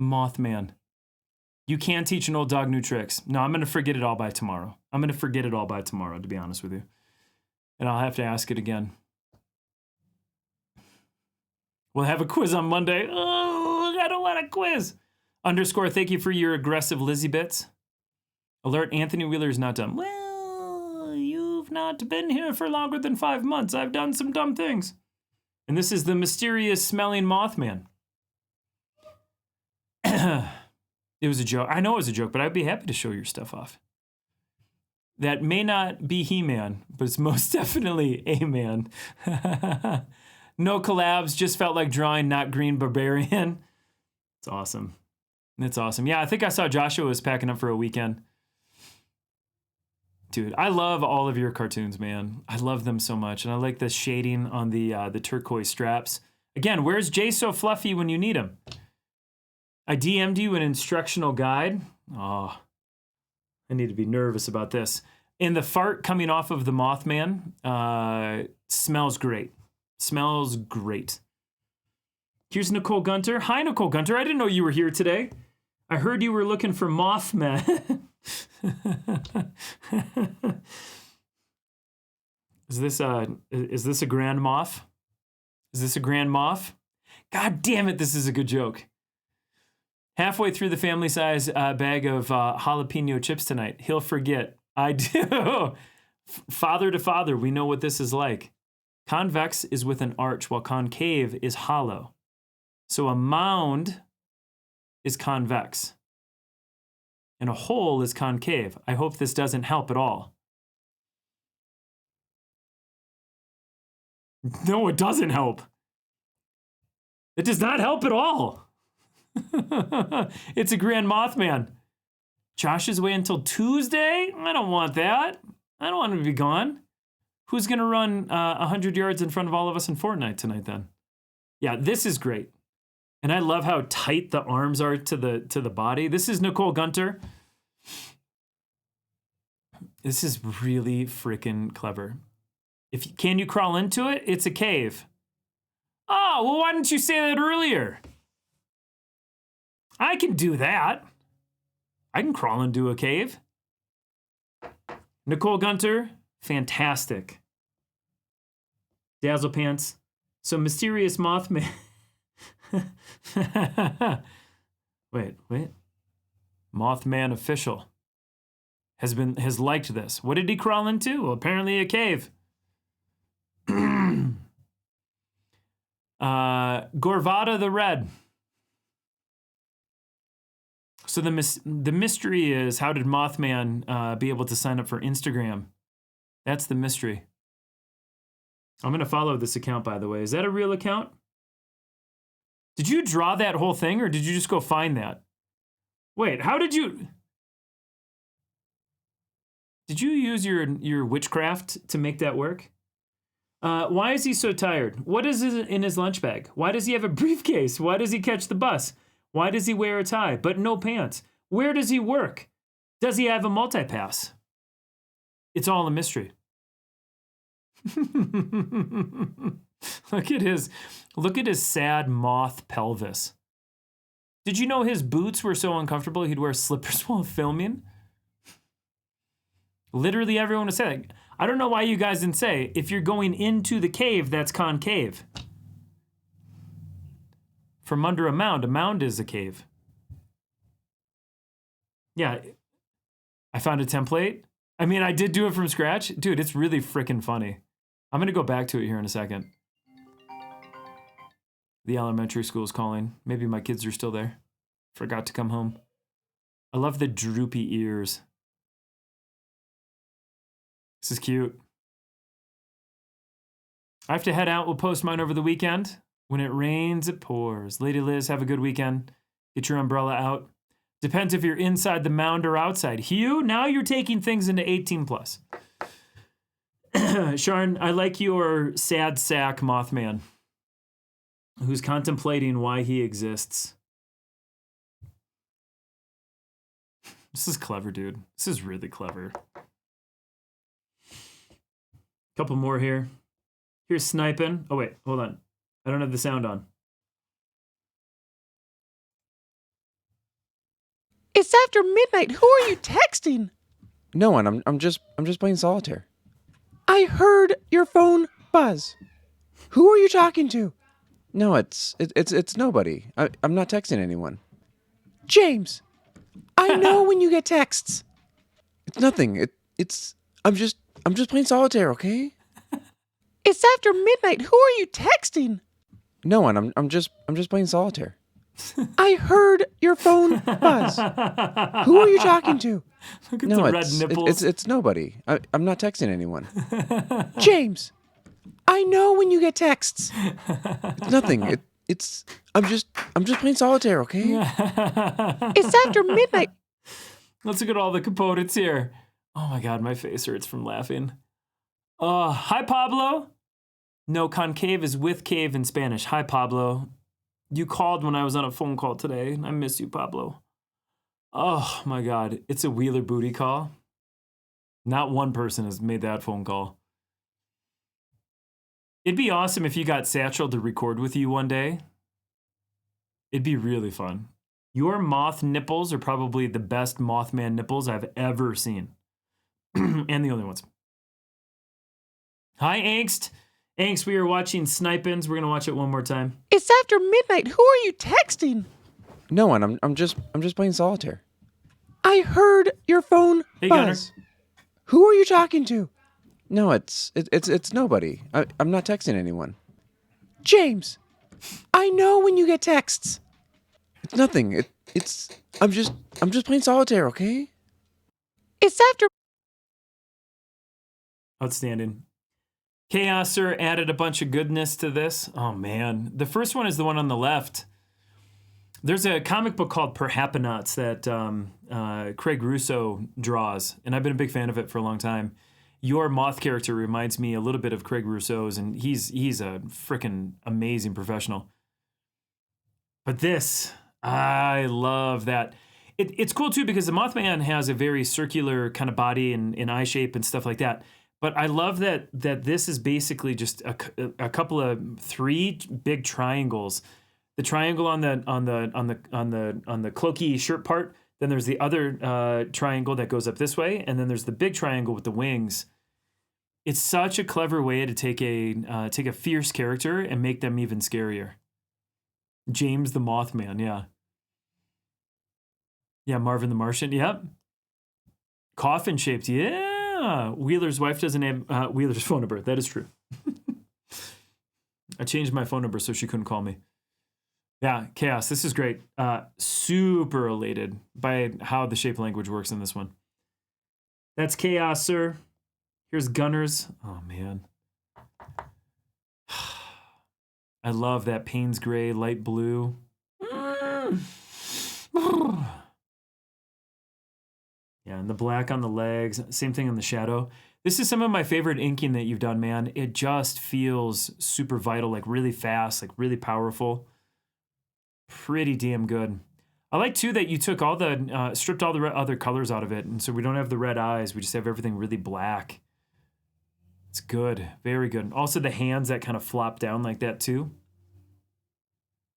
Mothman. You can't teach an old dog new tricks. No, I'm going to forget it all by tomorrow. To be honest with you. And I'll have to ask it again. We'll have a quiz on Monday. Oh, I don't want a quiz. Underscore, thank you for your aggressive Lizzie bits. Alert, Anthony Wheeler is not done. Well, you've not been here for longer than 5 months. I've done some dumb things. And this is the mysterious smelling Mothman. It was a joke. I know it was a joke, but I'd be happy to show your stuff off. That may not be He-Man, but it's most definitely A-Man. No collabs, just felt like drawing Not Green Barbarian. It's awesome. It's awesome. Yeah, I think I saw Joshua was packing up for a weekend. Dude, I love all of your cartoons, man. I love them so much. And I like the shading on the turquoise straps. Again, where's Jay so fluffy when you need him? I DM'd you an instructional guide. Oh, I need to be nervous about this. And the fart coming off of the Mothman smells great. Smells great. Here's Nicole Gunter. Hi, Nicole Gunter. I didn't know you were here today. I heard you were looking for Mothman. Is this a grand moth? Is this a grand moth? God damn it, this is a good joke. Halfway through the family size bag of jalapeno chips tonight. He'll forget. I do. Father to father, we know what this is like. Convex is with an arch, while concave is hollow. So a mound is convex. And a hole is concave. I hope this doesn't help at all. No, it doesn't help. It does not help at all. It's a grand Mothman. Josh is away until Tuesday? I don't want that. I don't want him to be gone. Who's going to run 100 yards in front of all of us in Fortnite tonight then? Yeah, this is great. And I love how tight the arms are to the body. This is Nicole Gunter. This is really freaking clever. Can you crawl into it? It's a cave. Oh, well, why didn't you say that earlier? I can do that. I can crawl into a cave. Nicole Gunter, fantastic. Dazzle Pants. So mysterious Mothman. Wait. Mothman official has liked this. What did he crawl into? Well, apparently a cave. Gorvada the Red. So the mystery is, how did Mothman be able to sign up for Instagram? That's the mystery. I'm going to follow this account, by the way. Is that a real account? Did you draw that whole thing, or did you just go find that? Wait, how did you... Did you use your witchcraft to make that work? Why is he so tired? What is in his lunch bag? Why does he have a briefcase? Why does he catch the bus? Why does he wear a tie but no pants? Where does he work? Does he have a multi-pass? It's all a mystery. Look at his sad moth pelvis. Did you know his boots were so uncomfortable he'd wear slippers while filming? Literally everyone would say that. I don't know why you guys didn't say, if you're going into the cave, that's concave. From under a mound is a cave. Yeah, I found a template. I mean, I did do it from scratch. Dude, it's really freaking funny. I'm gonna go back to it here in a second. The elementary school is calling. Maybe my kids are still there. Forgot to come home. I love the droopy ears. This is cute. I have to head out. We'll post mine over the weekend. When it rains, it pours. Lady Liz, have a good weekend. Get your umbrella out. Depends if you're inside the mound or outside. Hugh, now you're taking things into 18 plus. Sharn, I like your sad sack Mothman, who's contemplating why he exists. This is clever, dude. This is really clever. Couple more here. Here's sniping. Oh, wait, hold on. I don't have the sound on. It's after midnight. Who are you texting? No one. I'm just playing solitaire. I heard your phone buzz. Who are you talking to? No, it's nobody. I'm not texting anyone. James, I know when you get texts. It's nothing. I'm just playing solitaire, okay? It's after midnight. Who are you texting? No one. I'm just playing solitaire. I heard your phone buzz. Who are you talking to? Look at no, the red nipples. It's nobody. I'm not texting anyone. James, I know when you get texts. It's nothing. I'm just playing solitaire, okay? It's after midnight. Let's look at all the components here. Oh my God, my face hurts from laughing. Hi, Pablo. No, concave is with cave in Spanish. Hi, Pablo. You called when I was on a phone call today. I miss you, Pablo. Oh my God, it's a Wheeler booty call. Not one person has made that phone call. It'd be awesome if you got Satchel to record with you one day. It'd be really fun. Your moth nipples are probably the best Mothman nipples I've ever seen. And the only ones. Hi, Angst. Angst, we are watching Snipins. We're going to watch it one more time. It's after midnight. Who are you texting? No one. I'm just playing solitaire. I heard your phone buzz. Who are you talking to? No, it's nobody. I'm not texting anyone. James, I know when you get texts. It's nothing. I'm just playing solitaire, okay? It's after. Outstanding. Chaoser added a bunch of goodness to this. Oh man, the first one is the one on the left. There's a comic book called Perhapanauts that Craig Russo draws, and I've been a big fan of it for a long time. Your moth character reminds me a little bit of Craig Russo's, and he's a freaking amazing professional. But this, I love that. It's cool too because the Mothman has a very circular kind of body and eye shape and stuff like that. But I love that this is basically just a couple of three big triangles. The triangle on the cloaky shirt part. Then there's the other triangle that goes up this way, and then there's the big triangle with the wings. It's such a clever way to take a fierce character and make them even scarier. James the Mothman, yeah. Yeah, Marvin the Martian. Yep. Coffin shaped. Yeah. Wheeler's wife doesn't have Wheeler's phone number. That is true. I changed my phone number so she couldn't call me. Yeah, Chaos. This is great. Super elated by how the shape language works in this one. That's Chaos, sir. Here's Gunners. Oh, man. I love that Payne's gray, light blue. Yeah, and the black on the legs. Same thing on the shadow. This is some of my favorite inking that you've done, man. It just feels super vital, like really fast, like really powerful. Pretty damn good. I like, too, that you took all the, stripped all the other colors out of it. And so we don't have the red eyes. We just have everything really black. It's good. Very good. Also, the hands that kind of flop down like that, too.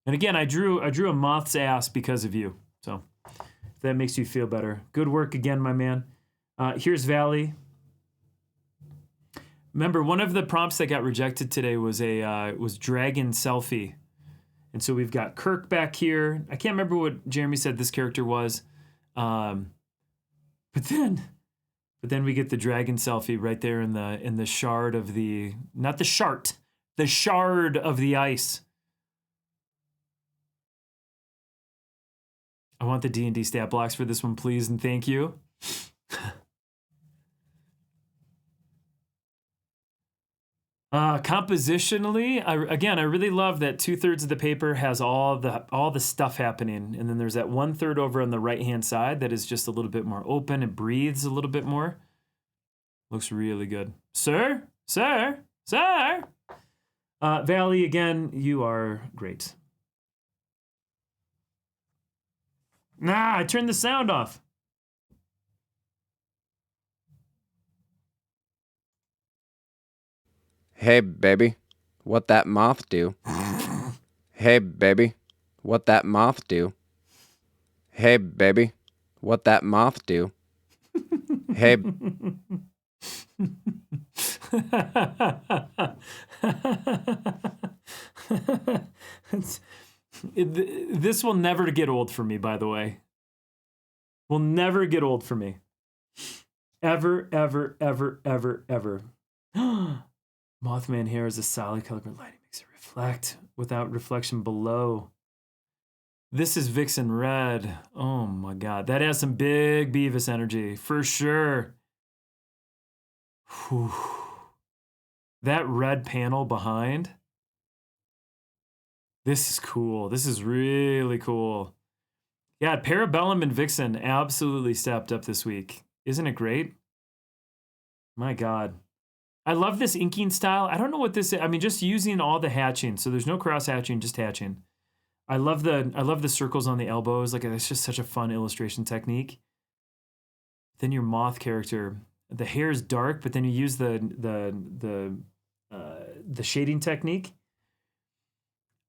And again, I drew a moth's ass because of you. So if that makes you feel better. Good work again, my man. Here's Valley. Remember, one of the prompts that got rejected today was was dragon selfie. And so we've got Kirk back here. I can't remember what Jeremy said this character was. But then we get the dragon selfie right there in the shard of the, not the shart, the shard of the ice. I want the D&D stat blocks for this one, please, and thank you. Compositionally, I really love that 2/3 of the paper has all the stuff happening, and then there's that 1/3 over on the right-hand side that is just a little bit more open. It breathes a little bit more. Looks really good. Sir. Valley, again, you are great. Nah, I turned the sound off. Hey, baby, what that moth do? Hey, baby, what that moth do? Hey, baby, what that moth do? Hey. This will never get old for me, by the way. Will never get old for me. Ever, ever, ever, ever, ever. Mothman hair is a solid color, but lighting makes it reflect without reflection below. This is Vixen Red. Oh my God. That has some big Beavis energy, for sure. Whew. That red panel behind. This is cool. This is really cool. Yeah, Parabellum and Vixen absolutely stepped up this week. Isn't it great? My God. I love this inking style. I don't know what this is. I mean, just using all the hatching. So there's no cross hatching, just hatching. I love the circles on the elbows. Like, it's just such a fun illustration technique. Then your moth character, the hair is dark, but then you use the shading technique.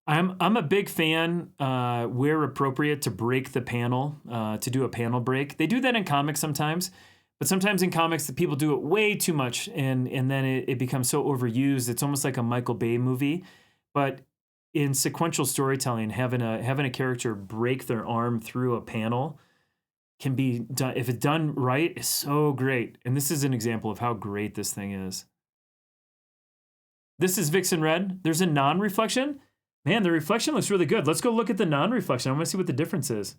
I'm a big fan, where appropriate, to break the panel, to do a panel break. They do that in comics sometimes, but sometimes in comics the people do it way too much, and then it becomes so overused. It's almost like a Michael Bay movie. But in sequential storytelling, having a character break their arm through a panel can be done, if it's done right, is so great. And this is an example of how great this thing is. This is Vixen Red. There's a non-reflection. Man, the reflection looks really good. Let's go look at the non-reflection. I want to see what the difference is.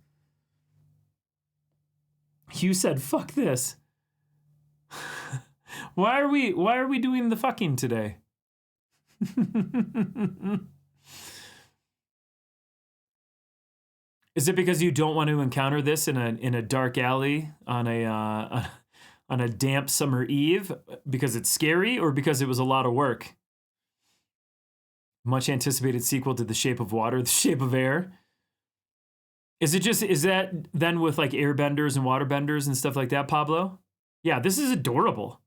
Hugh said, fuck this. Why are we doing the fucking today? Is it because you don't want to encounter this in a dark alley on a damp summer eve because it's scary, or because it was a lot of work? Much anticipated sequel to The Shape of Water, The Shape of Air. Is that then with like airbenders and waterbenders and stuff like that, Pablo? Yeah, this is adorable.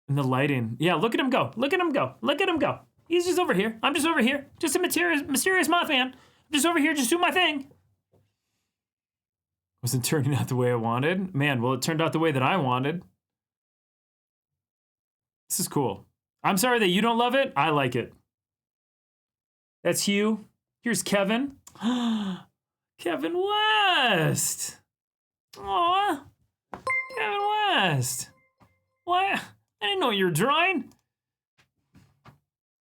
And the lighting. Yeah, look at him go. Look at him go. Look at him go. He's just over here. I'm just over here. Just a mysterious Mothman. I'm just over here, just doing my thing. Wasn't turning out the way I wanted. Man, well, it turned out the way that I wanted. This is cool. I'm sorry that you don't love it. I like it. That's Hugh. Here's Kevin. Kevin West. Aw. Kevin West. What? I didn't know you were drawing.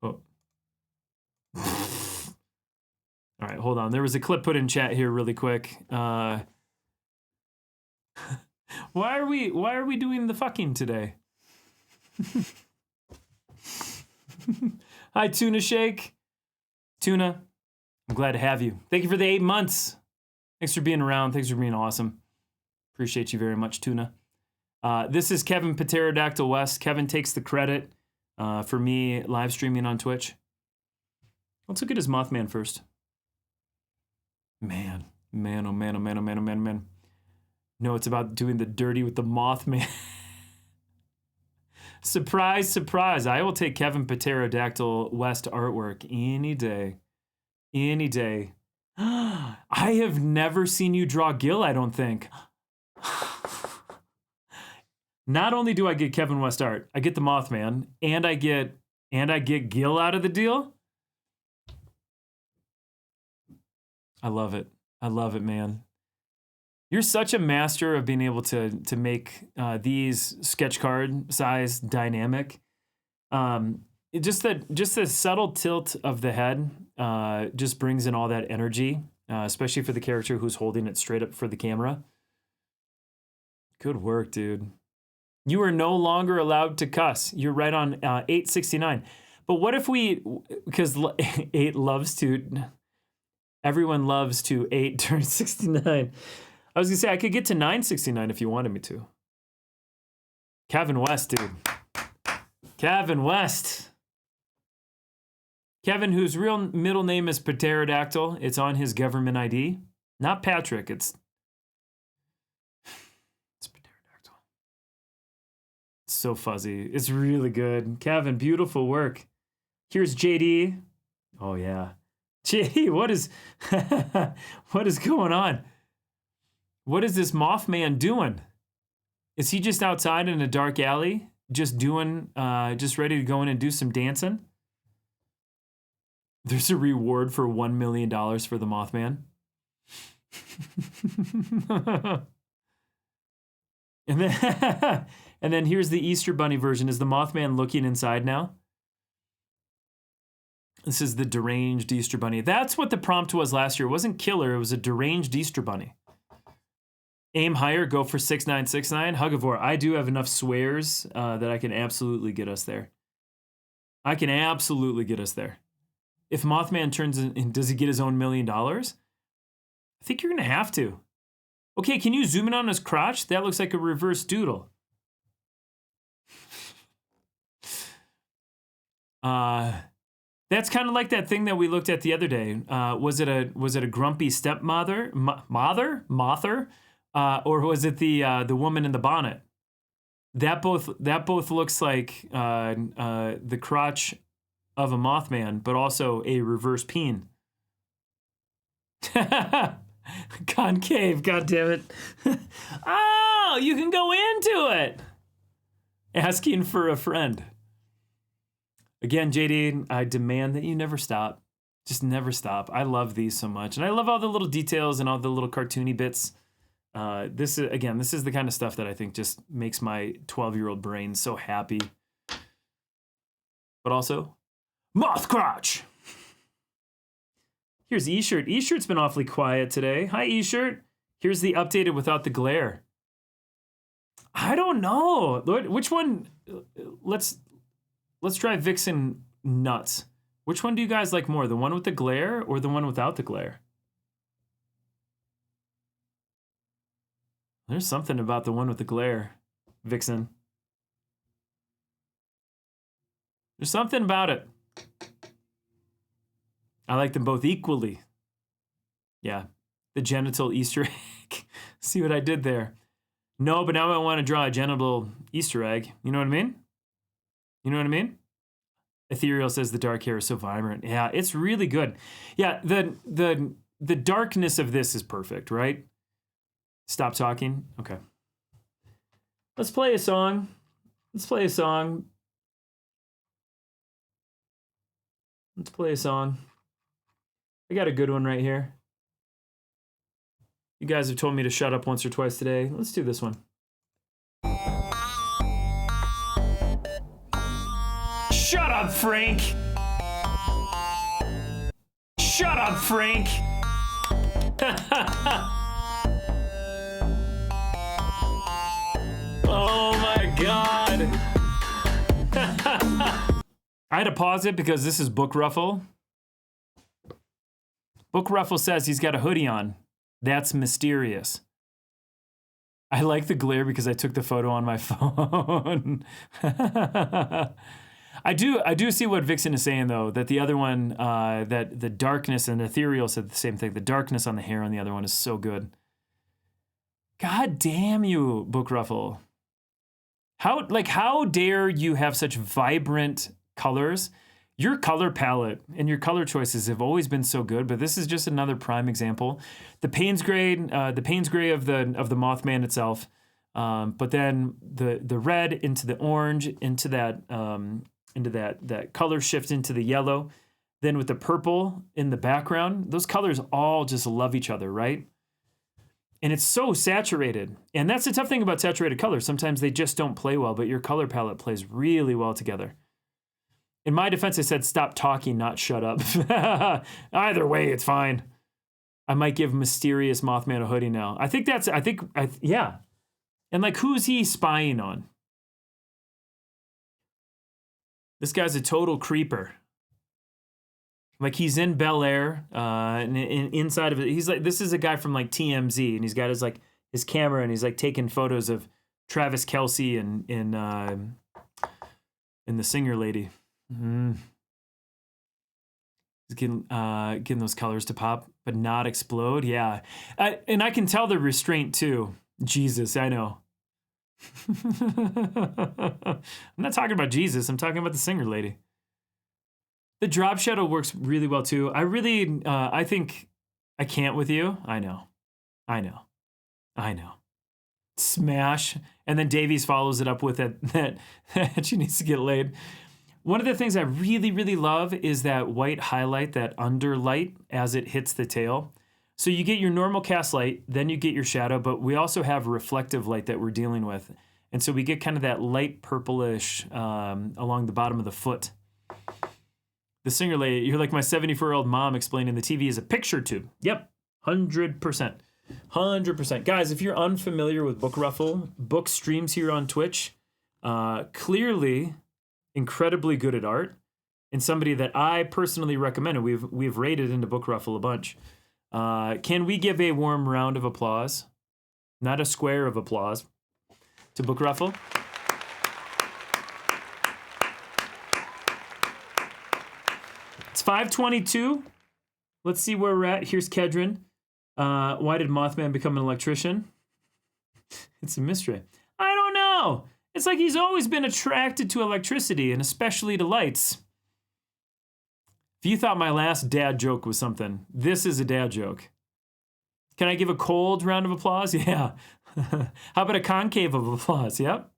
Oh. All right, hold on. There was a clip put in chat here really quick. Why are we doing the fucking today? Hi, Tuna Shake. Tuna, I'm glad to have you. Thank you for the 8 months. Thanks for being around. Thanks for being awesome. Appreciate you very much, Tuna. This is Kevin Pterodactyl West. Kevin takes the credit for me live streaming on Twitch. Let's look at his Mothman first. Man. No, it's about doing the dirty with the Mothman. Surprise, surprise. I will take Kevin Pterodactyl West artwork any day. Any day. I have never seen you draw Gil, I don't think. Not only do I get Kevin West art, I get the Mothman, and I get Gil out of the deal. I love it. I love it, man. You're such a master of being able to make these sketch card size dynamic. Just the subtle tilt of the head just brings in all that energy, especially for the character who's holding it straight up for the camera. Good work, dude. You are no longer allowed to cuss. You're right on 869. But what if because 8 loves to, everyone loves to 8 turn 69. I was gonna say I could get to 969 if you wanted me to. Kevin West, dude. Kevin West. Kevin, whose real middle name is Pterodactyl. It's on his government ID. Not Patrick, it's Pterodactyl. It's so fuzzy. It's really good. Kevin, beautiful work. Here's JD. Oh yeah. JD, what is going on? What is this Mothman doing? Is he just outside in a dark alley, just ready to go in and do some dancing? There's a reward for $1 million for the Mothman. and then here's the Easter Bunny version. Is the Mothman looking inside now? This is the deranged Easter Bunny. That's what the prompt was last year. It wasn't killer. It was a deranged Easter Bunny. Aim higher, go for 6969. Hugivore, I do have enough swears that I can absolutely get us there. I can absolutely get us there. If Mothman turns in, does he get his own $1 million? I think you're going to have to. Okay, can you zoom in on his crotch? That looks like a reverse doodle. That's kind of like that thing that we looked at the other day. Was it a grumpy stepmother? Mother? Or was it the woman in the bonnet? That both looks like the crotch of a Mothman, but also a reverse peen. Concave, God damn it! Oh, you can go into it. Asking for a friend. Again, JD, I demand that you never stop. Just never stop. I love these so much, and I love all the little details and all the little cartoony bits. This is the kind of stuff that I think just makes my 12-year-old brain so happy. But also, moth crotch. Here's E-Shirt. E-Shirt's been awfully quiet today. Hi, E-Shirt. Here's the updated without the glare. I don't know. Lord, which one? Let's try Vixen nuts. Which one do you guys like more? The one with the glare or the one without the glare? There's something about the one with the glare, Vixen. There's something about it. I like them both equally. Yeah, the genital Easter egg. See what I did there? No, but now I want to draw a genital Easter egg. You know what I mean? You know what I mean? Ethereal says the dark hair is so vibrant. Yeah, it's really good. Yeah, the darkness of this is perfect, right? Stop talking? Okay. Let's play a song. Let's play a song. Let's play a song. I got a good one right here. You guys have told me to shut up once or twice today. Let's do this one. Shut up, Frank! Shut up, Frank! Oh my God! I had to pause it because this is Book Ruffle. Book Ruffle says he's got a hoodie on. That's mysterious. I like the glare because I took the photo on my phone. I do see what Vixen is saying though, that the other one, that the darkness, and Ethereal said the same thing. The darkness on the hair on the other one is so good. God damn you, Book Ruffle. How dare you have such vibrant colors? Your color palette and your color choices have always been so good, but this is just another prime example. The Payne's gray of the Mothman itself, but then the red into the orange into that color shift into the yellow, then with the purple in the background. Those colors all just love each other, right? And it's so saturated. And that's the tough thing about saturated colors. Sometimes they just don't play well, but your color palette plays really well together. In my defense, I said, stop talking, not shut up. Either way, it's fine. I might give Mysterious Mothman a hoodie now. Yeah. And like, who's he spying on? This guy's a total creeper. Like, he's in Bel Air, and inside of it, he's like, this is a guy from like TMZ, and he's got his camera, and he's like taking photos of Travis Kelce and the singer lady. Mm-hmm. He's getting those colors to pop, but not explode. Yeah, and I can tell the restraint too. Jesus, I know. I'm not talking about Jesus. I'm talking about the singer lady. The drop shadow works really well too. I think I can't with you. I know. Smash. And then Davies follows it up with that she needs to get laid. One of the things I really, really love is that white highlight, that underlight as it hits the tail. So you get your normal cast light, then you get your shadow, but we also have reflective light that we're dealing with. And so we get kind of that light purplish along the bottom of the foot. The singer lady, you're like my 74-year-old mom explaining the TV is a picture tube. Yep, 100%. 100%. Guys, if you're unfamiliar with Book Ruffle, book streams here on Twitch. Clearly incredibly good at art, and somebody that I personally recommend, and we've rated into Book Ruffle a bunch. Can we give a warm round of applause, not a square of applause, to Book Ruffle? It's 5:22. Let's see where we're at. Here's Kedron. Why did Mothman become an electrician? It's a mystery. I don't know. It's like he's always been attracted to electricity, and especially to lights. If you thought my last dad joke was something, this is a dad joke. Can I give a cold round of applause? Yeah. How about a concave of applause? Yep.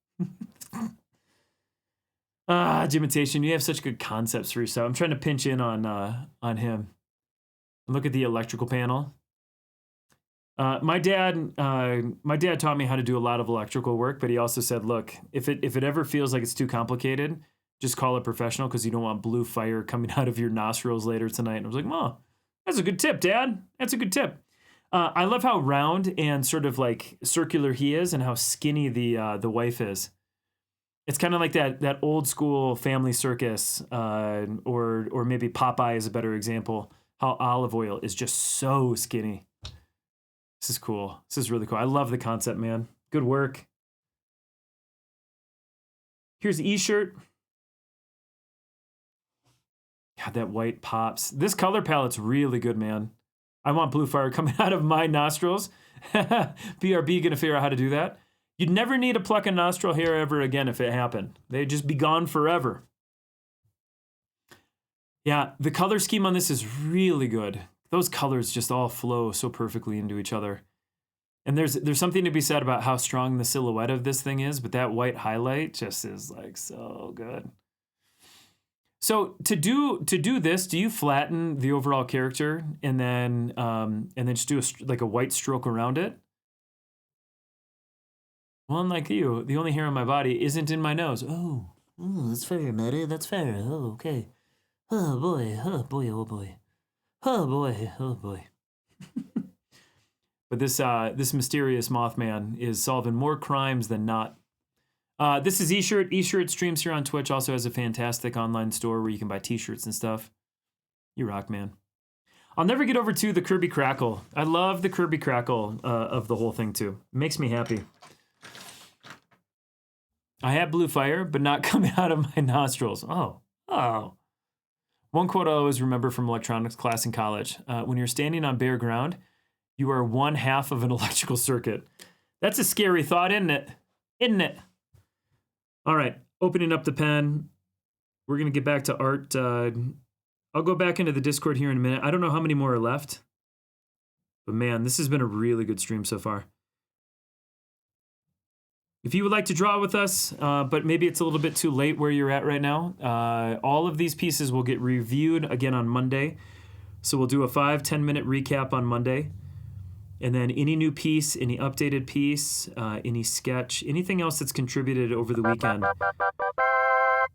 Jimitation, you have such good concepts for yourself. I'm trying to pinch in on him. Look at the electrical panel. My dad taught me how to do a lot of electrical work, but he also said, look, if it ever feels like it's too complicated, just call a professional because you don't want blue fire coming out of your nostrils later tonight. And I was like, oh, that's a good tip, Dad. That's a good tip. I love how round and sort of like circular he is and how skinny the wife is. It's kind of like that old school family circus, or maybe Popeye is a better example, how Olive Oyl is just so skinny. This is cool. This is really cool. I love the concept, man. Good work. Here's E-shirt. God, that white pops. This color palette's really good, man. I want blue fire coming out of my nostrils. BRB gonna figure out how to do that. You'd never need to pluck a nostril hair ever again if it happened. They'd just be gone forever. Yeah, the color scheme on this is really good. Those colors just all flow so perfectly into each other. And there's something to be said about how strong the silhouette of this thing is, but that white highlight just is like so good. So to do this, do you flatten the overall character and then just do like a white stroke around it? Well, unlike you, the only hair on my body isn't in my nose. Oh, that's fair, Maddie. That's fair. Oh, okay. Oh boy. Oh boy. Oh boy. Oh boy. Oh boy. But this mysterious Mothman is solving more crimes than not. This is eShirt. eShirt streams here on Twitch. Also has a fantastic online store where you can buy T-shirts and stuff. You rock, man. I'll never get over to the Kirby crackle. I love the Kirby crackle of the whole thing too. It makes me happy. I have blue fire, but not coming out of my nostrils. Oh. One quote I always remember from electronics class in college. When you're standing on bare ground, you are one half of an electrical circuit. That's a scary thought, isn't it? Isn't it? All right, opening up the pen. We're going to get back to art. I'll go back into the Discord here in a minute. I don't know how many more are left. But man, this has been a really good stream so far. If you would like to draw with us, but maybe it's a little bit too late where you're at right now, all of these pieces will get reviewed again on Monday. So we'll do a 5-10 minute recap on Monday. And then any new piece, any updated piece, any sketch, anything else that's contributed over the weekend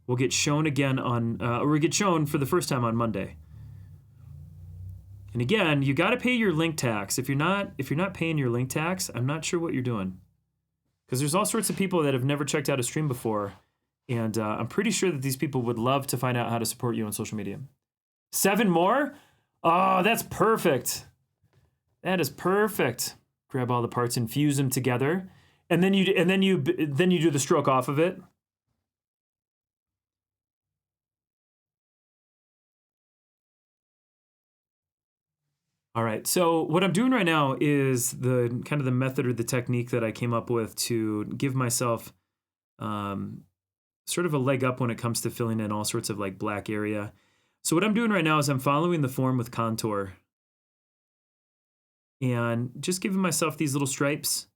will get shown again on, or get shown for the first time on Monday. And again, you got to pay your link tax. If you're not paying your link tax, I'm not sure what you're doing. Because there's all sorts of people that have never checked out a stream before. And I'm pretty sure that these people would love to find out how to support you on social media. 7 more? Oh, that's perfect. That is perfect. Grab all the parts and fuse them together. And then you do the stroke off of it. All right, so what I'm doing right now is the kind of the method or the technique that I came up with to give myself sort of a leg up when it comes to filling in all sorts of like black area. So what I'm doing right now is I'm following the form with contour and just giving myself these little stripes.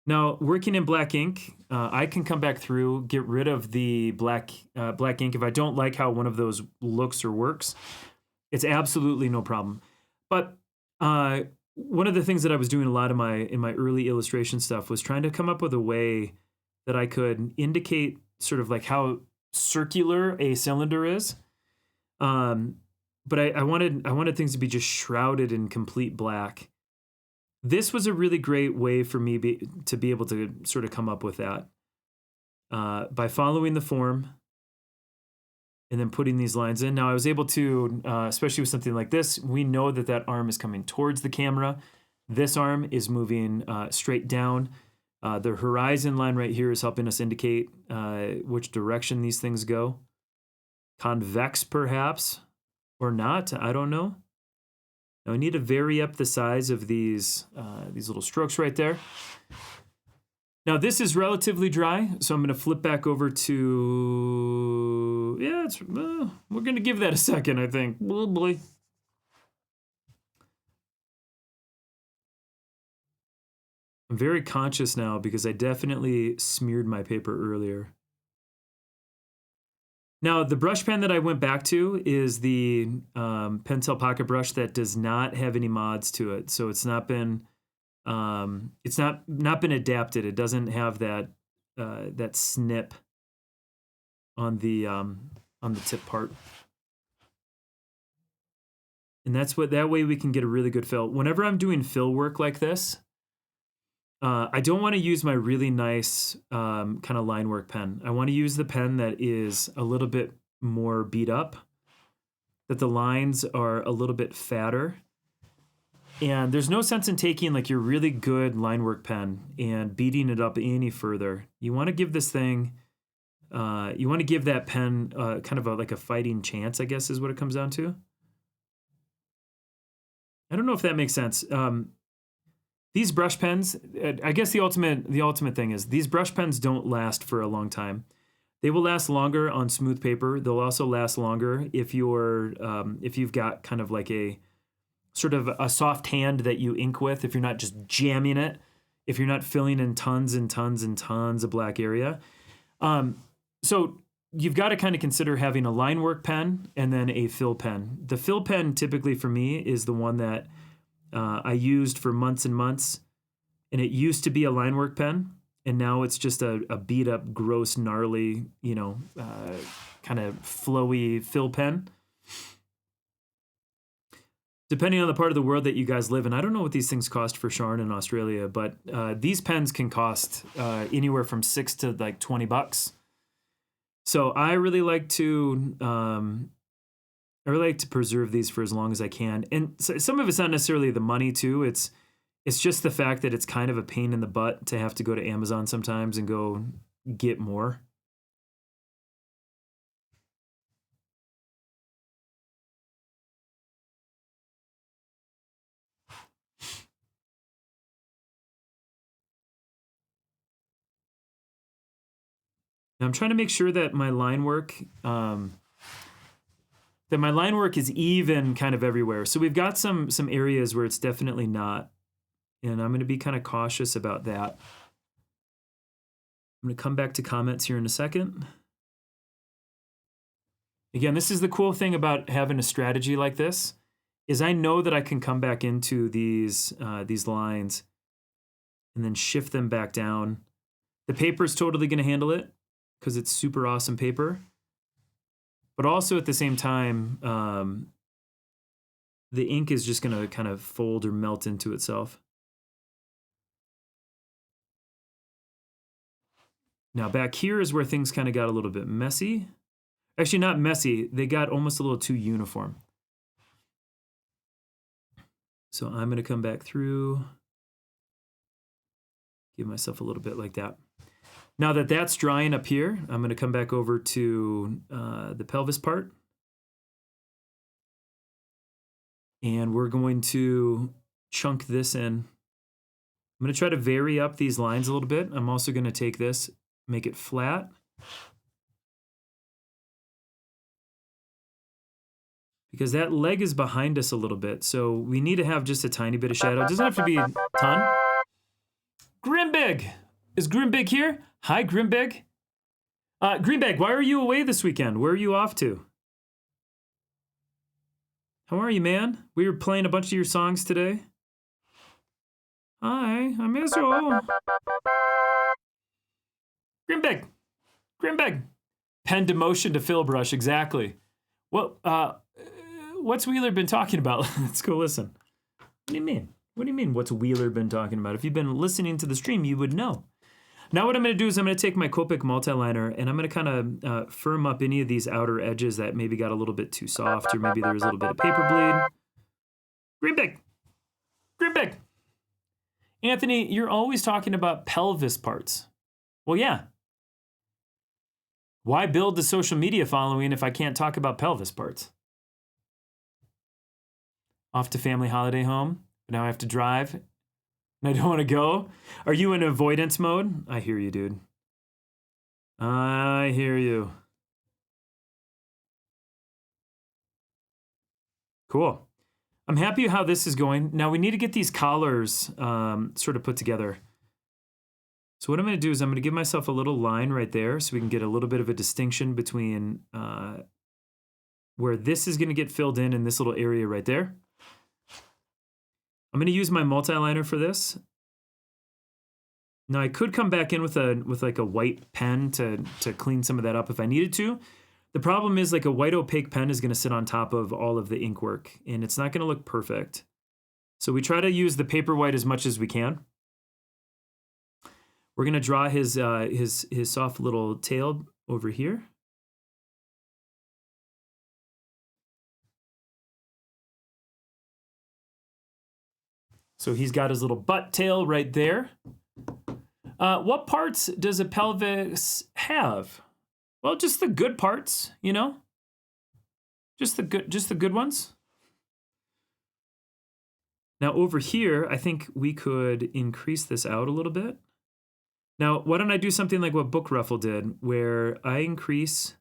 Now, working in black ink, I can come back through, get rid of the black ink if I don't like how one of those looks or works. It's absolutely no problem. But one of the things that I was doing a lot in my early illustration stuff was trying to come up with a way that I could indicate sort of like how circular a cylinder is. But I wanted things to be just shrouded in complete black. This was a really great way for me to be able to sort of come up with that by following the form. And then putting these lines in. Now I was able to, especially with something like this, we know that that arm is coming towards the camera. This arm is moving straight down. The horizon line right here is helping us indicate which direction these things go. Convex perhaps, or not, I don't know. Now I need to vary up the size of these little strokes right there. Now this is relatively dry, so I'm going to flip back over to, yeah, we're going to give that a second, I think. Oh boy. I'm very conscious now because I definitely smeared my paper earlier. Now the brush pen that I went back to is the Pentel Pocket Brush that does not have any mods to it, so it's not been been adapted. It doesn't have that that snip on the tip part, and that way we can get a really good fill. Whenever I'm doing fill work like this, I don't want to use my really nice kind of line work pen. I want to use the pen that is a little bit more beat up, that the lines are a little bit fatter. And there's no sense in taking like your really good line work pen and beating it up any further. You want to give this thing, you want to give that pen kind of like a fighting chance, I guess is what it comes down to. I don't know if that makes sense. These brush pens, I guess the ultimate thing is these brush pens don't last for a long time. They will last longer on smooth paper. They'll also last longer if you've got kind of like a sort of a soft hand that you ink with, if you're not just jamming it, if you're not filling in tons and tons and tons of black area. So you've got to kind of consider having a line work pen and then a fill pen. The fill pen typically for me is the one that I used for months and months, and it used to be a line work pen, and now it's just a beat up, gross, gnarly, kind of flowy fill pen. Depending on the part of the world that you guys live in, I don't know what these things cost for Sharn in Australia, but these pens can cost anywhere from $6 to like $20. So I really like to preserve these for as long as I can. And so some of it's not necessarily the money too. It's just the fact that it's kind of a pain in the butt to have to go to Amazon sometimes and go get more. Now I'm trying to make sure that my line work is even kind of everywhere. So we've got some areas where it's definitely not, and I'm going to be kind of cautious about that. I'm going to come back to comments here in a second. Again, this is the cool thing about having a strategy like this, is I know that I can come back into these lines and then shift them back down. The paper is totally going to handle it because it's super awesome paper. But also at the same time, the ink is just going to kind of fold or melt into itself. Now back here is where things kind of got a little bit messy. Actually, not messy. They got almost a little too uniform. So I'm going to come back through, give myself a little bit like that. Now that that's drying up here, I'm going to come back over to the pelvis part. And we're going to chunk this in. I'm going to try to vary up these lines a little bit. I'm also going to take this, make it flat. Because that leg is behind us a little bit, so we need to have just a tiny bit of shadow. It doesn't have to be a ton. Grimbig! Is Grimbig here? Hi, Grimbig. Grimbig, why are you away this weekend? Where are you off to? How are you, man? We were playing a bunch of your songs today. Hi, I miss you. Grimbig! Grimbig! Pen to motion to fill brush, exactly. Well, what's Wheeler been talking about? Let's go listen. What do you mean? What do you mean, what's Wheeler been talking about? If you've been listening to the stream, you would know. Now what I'm going to do is I'm going to take my Copic multiliner and I'm going to kind of firm up any of these outer edges that maybe got a little bit too soft, or maybe there was a little bit of paper bleed. Grimbig! Grimbig! Anthony, you're always talking about pelvis parts. Well, yeah. Why build the social media following if I can't talk about pelvis parts? Off to family holiday home. Now I have to drive. And I don't want to go. Are you in avoidance mode? I hear you, dude. I hear you. Cool. I'm happy how this is going. Now we need to get these collars sort of put together. So what I'm going to do is I'm going to give myself a little line right there so we can get a little bit of a distinction between where this is going to get filled in this little area right there. I'm going to use my multiliner for this. Now I could come back in with like a white pen to clean some of that up if I needed to. The problem is like a white opaque pen is going to sit on top of all of the ink work and it's not going to look perfect. So we try to use the paper white as much as we can. We're going to draw his soft little tail over here. So he's got his little butt tail right there. What parts does a pelvis have? Well, just the good parts, you know? Just the good ones. Now over here, I think we could increase this out a little bit. Now, why don't I do something like what Book Ruffle did, where I increase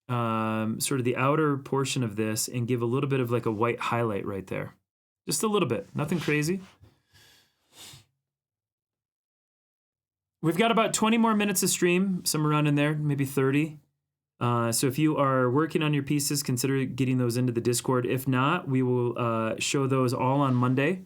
sort of the outer portion of this and give a little bit of like a white highlight right there. Just a little bit, nothing crazy. we've got about 20 more minutes of stream, somewhere around in there, maybe 30. So if you are working on your pieces, consider getting those into the Discord. If not, we will show those all on Monday.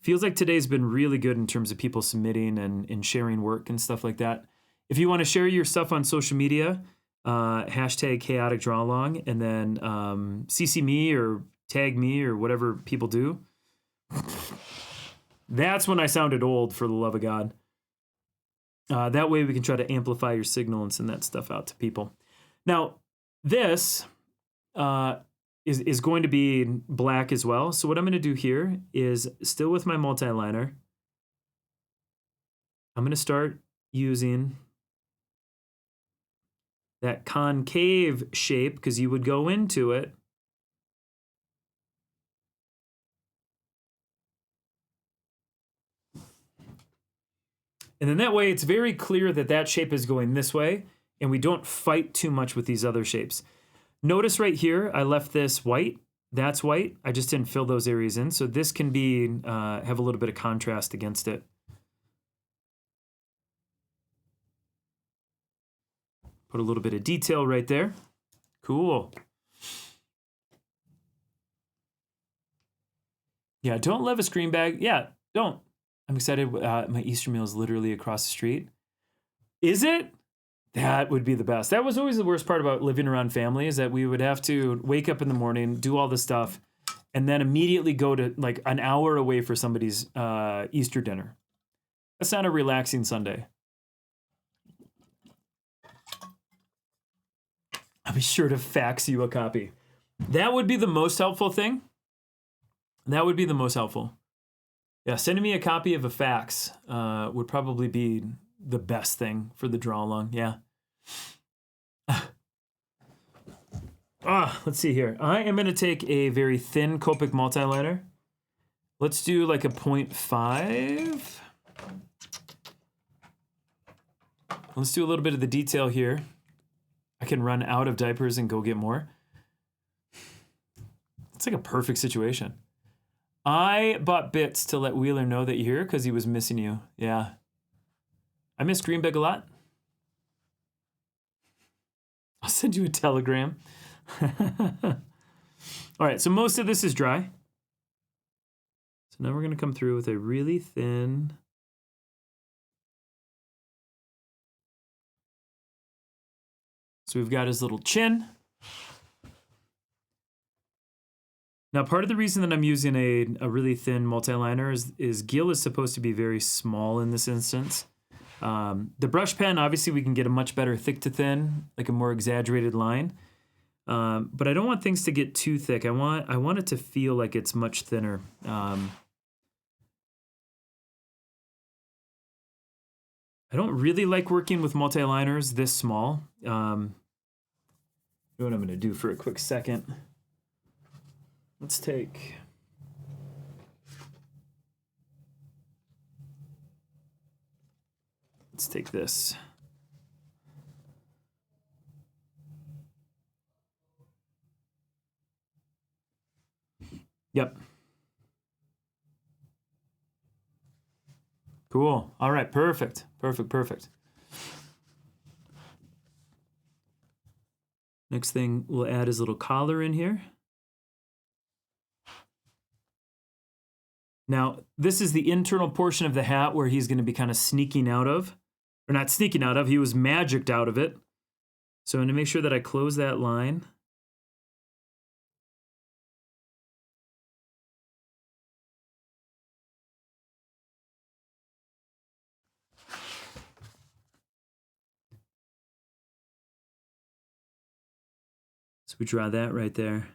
Feels like today's been really good in terms of people submitting and sharing work and stuff like that. If you want to share your stuff on social media, hashtag chaotic draw along, and then CC me or tag me or whatever people do. That's when I sounded old, for the love of God. That way we can try to amplify your signal and send that stuff out to people. Now, this is going to be black as well. So what I'm going to do here is, still with my multi-liner, I'm going to start using that concave shape, because you would go into it. And then that way it's very clear that that shape is going this way, and we don't fight too much with these other shapes. Notice right here, I left this white. That's white. I just didn't fill those areas in. So this can be have a little bit of contrast against it. Put a little bit of detail right there. Cool. Yeah, don't love a screen bag. Yeah, don't. I'm excited. My Easter meal is literally across the street. Is it? That would be the best. That was always the worst part about living around family, is that we would have to wake up in the morning, do all this stuff, and then immediately go to like an hour away for somebody's Easter dinner. That's not a relaxing Sunday. I'll be sure to fax you a copy. That would be the most helpful thing. That would be the most helpful. Yeah, sending me a copy of a fax would probably be the best thing for the draw along. Yeah. Let's see here. I am going to take a very thin Copic multiliner. Let's do like a 0.5. Let's do a little bit of the detail here. I can run out of diapers and go get more. It's like a perfect situation. I bought bits to let Wheeler know that you're here because he was missing you. Yeah. I miss Greenbag a lot. I'll send you a telegram. All right, so most of this is dry. So now we're going to come through with a really thin. So we've got his little chin. Now, part of the reason that I'm using a really thin multi-liner is Gil is supposed to be very small in this instance. The brush pen, obviously, we can get a much better thick to thin, like a more exaggerated line. But I don't want things to get too thick. I want it to feel like it's much thinner. I don't really like working with multi-liners this small. You know what I'm going to do for a quick second. Let's take... Let's take this. Yep. Cool. All right, perfect. Perfect. Next thing, we'll add his little collar in here. Now, this is the internal portion of the hat where he's going to be kind of sneaking out of. Or not sneaking out of, he was magicked out of it. So I'm going to make sure that I close that line. So we draw that right there.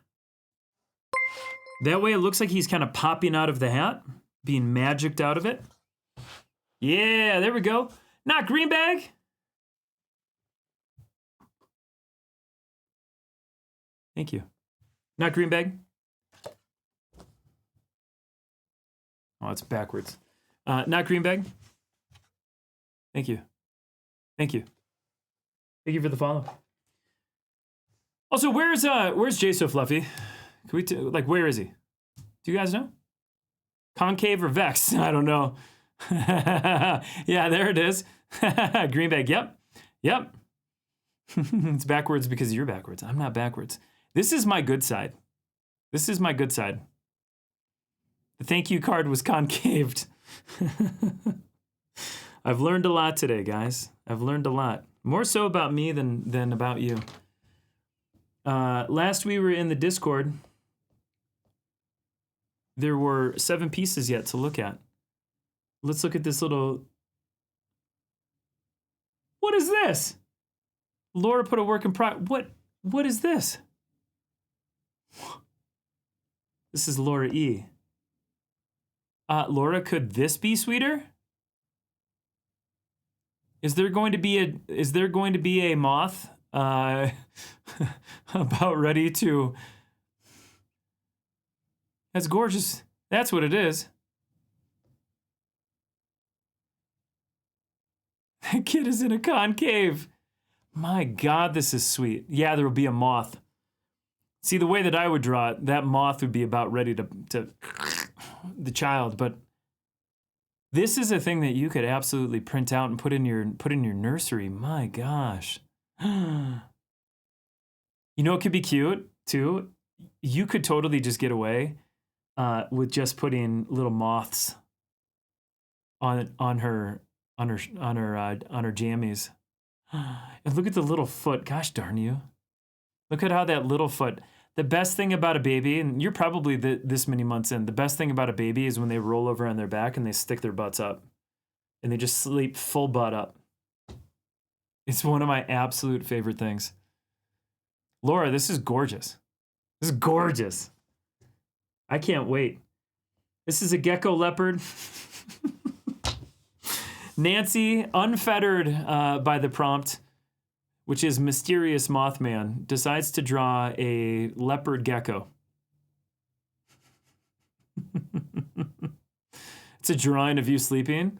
That way it looks like he's kind of popping out of the hat, being magicked out of it. Yeah, there we go. Not green bag. Thank you. Not green bag. Oh, it's backwards. Not green bag. Thank you. Thank you. Thank you for the follow. Also, where's Jay So Fluffy? Can we like, where is he? Do you guys know? Concave or Vex? I don't know. Yeah, there it is. Green bag. Yep. Yep. It's backwards because you're backwards. I'm not backwards. This is my good side. This is my good side. The thank you card was concaved. I've learned a lot today, guys. I've learned a lot. More so about me than about you. Last we were in the Discord, there were 7 pieces yet to look at. Let's look at this little... What is this? Laura put a work in progress. What is this? This is Laura E. Laura, could this be sweeter? Is there going to be a moth about ready to... That's gorgeous. That's what it is. That kid is in a concave. My God, this is sweet. Yeah, there will be a moth. See, the way that I would draw it, that moth would be about ready to the child. But this is a thing that you could absolutely print out and put in your nursery. My gosh. You know, it could be cute too. You could totally just get away with just putting little moths on her jammies. And look at the little foot. Gosh darn you. Look at how that little foot. The best thing about a baby, and you're probably this many months in, the best thing about a baby is when they roll over on their back and they stick their butts up. And they just sleep full butt up. It's one of my absolute favorite things. Laura, this is gorgeous. This is gorgeous. I can't wait. This is a gecko leopard. Nancy, unfettered by the prompt, which is Mysterious Mothman, decides to draw a leopard gecko. It's a drawing of you sleeping.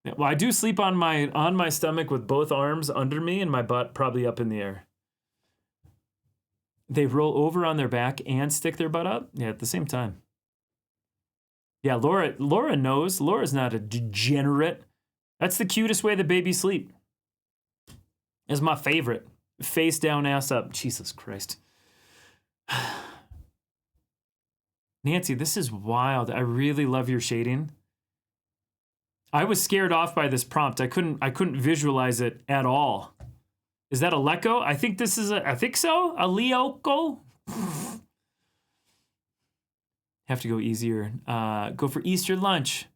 Well, I do sleep on my stomach with both arms under me and my butt probably up in the air. They roll over on their back and stick their butt up? Yeah, at the same time. Yeah, Laura knows. Laura's not a degenerate. That's the cutest way the babies sleep. Is my favorite. Face down, ass up. Jesus Christ. Nancy, this is wild. I really love your shading. I was scared off by this prompt. I couldn't visualize it at all. Is that a Lecco? I think this is I think so. A Leoco? Have to go easier. Go for Easter lunch.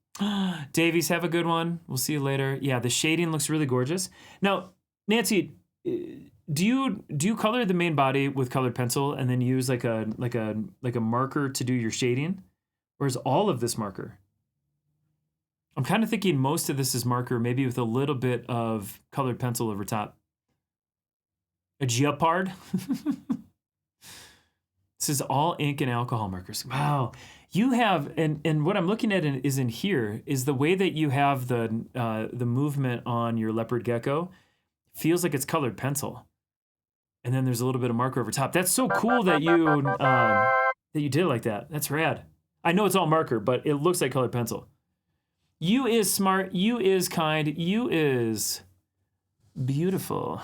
Davies, have a good one. We'll see you later. Yeah, the shading looks really gorgeous. Now, Nancy, do you color the main body with colored pencil and then use like a marker to do your shading? Or is all of this marker? I'm kind of thinking most of this is marker, maybe with a little bit of colored pencil over top. A Geopard? This is all ink and alcohol markers. Wow. You have, and what I'm looking at is in here, is the way that you have the movement on your leopard gecko feels like it's colored pencil. And then there's a little bit of marker over top. That's so cool that you did it like that. That's rad. I know it's all marker, but it looks like colored pencil. You is smart. You is kind. You is beautiful.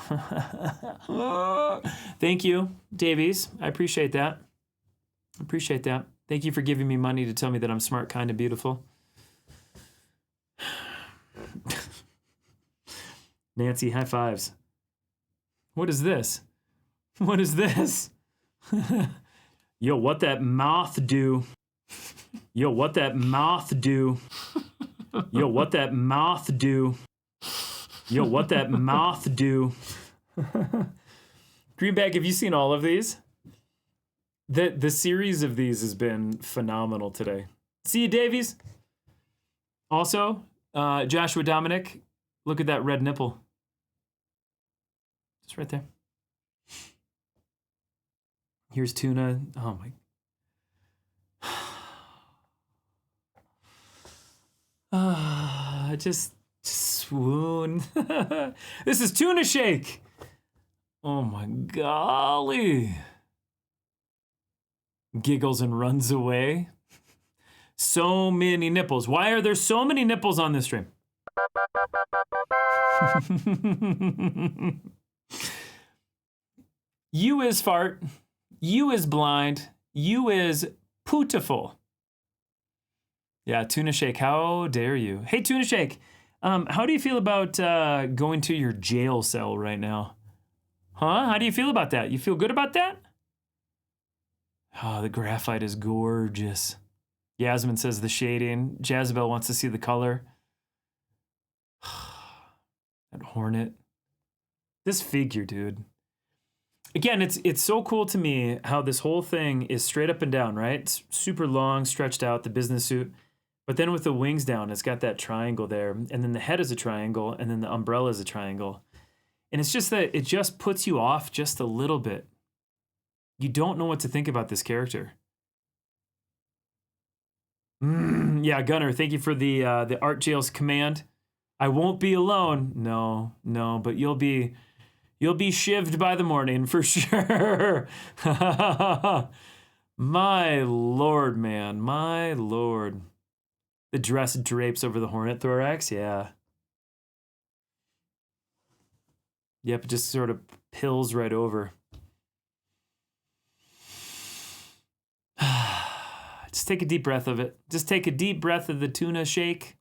Thank you, Davies. I appreciate that. Appreciate that. Thank you for giving me money to tell me that I'm smart, kind, and beautiful. Nancy, high fives. What is this? What is this? Yo, what that moth do? Yo, what that moth do? Yo, what that moth do? Yo, what that moth do? Greenback, have you seen all of these? The series of these has been phenomenal today. See you, Davies. Also, Joshua Dominic, look at that red nipple. It's right there. Here's Tuna. Oh my. Just swoon. This is Tuna Shake. Oh my golly. Giggles and runs away. So many nipples. Why are there so many nipples on this stream? You is fart. You is blind. You is pootiful. Yeah, Tuna Shake, how dare you? Hey, Tuna Shake, how do you feel about going to your jail cell right now? Huh? How do you feel about that? You feel good about that? Oh, the graphite is gorgeous. Yasmin says the shading. Jezebel wants to see the color. That hornet. This figure, dude. Again, it's so cool to me how this whole thing is straight up and down, right? It's super long, stretched out, the business suit. But then with the wings down, it's got that triangle there. And then the head is a triangle, and then the umbrella is a triangle. And it's just that it just puts you off just a little bit. You don't know what to think about this character. Yeah, Gunner, thank you for the Art Jails command. I won't be alone. No, but you'll be shivved by the morning for sure. My lord, man, my lord. The dress drapes over the hornet thorax, yeah. Yep, it just sort of pills right over. Just take a deep breath of it. Just take a deep breath of the Tuna Shake.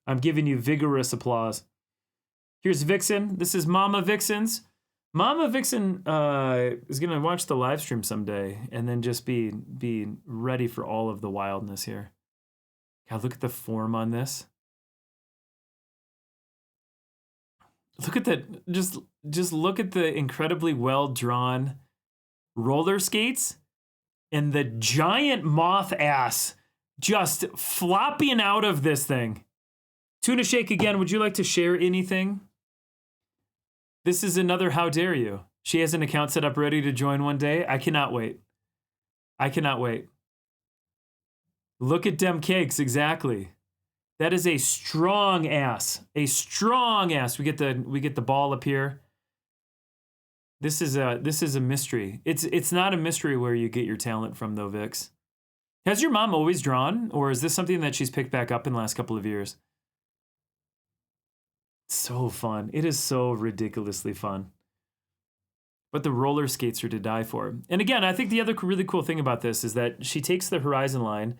I'm giving you vigorous applause. Here's Vixen. This is Mama Vixen's. Mama Vixen is going to watch the live stream someday and then just be ready for all of the wildness here. God, look at the form on this. Look at that. Just look at the incredibly well-drawn roller skates and the giant moth ass just flopping out of this thing. Tuna Shake again, would you like to share anything? This is another How Dare You. She has an account set up ready to join one day. I cannot wait. I cannot wait. Look at dem cakes, exactly. That is a strong ass. A strong ass. We get the ball up here. This is a mystery. It's not a mystery where you get your talent from though, Vix. Has your mom always drawn, or is this something that she's picked back up in the last couple of years? So fun. It is so ridiculously fun. But the roller skates are to die for. And again, I think the other really cool thing about this is that she takes the horizon line,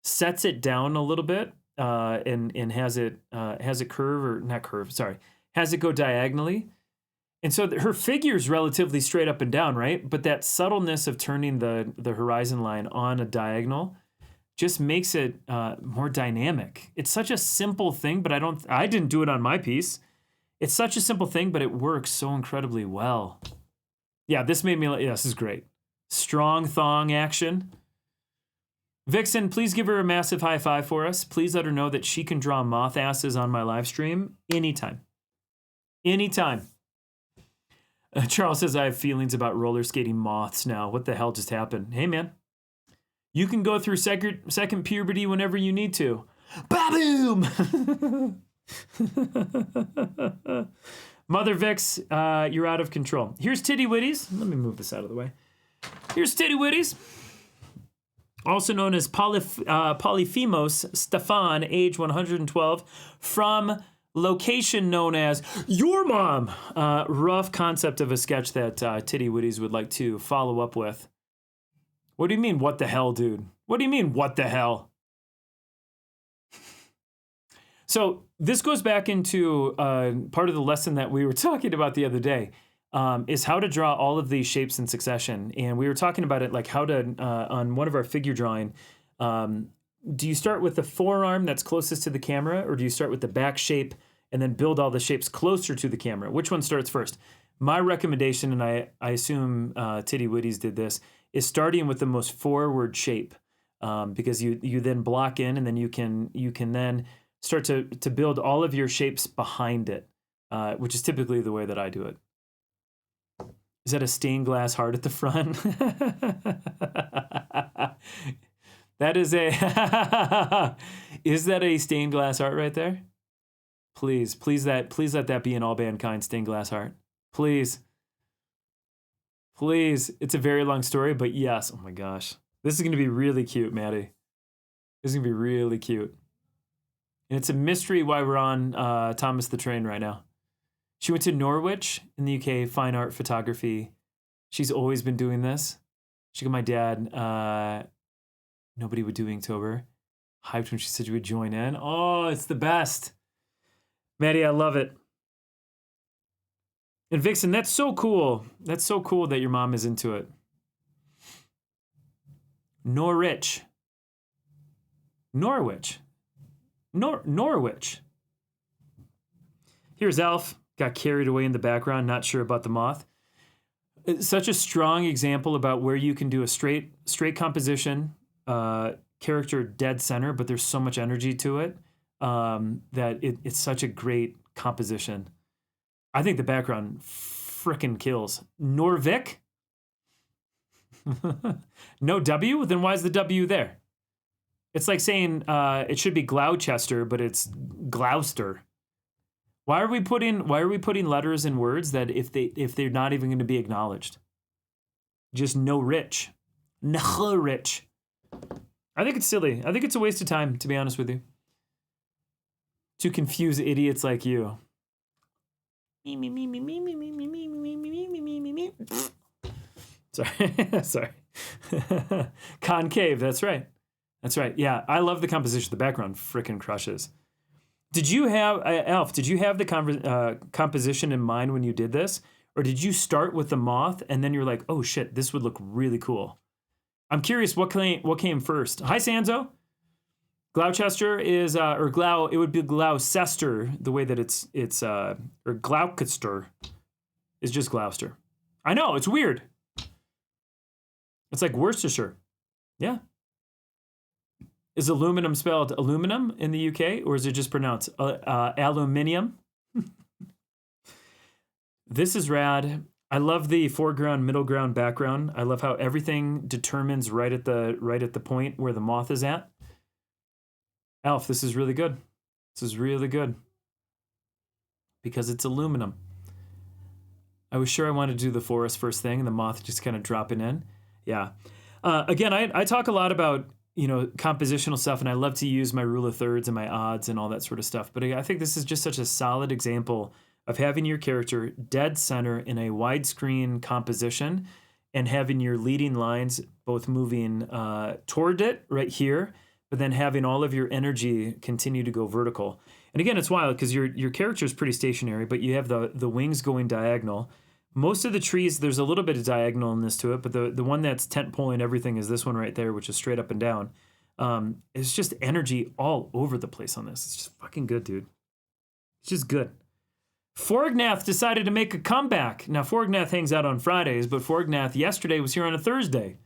sets it down a little bit, and has it curve, or not curve, sorry, has it go diagonally. And so her figure is relatively straight up and down, right? But that subtleness of turning the horizon line on a diagonal just makes it more dynamic. It's such a simple thing, but I didn't do it on my piece. It's such a simple thing, but it works so incredibly well. Yeah, this made me, yeah, this is great. Strong thong action. Vixen, please give her a massive high five for us. Please let her know that she can draw moth asses on my live stream anytime. Anytime. Charles says, I have feelings about roller skating moths now. What the hell just happened? Hey, man. You can go through second puberty whenever you need to. Ba-boom! Mother Vix, you're out of control. Here's Titty Witties. Let me move this out of the way. Here's Titty Witties. Also known as Polyphemos Stefan, age 112, from location known as Your Mom. Rough concept of a sketch that Titty Witties would like to follow up with. What do you mean, what the hell, dude? What do you mean, what the hell? So this goes back into part of the lesson that we were talking about the other day, is how to draw all of these shapes in succession. And we were talking about it, like how to, on one of our figure drawing, do you start with the forearm that's closest to the camera, or do you start with the back shape and then build all the shapes closer to the camera? Which one starts first? My recommendation, and I assume Titty Witties did this, is starting with the most forward shape, because you then block in, and then you can then start to build all of your shapes behind it, which is typically the way that I do it. Is that a stained glass heart at the front? That is is that a stained glass heart right there? Please let that be an all mankind stained glass heart. Please. Please. It's a very long story, but yes. Oh my gosh. This is going to be really cute, Maddie. This is going to be really cute. And it's a mystery why we're on Thomas the Train right now. She went to Norwich in the UK, fine art photography. She's always been doing this. She got my dad. Nobody would do Inktober. Hyped when she said you would join in. Oh, it's the best. Maddie, I love it. And Vixen, that's so cool. That's so cool that your mom is into it. Norwich. Norwich. Norwich. Here's Alf. Got carried away in the background, not sure about the moth. It's such a strong example about where you can do a straight composition, character dead center, but there's so much energy to it that it's such a great composition. I think the background frickin' kills. Norvik? No W? Then why is the W there? It's like saying it should be Gloucester, but it's Gloucester. Why are we putting letters in words that if they're not even going to be acknowledged? Just no rich. No rich. I think it's silly. I think it's a waste of time, to be honest with you. To confuse idiots like you. Sorry. Sorry. Concave, that's right. That's right. Yeah, I love the composition. The background frickin' crushes. Did you have, Alf, did you have the composition in mind when you did this? Or did you start with the moth and then you're like, oh shit, this would look really cool? I'm curious what came first. Hi, Sanzo. Gloucester is, or it would be Gloucester, the way that it's or Gloucester is just Gloucester. I know, it's weird. It's like Worcestershire. Yeah. Is aluminum spelled aluminum in the UK, or is it just pronounced aluminium? This is rad. I love the foreground, middle ground, background. I love how everything determines right at the point where the moth is at. Alf, this is really good. This is really good. Because it's aluminum. I was sure I wanted to do the forest first thing and the moth just kind of dropping in. Yeah. Again, I talk a lot about compositional stuff, and I love to use my rule of thirds and my odds and all that sort of stuff. But I think this is just such a solid example of having your character dead center in a widescreen composition and having your leading lines both moving toward it right here, but then having all of your energy continue to go vertical. And again, it's wild because your character is pretty stationary, but you have the wings going diagonal. Most of the trees, there's a little bit of diagonalness to it, but the one that's tent poling everything is this one right there, which is straight up and down. It's just energy all over the place on this. It's just fucking good, dude. It's just good. Forgnath decided to make a comeback. Now, Forgnath hangs out on Fridays, but Forgnath yesterday was here on a Thursday.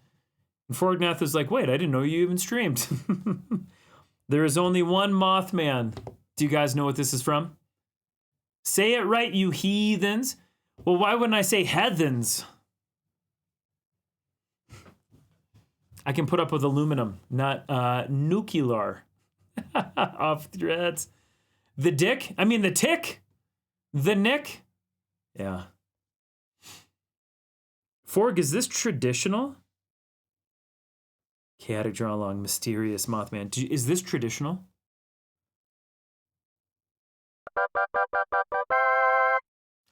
And Forgnath was like, wait, I didn't know you even streamed. There is only one Mothman. Do you guys know what this is from? Say it right, you heathens. Well, why wouldn't I say heathens? I can put up with aluminum, not nuclear. Off threads. The dick? I mean the tick? The nick? Yeah. Forg, is this traditional? Chaotic draw along, mysterious Mothman. Is this traditional?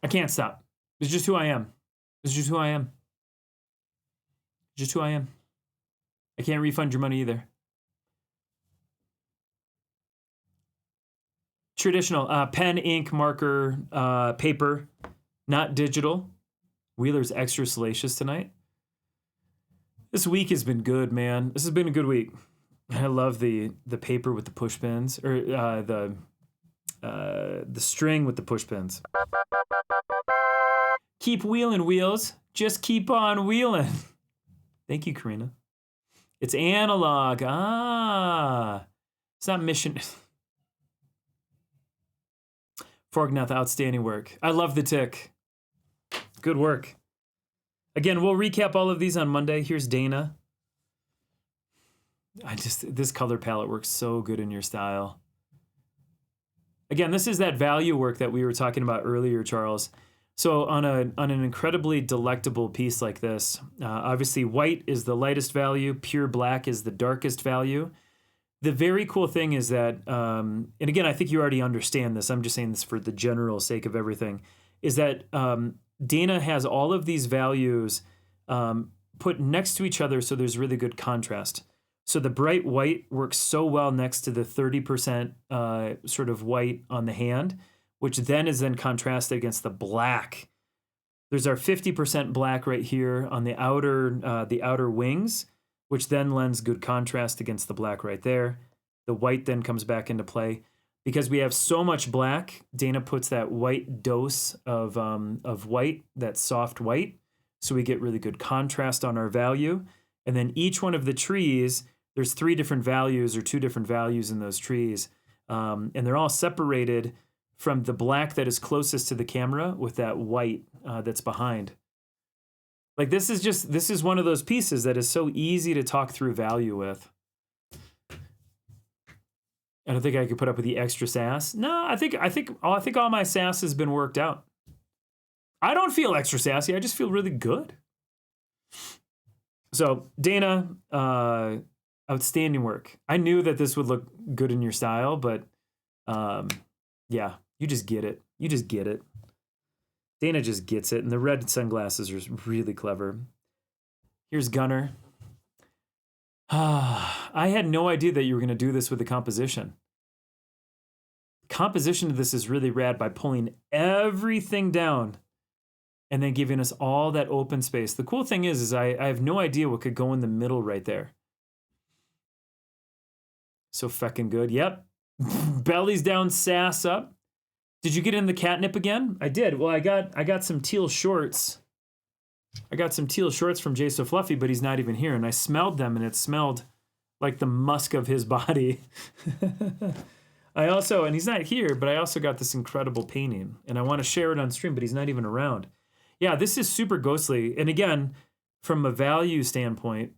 I can't stop. It's just who I am. It's just who I am. Just who I am. I can't refund your money either. Traditional. Pen, ink, marker, paper. Not digital. Wheeler's extra salacious tonight. This week has been good, man. This has been a good week. I love the paper with the push pins. Or the string with the push pins. Keep wheeling, wheels. Just keep on wheeling. Thank you, Karina. It's analog. Ah. It's not mission. Forgnath, outstanding work. I love the tick. Good work. Again, we'll recap all of these on Monday. Here's Dana. This color palette works so good in your style. Again, this is that value work that we were talking about earlier, Charles. So on an incredibly delectable piece like this, obviously white is the lightest value, pure black is the darkest value. The very cool thing is that, and again, I think you already understand this. I'm just saying this for the general sake of everything, is that Dana has all of these values put next to each other so there's really good contrast. So the bright white works so well next to the 30% sort of white on the hand, which then is then contrasted against the black. There's our 50% black right here on the outer wings, which then lends good contrast against the black right there. The white then comes back into play. Because we have so much black, Dana puts that white dose of white, that soft white, so we get really good contrast on our value. And then each one of the trees, there's 3 different values or 2 different values in those trees. And they're all separated from the black that is closest to the camera with that white that's behind. Like this is one of those pieces that is so easy to talk through value with. I don't think I could put up with the extra sass. No, I think all my sass has been worked out. I don't feel extra sassy. I just feel really good. So Dana, outstanding work. I knew that this would look good in your style, but yeah, you just get it. You just get it. Dana just gets it, and the red sunglasses are really clever. Here's Gunner. I had no idea that you were going to do this with the composition. Composition of this is really rad by pulling everything down and then giving us all that open space. The cool thing is I have no idea what could go in the middle right there. So feckin' good. Yep. Belly's down, sass up. Did you get in the catnip again? I did. Well, I got some teal shorts. I got some teal shorts from Jay So Fluffy, but he's not even here. And I smelled them, and it smelled like the musk of his body. And he's not here, but I also got this incredible painting, and I want to share it on stream, but he's not even around. Yeah, this is super ghostly. And again, from a value standpoint,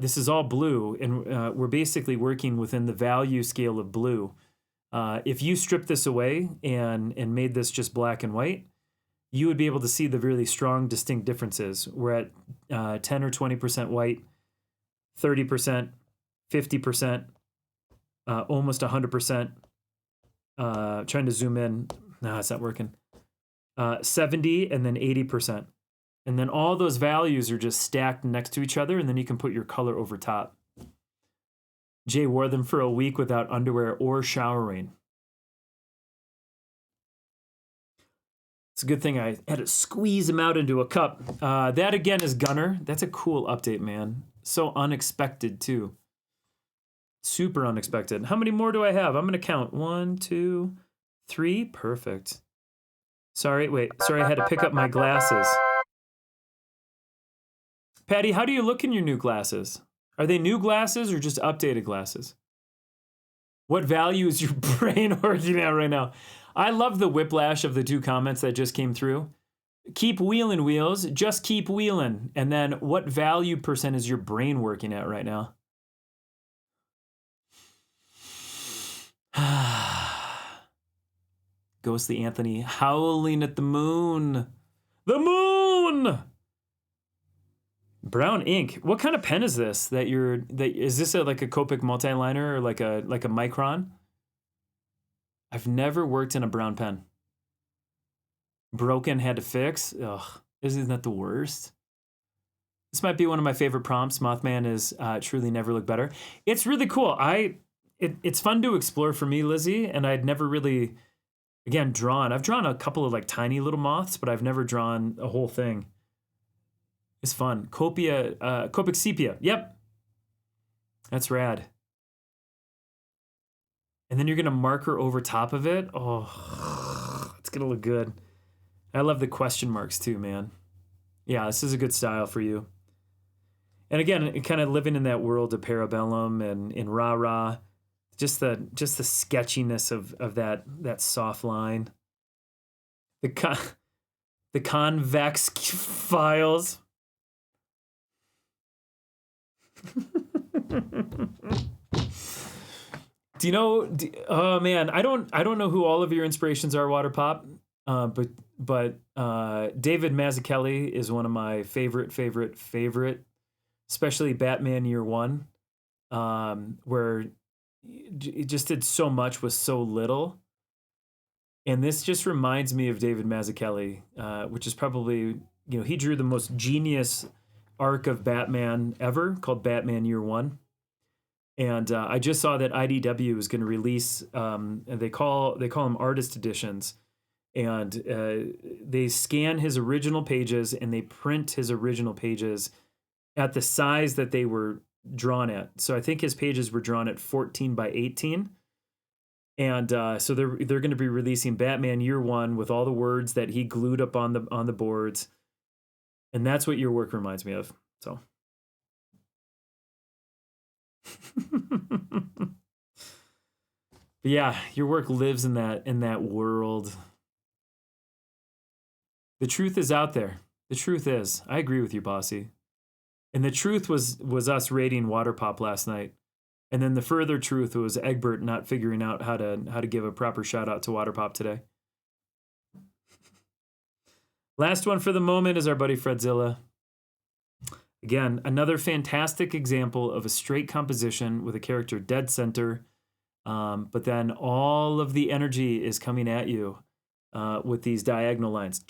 this is all blue, and we're basically working within the value scale of blue. If you strip this away and made this just black and white, you would be able to see the really strong, distinct differences. We're at 10 or 20% white, 30%, 50%, almost 100%. Trying to zoom in. No, it's not working. 70 and then 80%. And then all those values are just stacked next to each other, and then you can put your color over top. Jay wore them for a week without underwear or showering. It's a good thing I had to squeeze them out into a cup. That again is Gunner. That's a cool update, man. So unexpected too. Super unexpected. How many more do I have? I'm gonna count. 1, 2, 3. Perfect. Sorry, I had to pick up my glasses. Patty, how do you look in your new glasses? Are they new glasses or just updated glasses? What value is your brain working at right now? I love the whiplash of the 2 comments that just came through. Keep wheeling, wheels. Just keep wheeling. And then what value percent is your brain working at right now? Ghostly Anthony howling at the moon. The moon! Brown ink. What kind of pen is this? Is this like a Copic multiliner or like a Micron? I've never worked in a brown pen. Broken, had to fix. Ugh, isn't that the worst? This might be one of my favorite prompts. Mothman is truly never looked better. It's really cool. It's fun to explore for me, Lizzie, and I'd never really, again, drawn. I've drawn a couple of like tiny little moths, but I've never drawn a whole thing. It's fun. Copic sepia. Yep. That's rad. And then you're going to marker over top of it. Oh, it's going to look good. I love the question marks too, man. Yeah, this is a good style for you. And again, kind of living in that world of Parabellum and in Rah-Rah. Just the sketchiness of that soft line. The convex files. Do you know? Oh man, I don't know who all of your inspirations are, Water Pop. But David Mazzucchelli is one of my favorite, especially Batman Year One, where he just did so much with so little. And this just reminds me of David Mazzucchelli, which is probably, he drew the most genius arc of Batman ever, called Batman Year One. And I just saw that IDW is going to release, and they call them artist editions, and they scan his original pages and they print his original pages at the size that they were drawn at. So I think his pages were drawn at 14 by 18. And so they're going to be releasing Batman Year One with all the words that he glued up on the boards, and that's what your work reminds me of. So, but yeah, your work lives in that world. The truth is out there. The truth is, I agree with you, Bossy. And the truth was us raiding Water Pop last night. And then the further truth was Egbert not figuring out how to give a proper shout out to Water Pop today. Last one for the moment is our buddy Fredzilla. Again, another fantastic example of a straight composition with a character dead center, but then all of the energy is coming at you with these diagonal lines.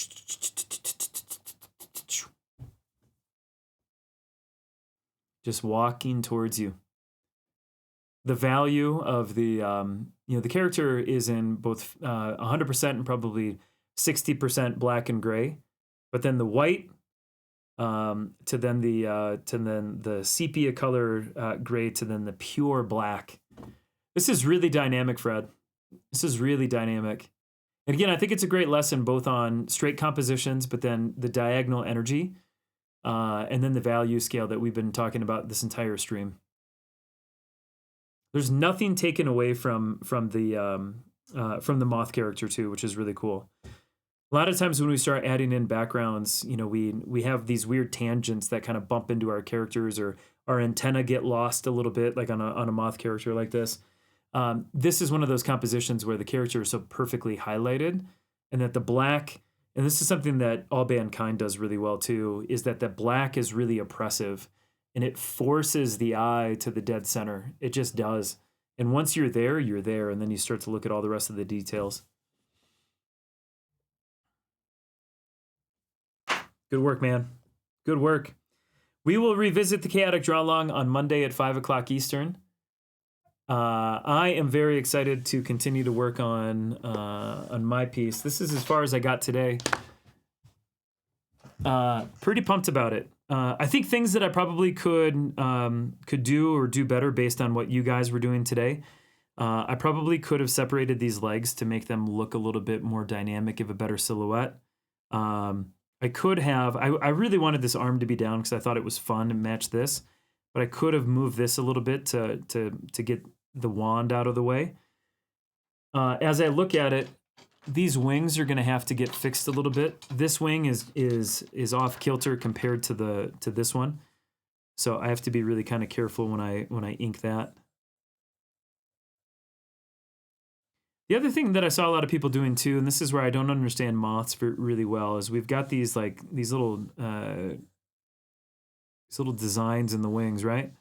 Just walking towards you. The value of the the character is in both 100% and probably 60% black and gray, but then the white to then the sepia color gray to then the pure black. This is really dynamic, Fred. This is really dynamic. And again, I think it's a great lesson both on straight compositions, but then the diagonal energy, and then the value scale that we've been talking about this entire stream. There's nothing taken away from the Moth character too, which is really cool. A lot of times when we start adding in backgrounds, we have these weird tangents that kind of bump into our characters, or our antenna get lost a little bit, like on a Moth character like this. This is one of those compositions where the character is so perfectly highlighted, and that the black, and this is something that All Mankind does really well too, is that the black is really oppressive. And it forces the eye to the dead center. It just does. And once you're there, and then you start to look at all the rest of the details. Good work, man. Good work. We will revisit the Chaotic Draw Along on Monday at 5 o'clock Eastern. I am very excited to continue to work on my piece. This is as far as I got today. Pretty pumped about it. I think things that I probably could do or do better based on what you guys were doing today. I probably could have separated these legs to make them look a little bit more dynamic, give a better silhouette. I could have. I really wanted this arm to be down because I thought it was fun to match this, but I could have moved this a little bit to get the wand out of the way. As I look at it, these wings are going to have to get fixed a little bit. This wing is off kilter compared to this one, so I have to be really kind of careful when I ink that. The other thing that I saw a lot of people doing too, and this is where I don't understand moths really well, is we've got these little designs in the wings, right?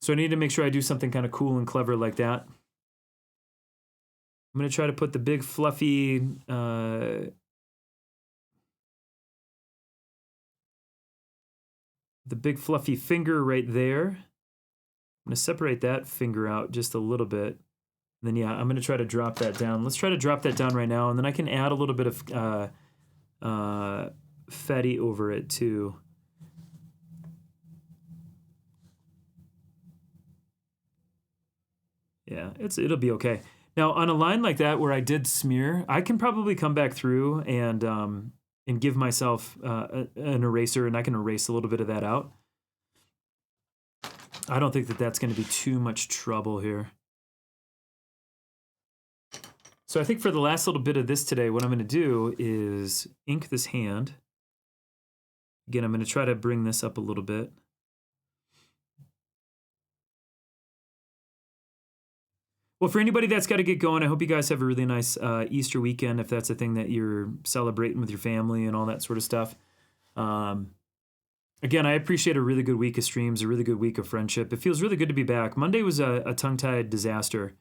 So I need to make sure I do something kind of cool and clever like that. I'm going to try to put the big fluffy finger right there. I'm going to separate that finger out just a little bit. And then, yeah, I'm going to try to drop that down. Let's try to drop that down right now, and then I can add a little bit of fatty over it too. Yeah, it'll be okay. Now, on a line like that where I did smear, I can probably come back through and give myself an eraser, and I can erase a little bit of that out. I don't think that that's going to be too much trouble here. So I think for the last little bit of this today, what I'm going to do is ink this hand. Again, I'm going to try to bring this up a little bit. Well, for anybody that's got to get going, I hope you guys have a really nice Easter weekend, if that's a thing that you're celebrating with your family and all that sort of stuff. Again, I appreciate a really good week of streams, a really good week of friendship. It feels really good to be back. Monday was a tongue-tied disaster.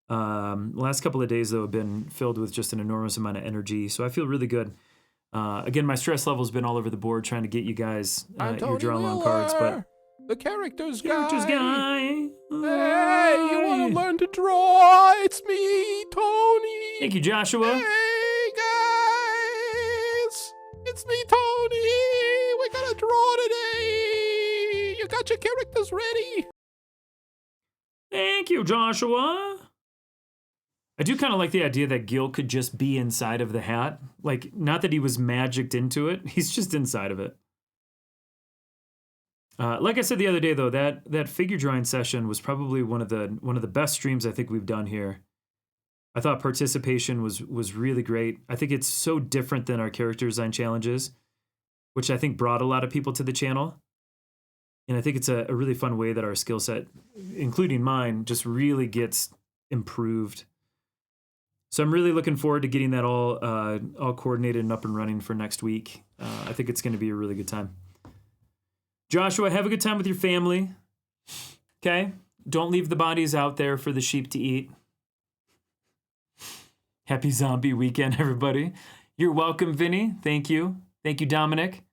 Last couple of days, though, have been filled with just an enormous amount of energy, so I feel really good. Again, my stress level's been all over the board trying to get you guys your draw along cards, but the characters guy. Hey, you want to learn to draw? It's me, Tony. Thank you, Joshua. Hey guys, it's me, Tony. We gotta draw today. You got your characters ready? Thank you, Joshua. I do kind of like the idea that Gil could just be inside of the hat. Like, not that he was magicked into it. He's just inside of it. Like I said the other day, though, that figure drawing session was probably one of the best streams I think we've done here. I thought participation was really great. I think it's so different than our character design challenges, which I think brought a lot of people to the channel. And I think it's a really fun way that our skill set, including mine, just really gets improved. So I'm really looking forward to getting that all coordinated and up and running for next week. I think it's going to be a really good time. Joshua, have a good time with your family. Okay? Don't leave the bodies out there for the sheep to eat. Happy zombie weekend, everybody. You're welcome, Vinny. Thank you. Thank you, Dominic.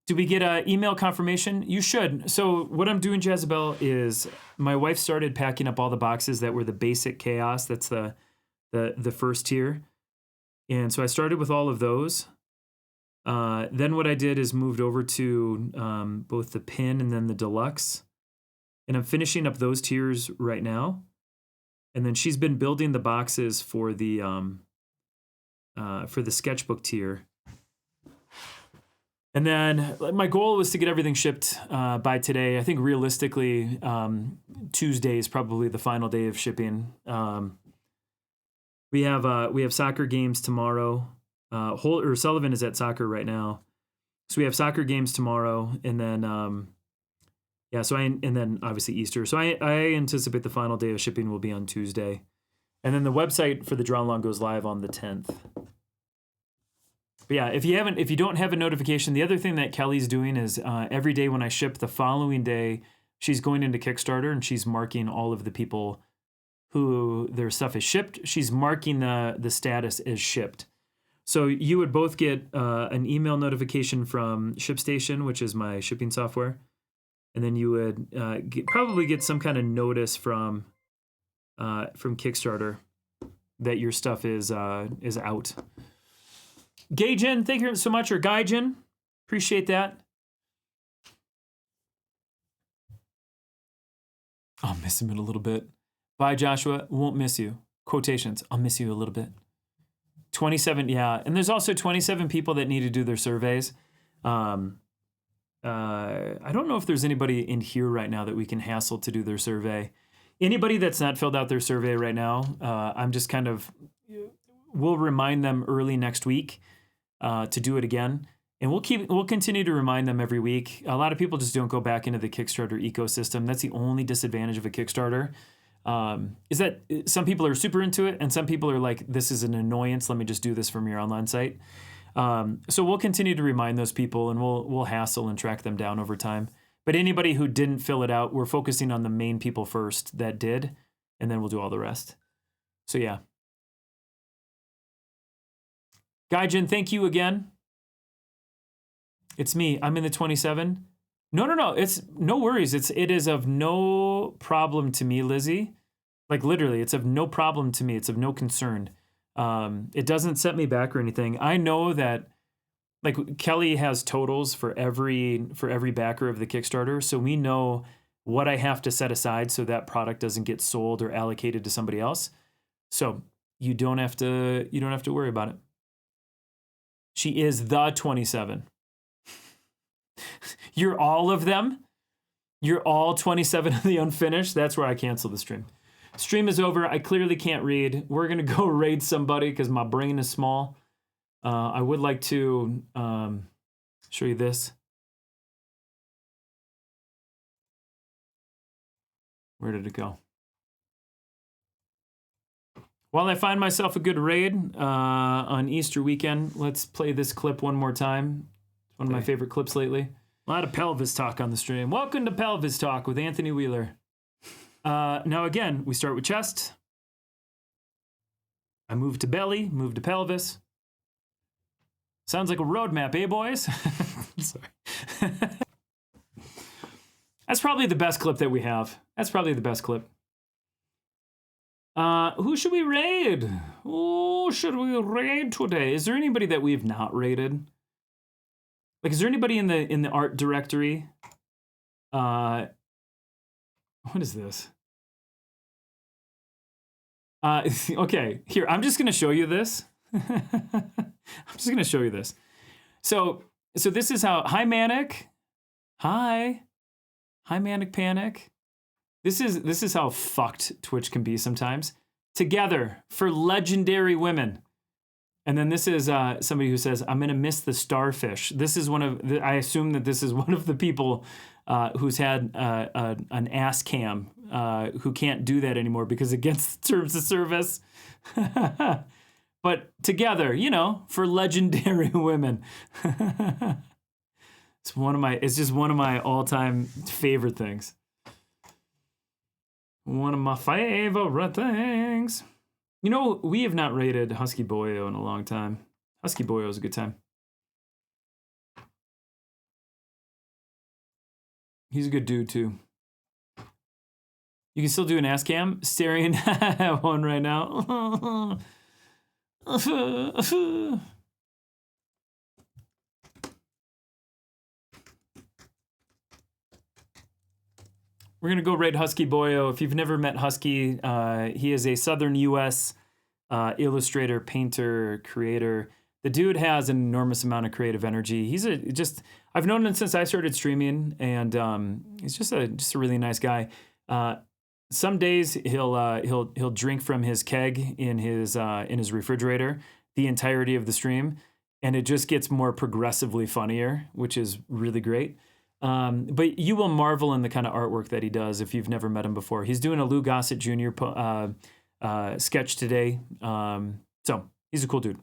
Did we get an email confirmation? You should. So what I'm doing, Jezebel, is my wife started packing up all the boxes that were the basic chaos. That's the first tier. And so I started with all of those. Then what I did is moved over to both the pin and then the deluxe. And I'm finishing up those tiers right now. And then she's been building the boxes for the sketchbook tier. And then my goal was to get everything shipped by today. I think realistically, Tuesday is probably the final day of shipping. We have soccer games tomorrow. Sullivan is at soccer right now, so we have soccer games tomorrow, and then and then obviously Easter. So I anticipate the final day of shipping will be on Tuesday, and then the website for the draw along goes live on the 10th. But yeah, if you don't have a notification, the other thing that Kelly's doing is every day when I ship, the following day she's going into Kickstarter and she's marking all of the people who their stuff is shipped. She's marking the status as shipped. So you would both get an email notification from ShipStation, which is my shipping software, and then you would probably get some kind of notice from Kickstarter that your stuff is out. Gaijin, thank you so much, or Gaijin, appreciate that. I'll miss him in a little bit. Bye, Joshua. Won't miss you. Quotations. I'll miss you a little bit. 27, yeah. And there's also 27 people that need to do their surveys. I don't know if there's anybody in here right now that we can hassle to do their survey. Anybody that's not filled out their survey right now, I'm just we'll remind them early next week to do it again. And we'll continue to remind them every week. A lot of people just don't go back into the Kickstarter ecosystem. That's the only disadvantage of a Kickstarter. Is that some people are super into it and some people are like, this is an annoyance. Let me just do this from your online site. So we'll continue to remind those people and we'll hassle and track them down over time. But anybody who didn't fill it out, we're focusing on the main people first that did, and then we'll do all the rest. So yeah. Gaijin, thank you again. It's me. I'm in the 27. No. It's no worries. It is of no problem to me, Lizzie. Like literally, it's of no problem to me. It's of no concern. It doesn't set me back or anything. I know that like Kelly has totals for every backer of the Kickstarter, so we know what I have to set aside so that product doesn't get sold or allocated to somebody else. So you don't have to worry about it. She is the 27. You're all of them. You're all 27 of the unfinished. That's where I cancel the stream. Stream is over. I clearly can't read. We're going to go raid somebody because my brain is small. I would like to show you this. Where did it go? While I find myself a good raid on Easter weekend, let's play this clip one more time. It's one of my favorite clips lately. A lot of pelvis talk on the stream. Welcome to Pelvis Talk with Anthony Wheeler. Now again, we start with chest. I move to belly, move to pelvis. Sounds like a roadmap, eh, boys? Sorry. That's probably the best clip that we have. That's probably the best clip. Who should we raid? Who should we raid today? Is there anybody that we've not raided? Like, is there anybody in the art directory? What is this? Okay, here, I'm just gonna show you this. I'm just gonna show you this. So this is how, hi Manic. Hi Manic Panic. This is how fucked Twitch can be sometimes. Together for legendary women. And then this is somebody who says, I'm gonna miss the starfish. This is I assume that this is one of the people who's had an ass cam who can't do that anymore because it gets terms of service. But together, you know, for legendary women. It's just one of my all-time favorite things. One of my favorite things. You know, we have not rated Husky Boyo in a long time. Husky Boyo is a good time. He's a good dude, too. You can still do an ass cam. Staring at one right now. We're going to go raid Husky Boyo. If you've never met Husky, he is a Southern U.S. Illustrator, painter, creator. The dude has an enormous amount of creative energy. He's I've known him since I started streaming, and he's just a really nice guy. Some days he'll drink from his keg in his refrigerator the entirety of the stream, and it just gets more progressively funnier, which is really great. But you will marvel in the kind of artwork that he does if you've never met him before. He's doing a Lou Gossett Jr. Sketch today. So he's a cool dude.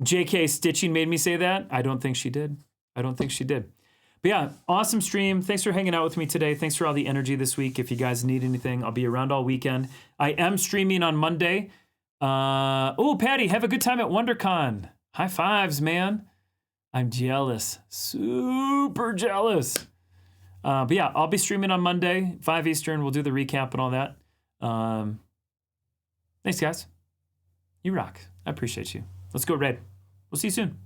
JK Stitching made me say that. I don't think she did. But yeah, awesome stream. Thanks for hanging out with me today. Thanks for all the energy this week. If you guys need anything, I'll be around all weekend. I am streaming on Monday. Patty, have a good time at WonderCon. High fives, man. I'm jealous. Super jealous. But yeah, I'll be streaming on Monday, 5 Eastern. We'll do the recap and all that. Thanks, guys. You rock. I appreciate you. Let's go raid. We'll see you soon.